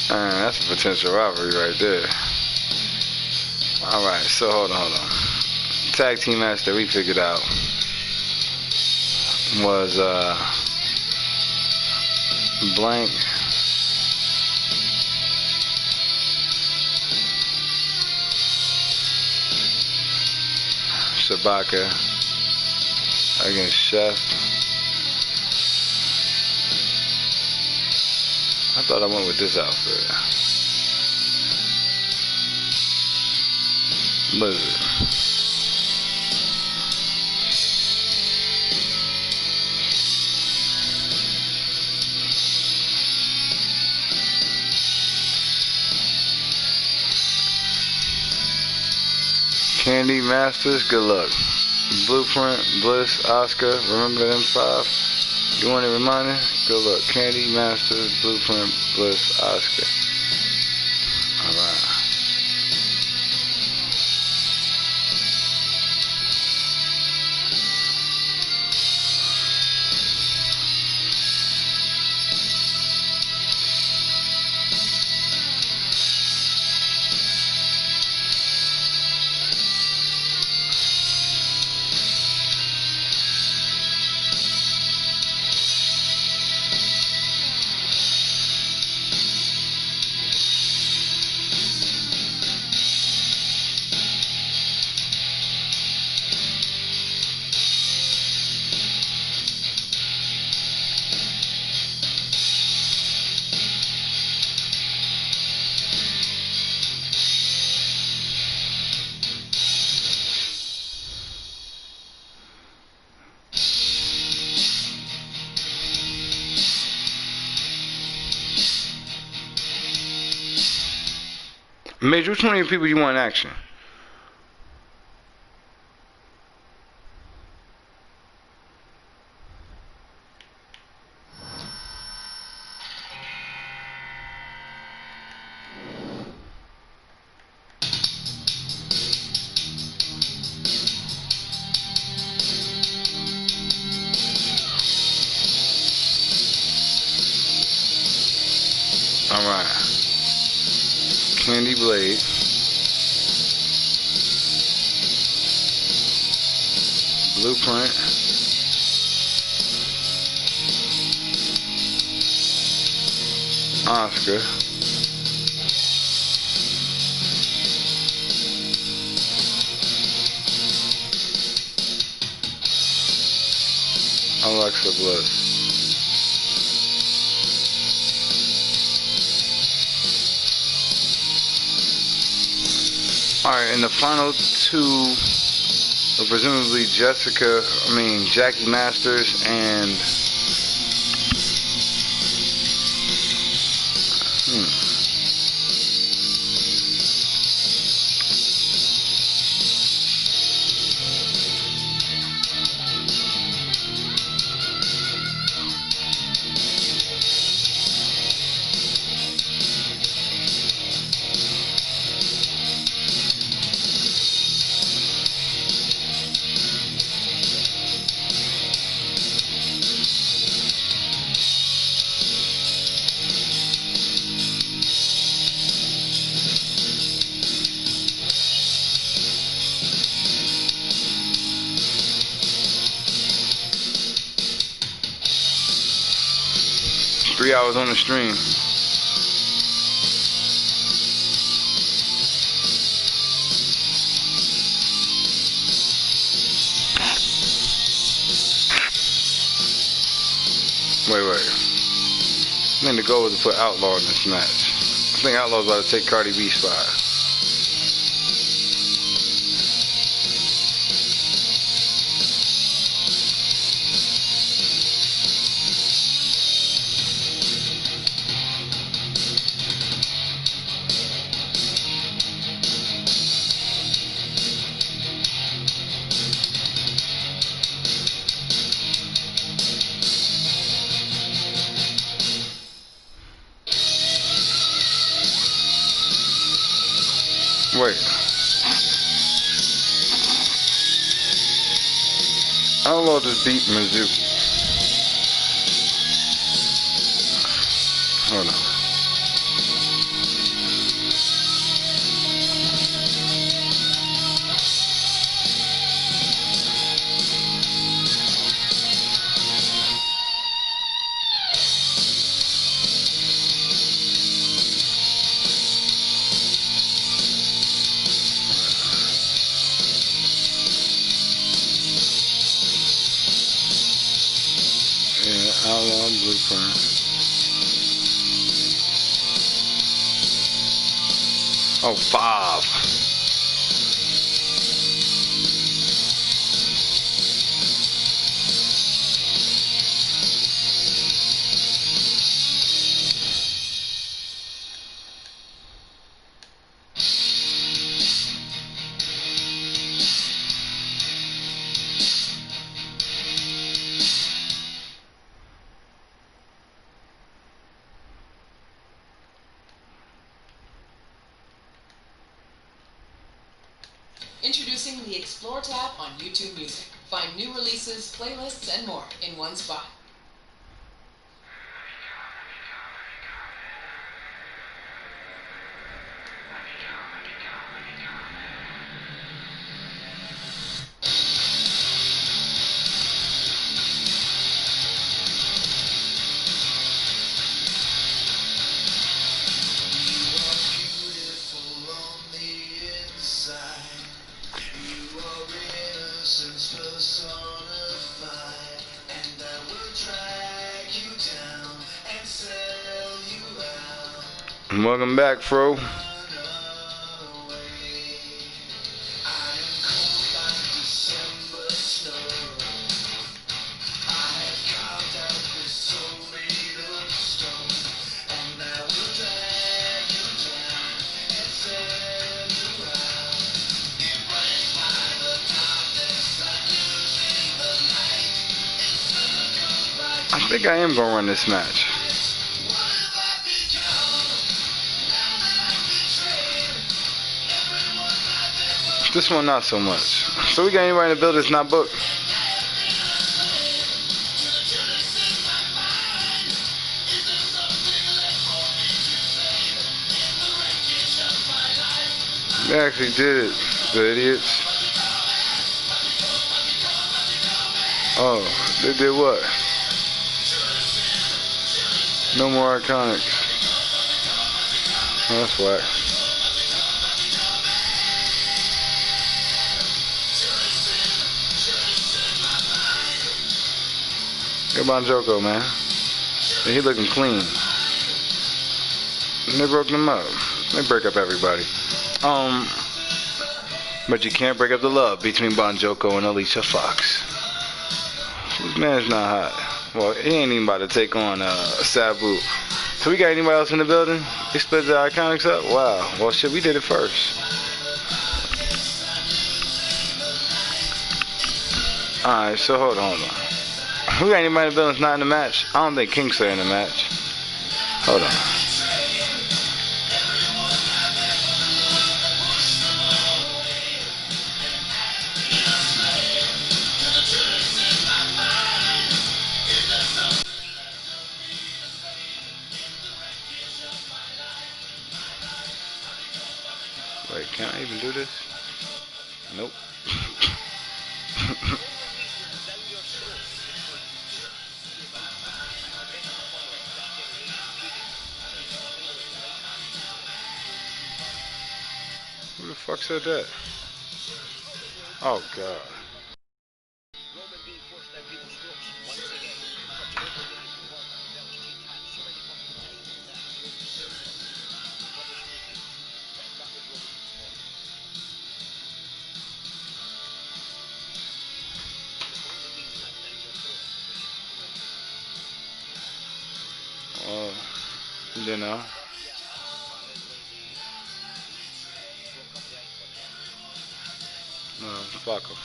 That's a potential rivalry right there. Alright, so hold on. Tag team match that we figured out was blank. Shabaka against Chef. I thought I went with this outfit. Blizzard. Candy Masters, good luck. Blueprint, Bliss, Oscar, remember them 5? You want a reminder? Good luck. Candy Masters, Blueprint, Bliss, Oscar. Alright. Major, which one of your people you want in action? Alright. Candy Blade. Blueprint. Oscar. Alexa Bliss. Alright, and the final two are presumably Jackie Masters and hours on the stream. Wait. I think the goal was to put Outlaw in this match. I think Outlaw's about to take Cardi B's spot. Wait. I'll just beat Mizuki. Hold on. Yeah, Outlaw Blueprint. Oh, 5. Introducing the Explore tab on YouTube Music. Find new releases, playlists, and more in one spot. Welcome back, Fro. I think I am gonna run this match. This one not so much. So we got anybody in the building that's not booked? They actually did it, the idiots. Oh, they did what? No more Iconics. Oh, that's whack. Good on Joko, man. He looking clean. And they broke them up. They break up everybody. But you can't break up the love between Bon Joko and Alicia Fox. This man's not hot. Well, he ain't even about to take on Sabu. So we got anybody else in the building? They split the Iconics up? Wow. Well, shit, we did it first. Alright, so hold on. We got anybody in the building that's not in the match? I don't think Kingslayer in the match. Hold on. Wait, can I even do this? Nope. Who the fuck said that? Oh god. You know. No, fuck him.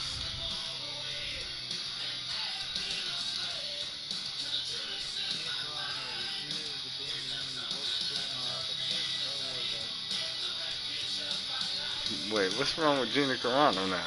Wait, what's wrong with Gina Carano now?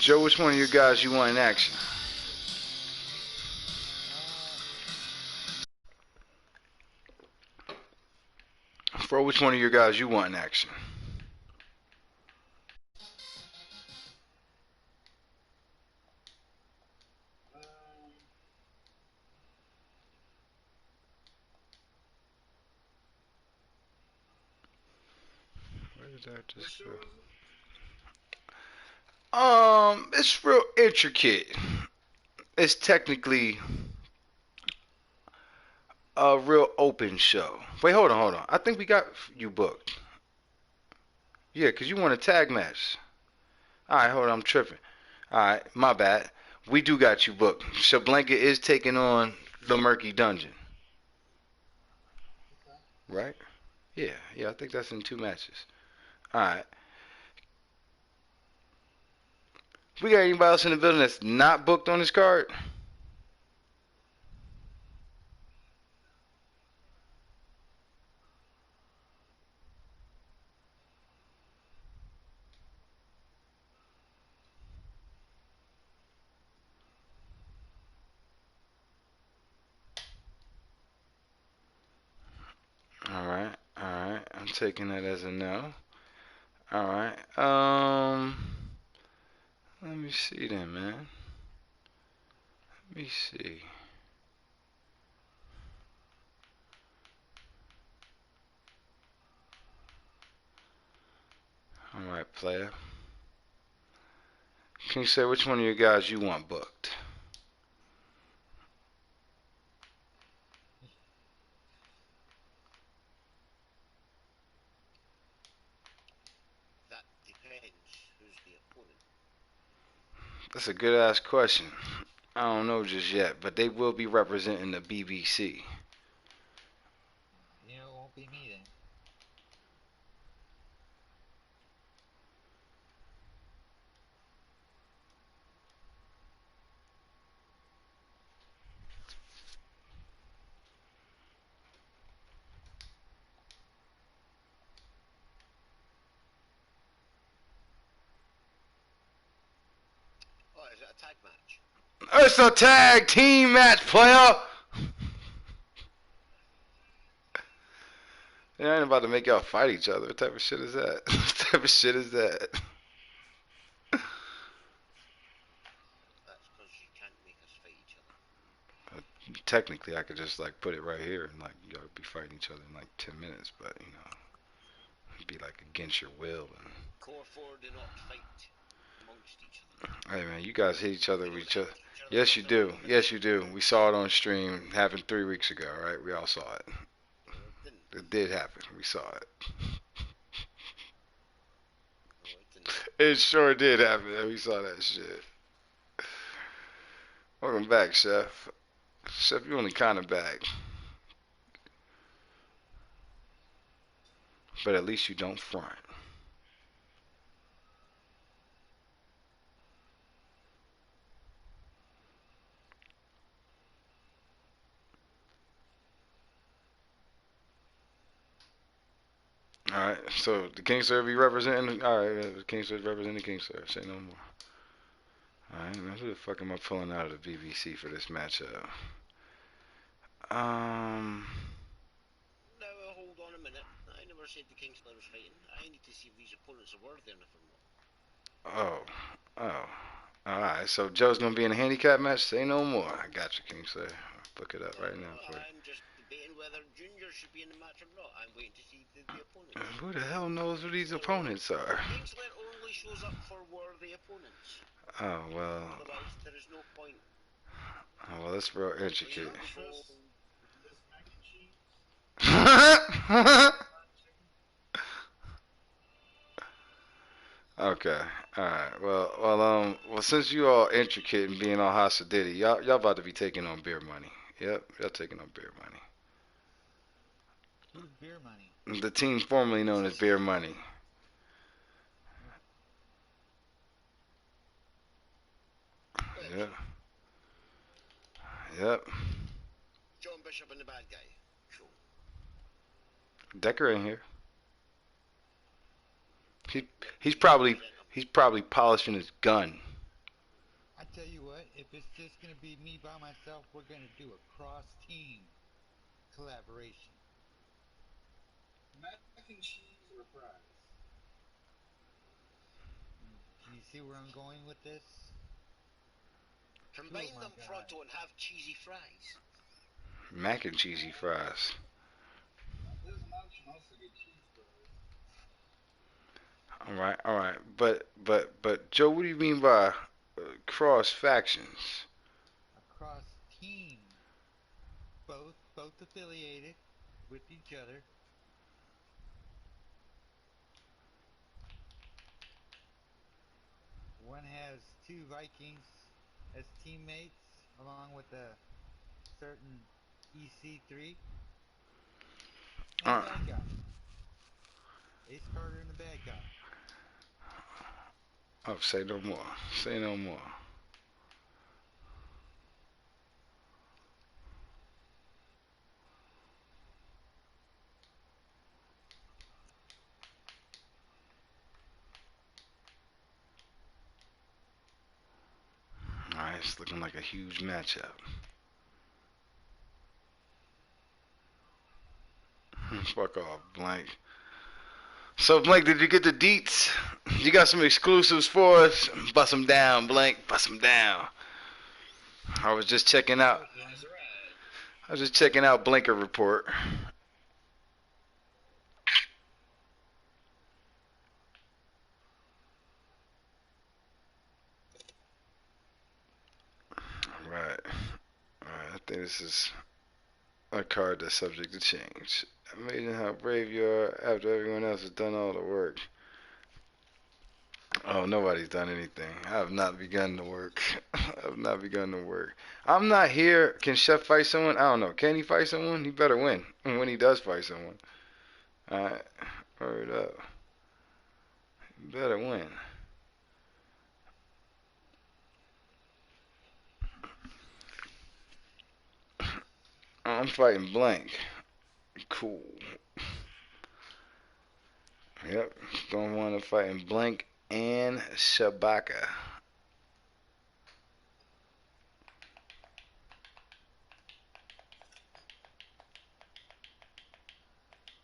Joe, which one of you guys you want in action? For which one of your guys you want in action? Where did that just go? It's real intricate. It's technically a real open show. Wait, hold on. I think we got you booked. Yeah, 'cause you want a tag match. Alright, hold on, I'm tripping. Alright, my bad. We do got you booked. Shablanka is taking on the Murky Dungeon. Right? Yeah, I think that's in 2 matches. Alright. We got anybody else in the building that's not booked on this card? Alright. I'm taking that as a no. Alright. Let me see then, man. Let me see. Alright, player. Can you say which one of your guys you want booked? That depends. Who's the opponent? That's a good ass question. I don't know just yet, but they will be representing the BBC. You know, it won't be me then. Oh, is it a tag match? It's a tag team match, player! I ain't about to make y'all fight each other. What type of shit is that? What type of shit is that? That's because you can't make us fight each other. Technically, I could just like put it right here and like y'all be fighting each other in like 10 minutes, but you know, it'd be like against your will. And Core 4 do not fight amongst each other. hey man, you guys hit each other with each other. Yes, you do. Yes, you do. We saw it on stream. Happened 3 weeks ago, right? We all saw it. No, it didn't. It did happen. We saw it. No, it didn't. It sure did happen. We saw that shit. Welcome back, Chef. Chef, you only kind of back. But at least you don't front. Alright, so the Kingster be representing. Alright, the Kingster representing the Kingster. Say no more. Alright, now who the fuck am I pulling out of the BBC for this matchup? No, hold on a minute. I never said the Kingslayer was fighting. I need to see if these opponents are worthy enough or not. Oh. Alright, so Joe's gonna be in a handicap match? Say no more. I got you, Kingster. I'll book it up right now for you. I'm just debating whether Junior should be in the match or not. I'm waiting to see the opponents. Who the hell knows who these opponents are? Kingslayer only shows up for worthy opponents. Oh, well. Otherwise, there is no point. Oh, well, that's real intricate. Okay. Alright. Well, since you all intricate and being all hostility, y'all about to be taking on beer money. Yep, y'all taking on beer money. Beer Money. The team formerly known as Beer Money. Yep. Yep. John Bishop and the bad guy. Cool. Decker in here. He's probably polishing his gun. I tell you what, if it's just gonna be me by myself, we're gonna do a cross-team collaboration. Mac and cheese or fries? Do you see where I'm going with this? Combine them, Fronto, and have cheesy fries. Mac and cheesy fries. This lunch can also get cheese fries. All right. But Joe, what do you mean by cross factions? A cross-team. Both affiliated with each other. One has 2 Vikings as teammates, along with a certain EC3. And the bad guy. Ace Carter and the bad guy. Oh, say no more. Say no more. Alright, it's looking like a huge matchup. Fuck off, Blank. So, Blank, did you get the deets? You got some exclusives for us? Bust them down, Blank. Bust them down. I was just checking out Blinker Report. Alright. I think this is a card that's subject to change. Amazing how brave you are after everyone else has done all the work. Oh, nobody's done anything. I have not begun to work. I'm not here. Can Chef fight someone? I don't know. Can he fight someone? He better win when he does fight someone. Alright. Word up. He better win. I'm fighting Blank. Cool. Yep. Gonna want to fight Blank and Shabaka.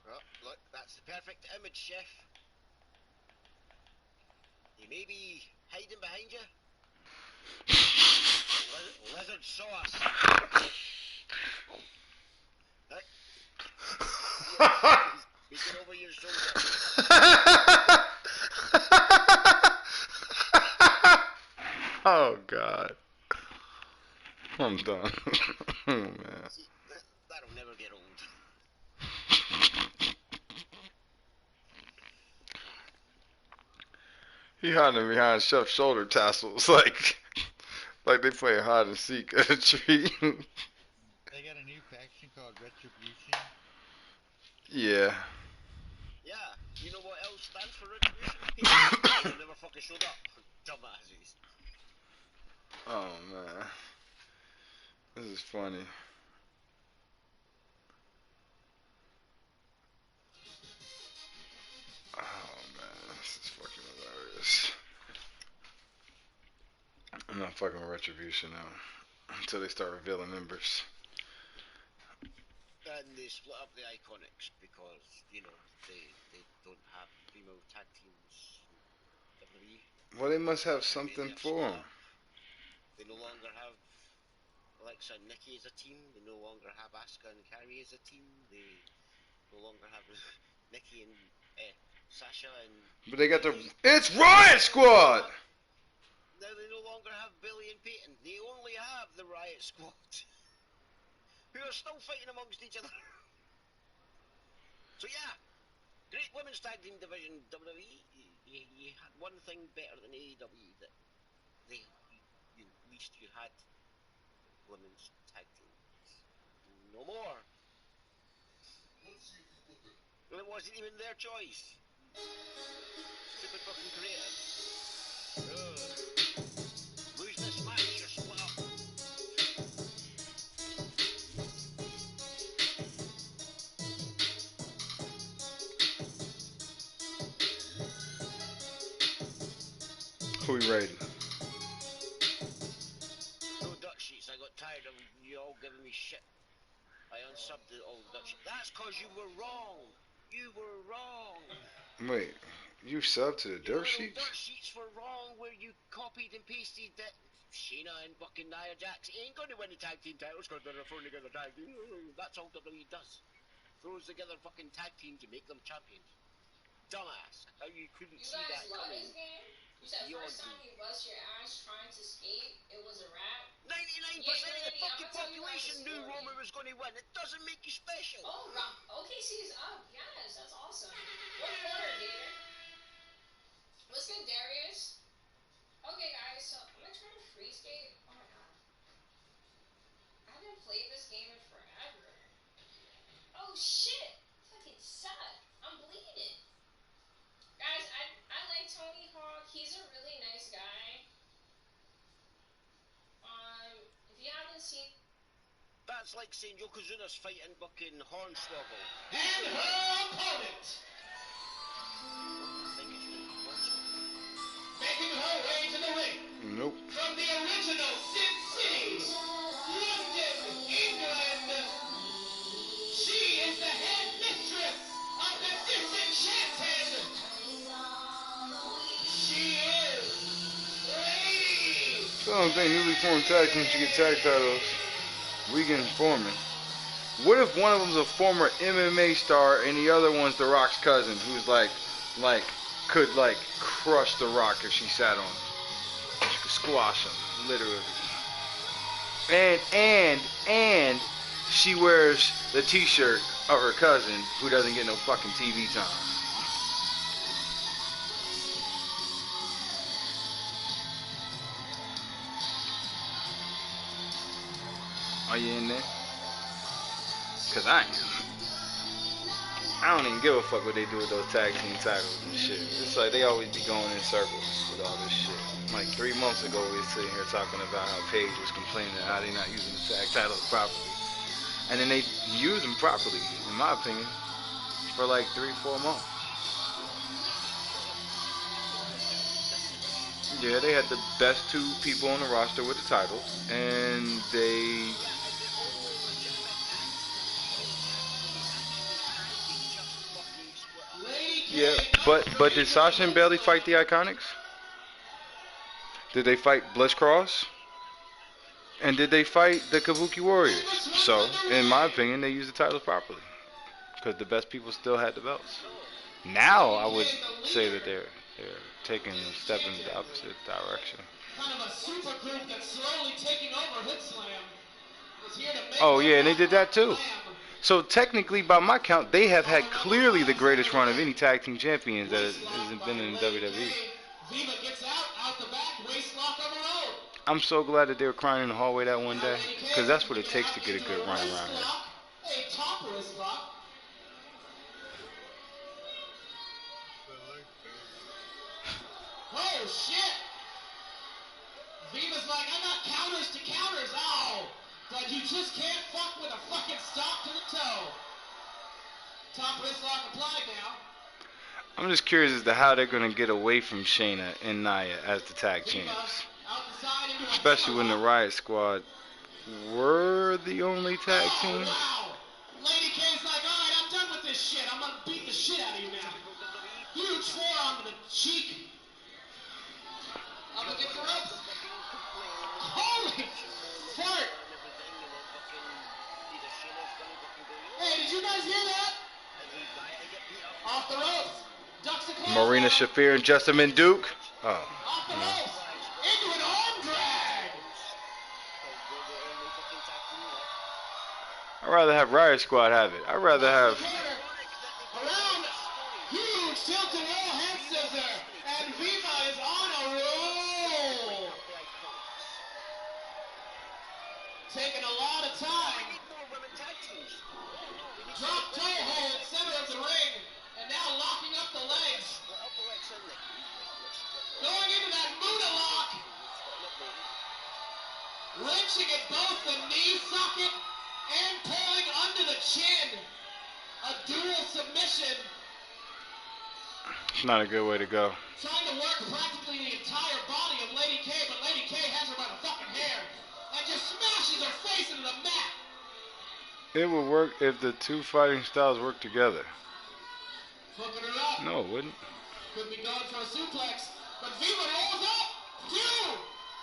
Oh, look, that's the perfect image, Chef. He may be hiding behind you. Lizard sauce. Speaking over your shoulder. Oh God. I'm done. Oh man. See, that'll never get old. He hiding behind Chef's shoulder tassels like they play hide and seek at a tree. They got a new faction called Retribution. Yeah. Yeah, you know what else stands for Retribution? People never fucking showed up. Dumbasses. Oh man. This is funny. Oh man, this is fucking hilarious. I'm not fucking with Retribution now until they start revealing members. And they split up the Iconics because, you know, they don't have female tag teams in WWE. Well, they must have something for them. They no longer have Alexa and Nikki as a team. They no longer have Asuka and Carrie as a team. They no longer have Nikki and Sasha and... But they got the... It's Riot Squad! Now they no longer have Billy and Peyton. They only have the Riot Squad. Who are still fighting amongst each other. So yeah, great women's tag team division, WWE. You had one thing better than AEW, that at least you had women's tag teams. No more. Let's see if you put the Well, it wasn't even their choice. Stupid fucking creative. Lose this match, you're split up. Who we rating? No duck sheets. I got tired of you all giving me shit. I unsubbed all the duck sheets. That's cause you were wrong. You were wrong. Wait, you subbed to the dirt sheets? Dirt sheets were wrong where you copied and pasted that Shayna and fucking Nia Jax ain't going to win the tag team titles because they're throwing together tag team. That's all WWE does. Throws together fucking tag teams to make them champions. Dumbass. How you couldn't see that coming. You said first time you bust your ass trying to skate, it was a rap. 99% of the fucking population knew Roman was going to win. It doesn't make you special. Oh, OKC is up. Yes, that's awesome. What quarter, Gator? What's good, Darius? Okay, guys, so I'm gonna try to free skate. Oh my god. I haven't played this game in forever. Oh shit! Fucking suck. I'm bleeding. Guys, I like Tony Hawk. He's a really nice guy. If you haven't seen... That's like saying Yokozuna's fighting fucking Hornswoggle. And her opponent, I think it's been Hornswoggle. making her way to the ring. Nope. From the original Sin City, London, England, she is the head mistress of the Disenchanted. She is Lady. So I don't think newly formed tag teams should get tag titles. Regan Foreman. What if one of them's a former MMA star and the other one's The Rock's cousin, who's could crush The Rock if she sat on him? She could squash him, literally. And she wears the T-shirt of her cousin, who doesn't get no fucking TV time. Are you in there? Cause I am. I don't even give a fuck what they do with those tag team titles and shit. It's like they always be going in circles with all this shit. Like 3 months ago, we were sitting here talking about how Paige was complaining how they not using the tag titles properly. And then they use them properly, in my opinion, for like 3-4 months. Yeah, they had the best 2 people on the roster with the titles, and they... Yeah, but did Sasha and Bayley fight the Iconics? Did they fight Bliss Cross? And did they fight the Kabuki Warriors? So, in my opinion, they used the titles properly. Because the best people still had the belts. Now, I would say that they're taking a step in the opposite direction. Kind of a super group that's slowly taking over Hood Slam. Is here to make Oh, yeah, and they did that too. So technically, by my count, they have had clearly the greatest run of any tag team champions that has been in WWE. Viva gets out the back, waist lock on the road. I'm so glad that they were crying in the hallway that one day, because that's what it takes to get a good run around here. A top wrist lock. Oh shit! Viva's like, I got counters to counters. Oh, but you just can't fuck with a fucking stop to the toe. Top wrist lock applied now. I'm just curious as to how they're going to get away from Shayna and Nia as the tag champs. Especially when the Riot Squad were the only tag team. Wow. Lady K's like, alright, I'm done with this shit. I'm gonna beat the shit out of you now. Huge forearm to the cheek. Up against the ropes. Holy fart. Hey, did you guys hear that? Off the ropes. Ducks the close. Marina Shafir and Jessamine Duke. Oh. Off the ropes. Into an arm drag. I'd rather have Riot Squad have it. I'd rather have... Around. Huge tilt-a-whirl head scissor. And Viva is on a roll. Taking a lot of time. Drop toe hold, center of the ring. both the knee socket and pulling under the chin. A dual submission. It's not a good way to go. Trying to work practically the entire body of Lady K, but Lady K has her by the fucking hair and just smashes her face into the mat. It would work if the two fighting styles work together. Hooking her up. No, it wouldn't. Could be going for a suplex, but Viva rolls up. 2.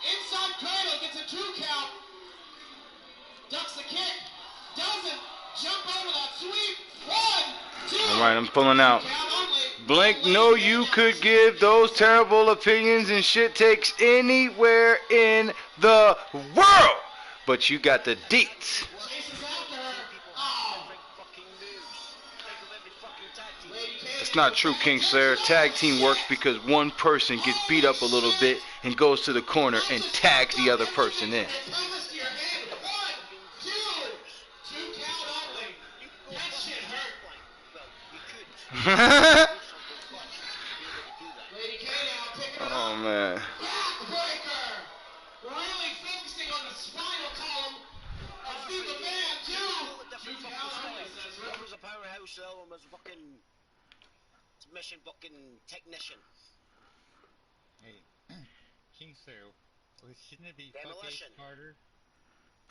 Inside cradle gets a 2 count. Ducks the kick. Doesn't. Jump over that sweep. 1, 2. All right, I'm pulling out. Blink, no, you could give those terrible opinions and shit takes anywhere in the world, but you got the deets. It's not true, Kingslayer. Tag team works because one person gets beat up a little bit and goes to the corner and tags the other person in. Oh man. Really focusing on the spinal column of Viva Man too. One was a powerhouse, the other one was a fucking submission fucking technician. Hey, Kingslayer, shouldn't it be Demolition. Carter?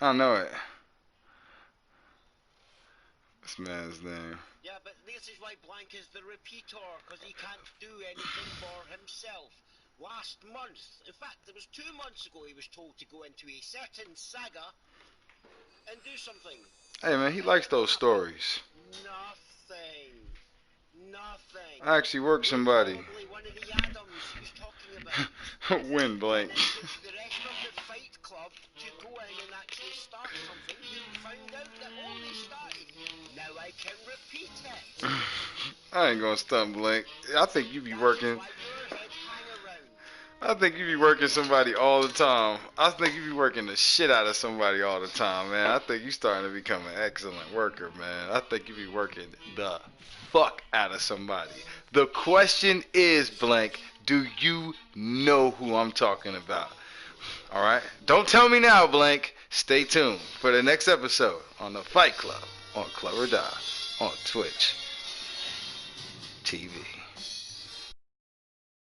I know it. This man's name. Yeah, but this is why Blank is the repeater, because he can't do anything for himself. Last month, in fact, it was 2 months ago, he was told to go into a certain saga and do something. Hey man, he likes those stories. Nothing. I actually worked somebody. Probably one of the Adams he was talking about. Win blank. The rest of the Fight Club to go in and actually start something. He found out that they started. Now I can repeat it. I ain't gonna stunt Blink. I think you be working. I think you be working somebody all the time. I think you be working the shit out of somebody all the time, man. I think you starting to become an excellent worker, man. I think you be working the fuck out of somebody. The question is, Blank, do you know who I'm talking about? All right? Don't tell me now, Blank. Stay tuned for the next episode on the Fight Club on Club or Die on Twitch TV.